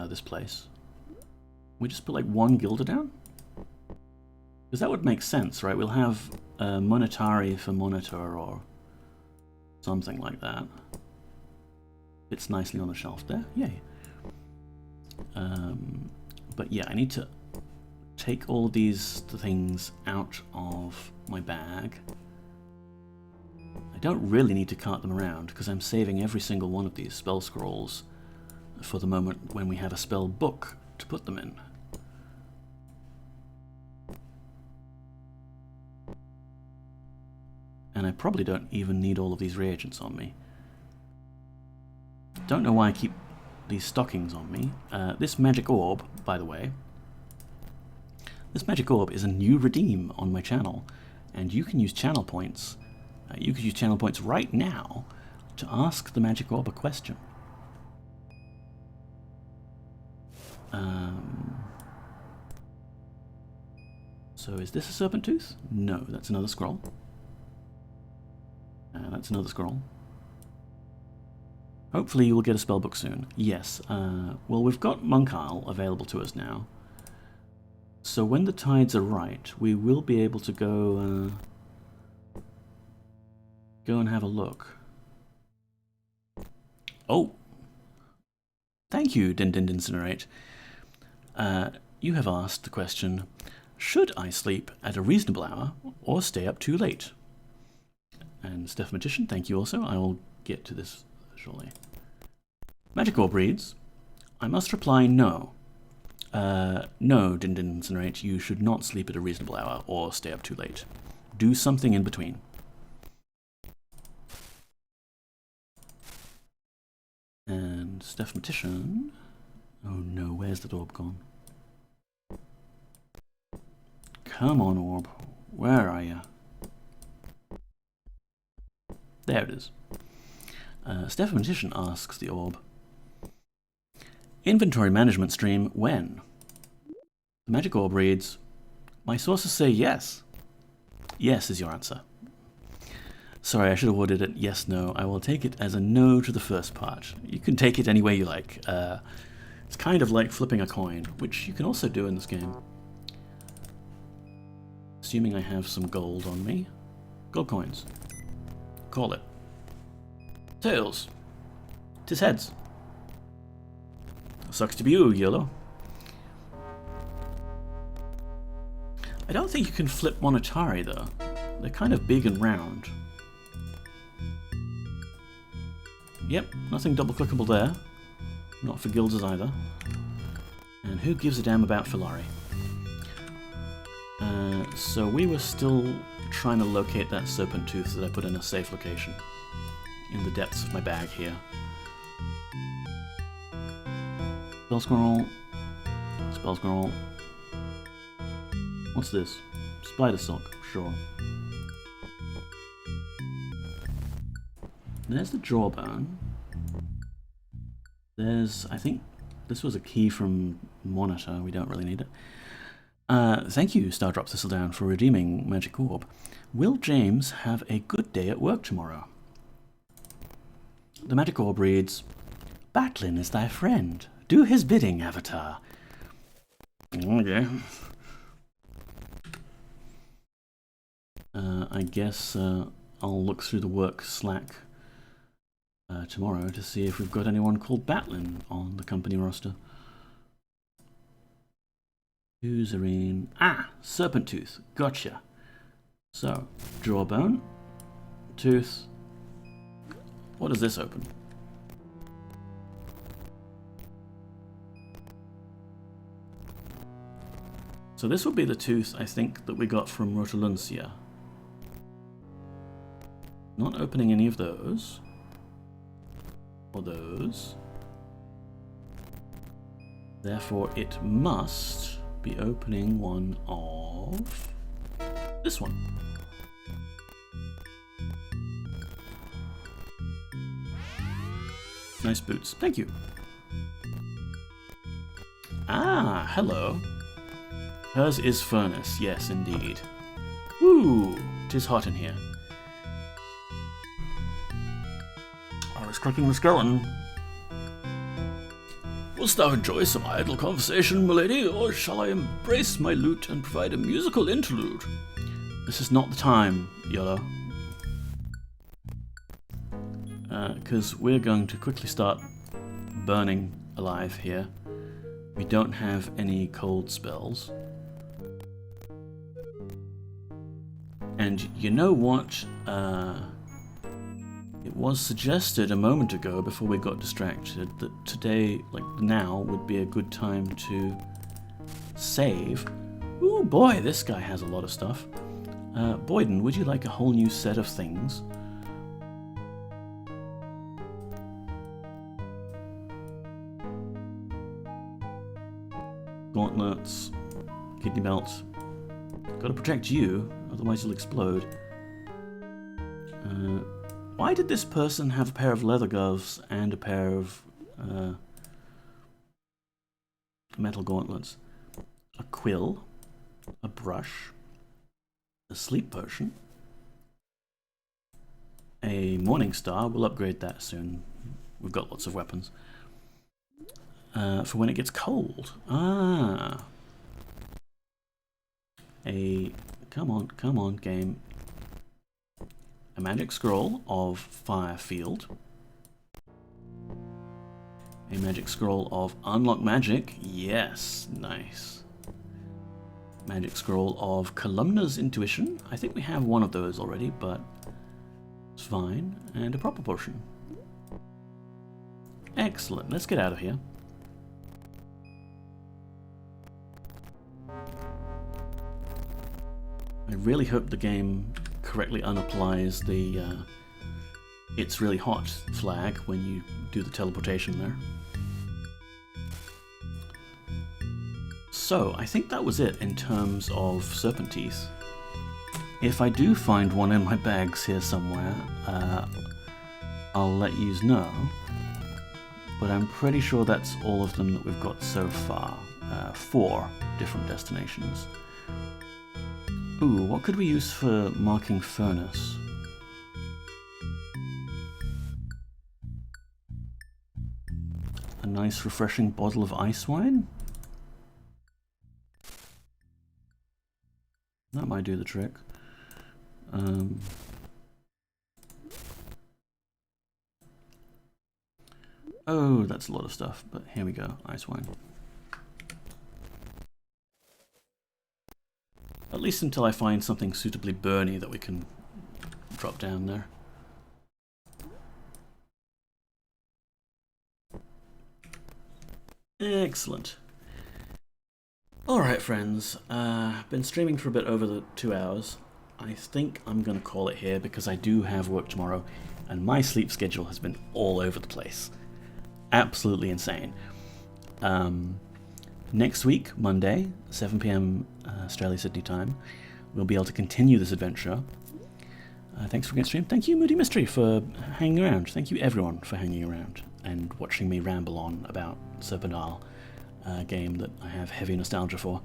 this place. We just put like one gilder down? Because that would make sense, right? We'll have Monetary for monitor or something like that. Fits nicely on the shelf there. Yay. But yeah, I need to take all these things out of my bag. I don't really need to cart them around because I'm saving every single one of these spell scrolls for the moment when we have a spell book to put them in. And I probably don't even need all of these reagents on me. Don't know why I keep these stockings on me. This magic orb, by the way, this magic orb is a new redeem on my channel, and you can use channel points. You could use channel points right now to ask the magic orb a question. So is this a serpent tooth? No, that's another scroll. that's another scroll. Hopefully you will get a spellbook soon. Yes. Well, we've got Monk Isle available to us now. So when the tides are right, we will be able to go and have a look. Oh! Thank you, Incinerate. You have asked the question, should I sleep at a reasonable hour or stay up too late? And Steph Magician, thank you also. I will get to this shortly. Magic Orb reads, I must reply no. No, Incinerate, you should not sleep at a reasonable hour or stay up too late. Do something in between. And Steph Magician, oh no, where's the orb gone? Come on, orb. Where are you? There it is. Steph Magician asks the orb, inventory management stream when? The magic orb reads, my sources say yes. Yes is your answer. Sorry, I should have ordered it yes, no. I will take it as a no to the first part. You can take it any way you like. It's kind of like flipping a coin, which you can also do in this game. Assuming I have some gold on me. Gold coins. Call it. Tails. 'Tis heads. Sucks to be you, YOLO. I don't think you can flip Monetari, though. They're kind of big and round. Yep, nothing double-clickable there. Not for guilds either. And who gives a damn about Filari? So we were still trying to locate that serpent tooth that I put in a safe location. In the depths of my bag here. Spell scroll. Spell scroll. What's this? Spider silk, sure. There's the jawbone. There's, I think, this was a key from Monitor. We don't really need it. Thank you, Stardrop Thistledown, for redeeming Magic Orb. Will James have a good day at work tomorrow? The Magic Orb reads, Batlin is thy friend. Do his bidding, Avatar. Okay. I guess I'll look through the work Slack tomorrow to see if we've got anyone called Batlin on the company roster. Suzerain. Ah! Serpent tooth. Gotcha. So, jawbone. Tooth. What does this open? So this would be the tooth, I think, that we got from Rotaluncia. Not opening any of those. Or those. Therefore, it must be opening one of this one. Nice boots. Thank you. Ah, hello. Hers is furnace. Yes, indeed. Woo! 'Tis hot in here. I was cooking the skeleton. Wilt thou enjoy some idle conversation, milady, or shall I embrace my lute and provide a musical interlude? This is not the time, YOLO. Because we're going to quickly start burning alive here. We don't have any cold spells. And you know what? It was suggested a moment ago before we got distracted that today, like now, would be a good time to save. Ooh boy, this guy has a lot of stuff. Boyden, would you like a whole new set of things? Gauntlets, kidney belt. Gotta protect you, otherwise you'll explode. Why did this person have a pair of leather gloves and a pair of metal gauntlets? A quill, a brush, a sleep potion, a Morning Star. We'll upgrade that soon. We've got lots of weapons. For when it gets cold. Ah. Come on, game. A magic scroll of Fire Field. A magic scroll of Unlock Magic. Yes, nice. Magic scroll of Columna's Intuition. I think we have one of those already, but it's fine. And a proper potion. Excellent. Let's get out of here. I really hope the game correctly unapplies the "it's really hot" flag when you do the teleportation there. So, I think that was it in terms of serpent teeth. If I do find one in my bags here somewhere, I'll let yous know. But I'm pretty sure that's all of them that we've got so far. 4 different destinations. Ooh, what could we use for marking furnace? A nice refreshing bottle of ice wine? That might do the trick. Oh, that's a lot of stuff, but here we go, ice wine. At least until I find something suitably burny that we can drop down there. Excellent. Alright friends, been streaming for a bit over the 2 hours. I think I'm going to call it here because I do have work tomorrow and my sleep schedule has been all over the place. Absolutely insane. Next week, Monday, 7 PM Australia Sydney time, we'll be able to continue this adventure. Thanks for getting stream. Thank you, Moody Mystery, for hanging around. Thank you, everyone, for hanging around and watching me ramble on about Serpent, a game that I have heavy nostalgia for.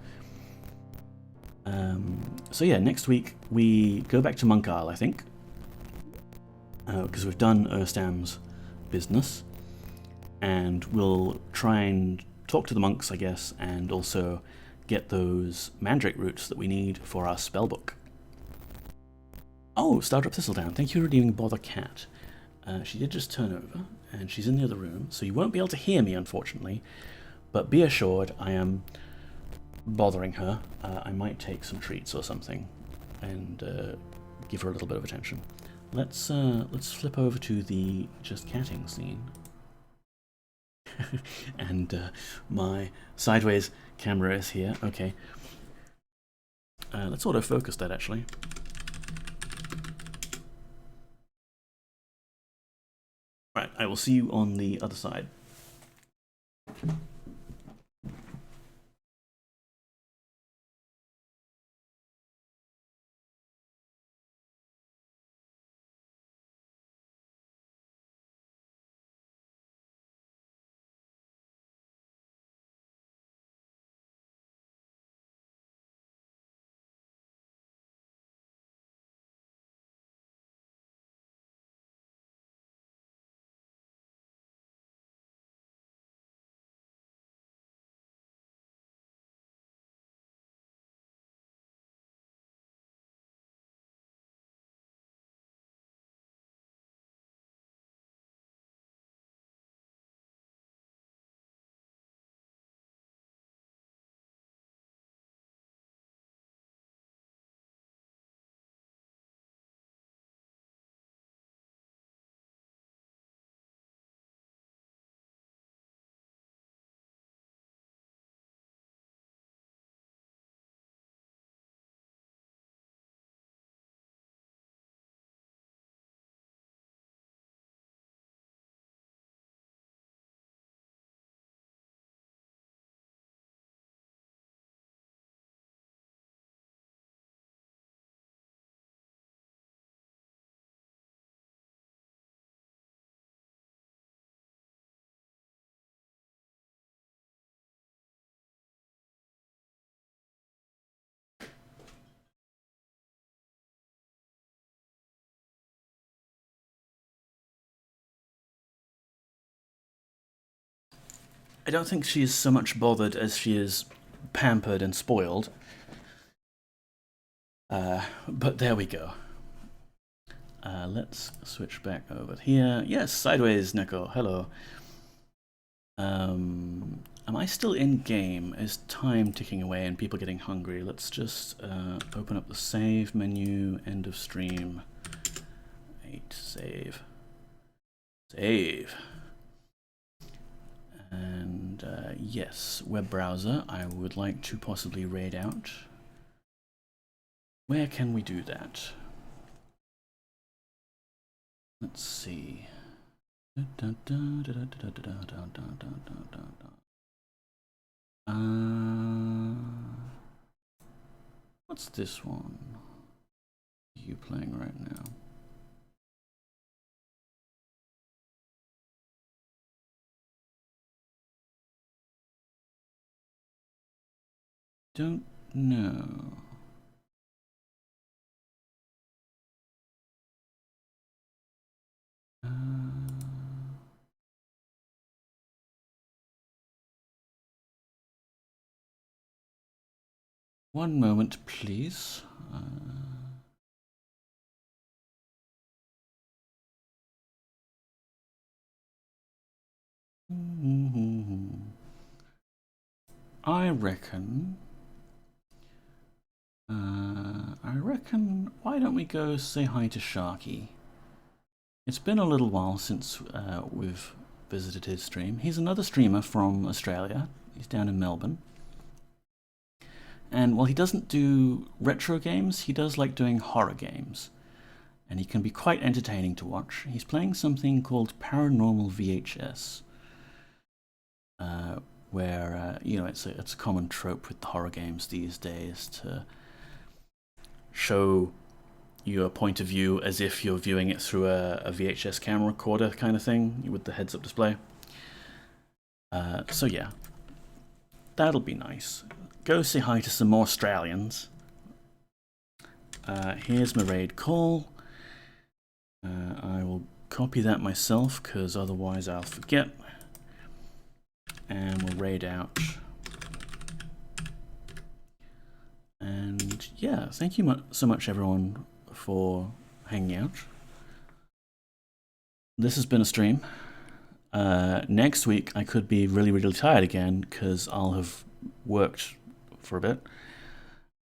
So yeah, next week we go back to Monk Isle, I think, because we've done Erstam's business, and we'll try and talk to the monks, I guess, and also get those mandrake roots that we need for our spellbook. Oh, Stardrop Thistledown, thank you for redeeming Bother Cat. She did just turn over, and she's in the other room, so you won't be able to hear me, unfortunately, but be assured I am bothering her. I might take some treats or something and give her a little bit of attention. Let's flip over to the just catting scene. And my sideways camera is here. Okay. Let's autofocus that actually. Right, I will see you on the other side. I don't think she's so much bothered as she is pampered and spoiled. But there we go. Let's switch back over here. Yes, sideways, NEKO. Hello. Am I still in game? Is time ticking away and people getting hungry? Let's just open up the save menu, end of stream. 8, save. Save. And yes, web browser, I would like to possibly raid out. Where can we do that? Let's see. What's this one? Are you playing right now? Don't know. One moment, please. I reckon, why don't we go say hi to Sharky? It's been a little while since we've visited his stream. He's another streamer from Australia. He's down in Melbourne. And while he doesn't do retro games, he does like doing horror games. And he can be quite entertaining to watch. He's playing something called Paranormal VHS. Where, you know, it's a common trope with the horror games these days to show you a point of view as if you're viewing it through a VHS camera recorder kind of thing with the heads-up display. So yeah, that'll be nice. Go say hi to some more Australians. Here's my raid call. I will copy that myself because otherwise I'll forget. And we'll raid out. And yeah, thank you so much everyone for hanging out. This has been a stream. Next week I could be really tired again because I'll have worked for a bit.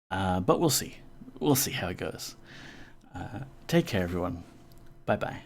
But we'll see. We'll see how it goes. Take care everyone. Bye bye.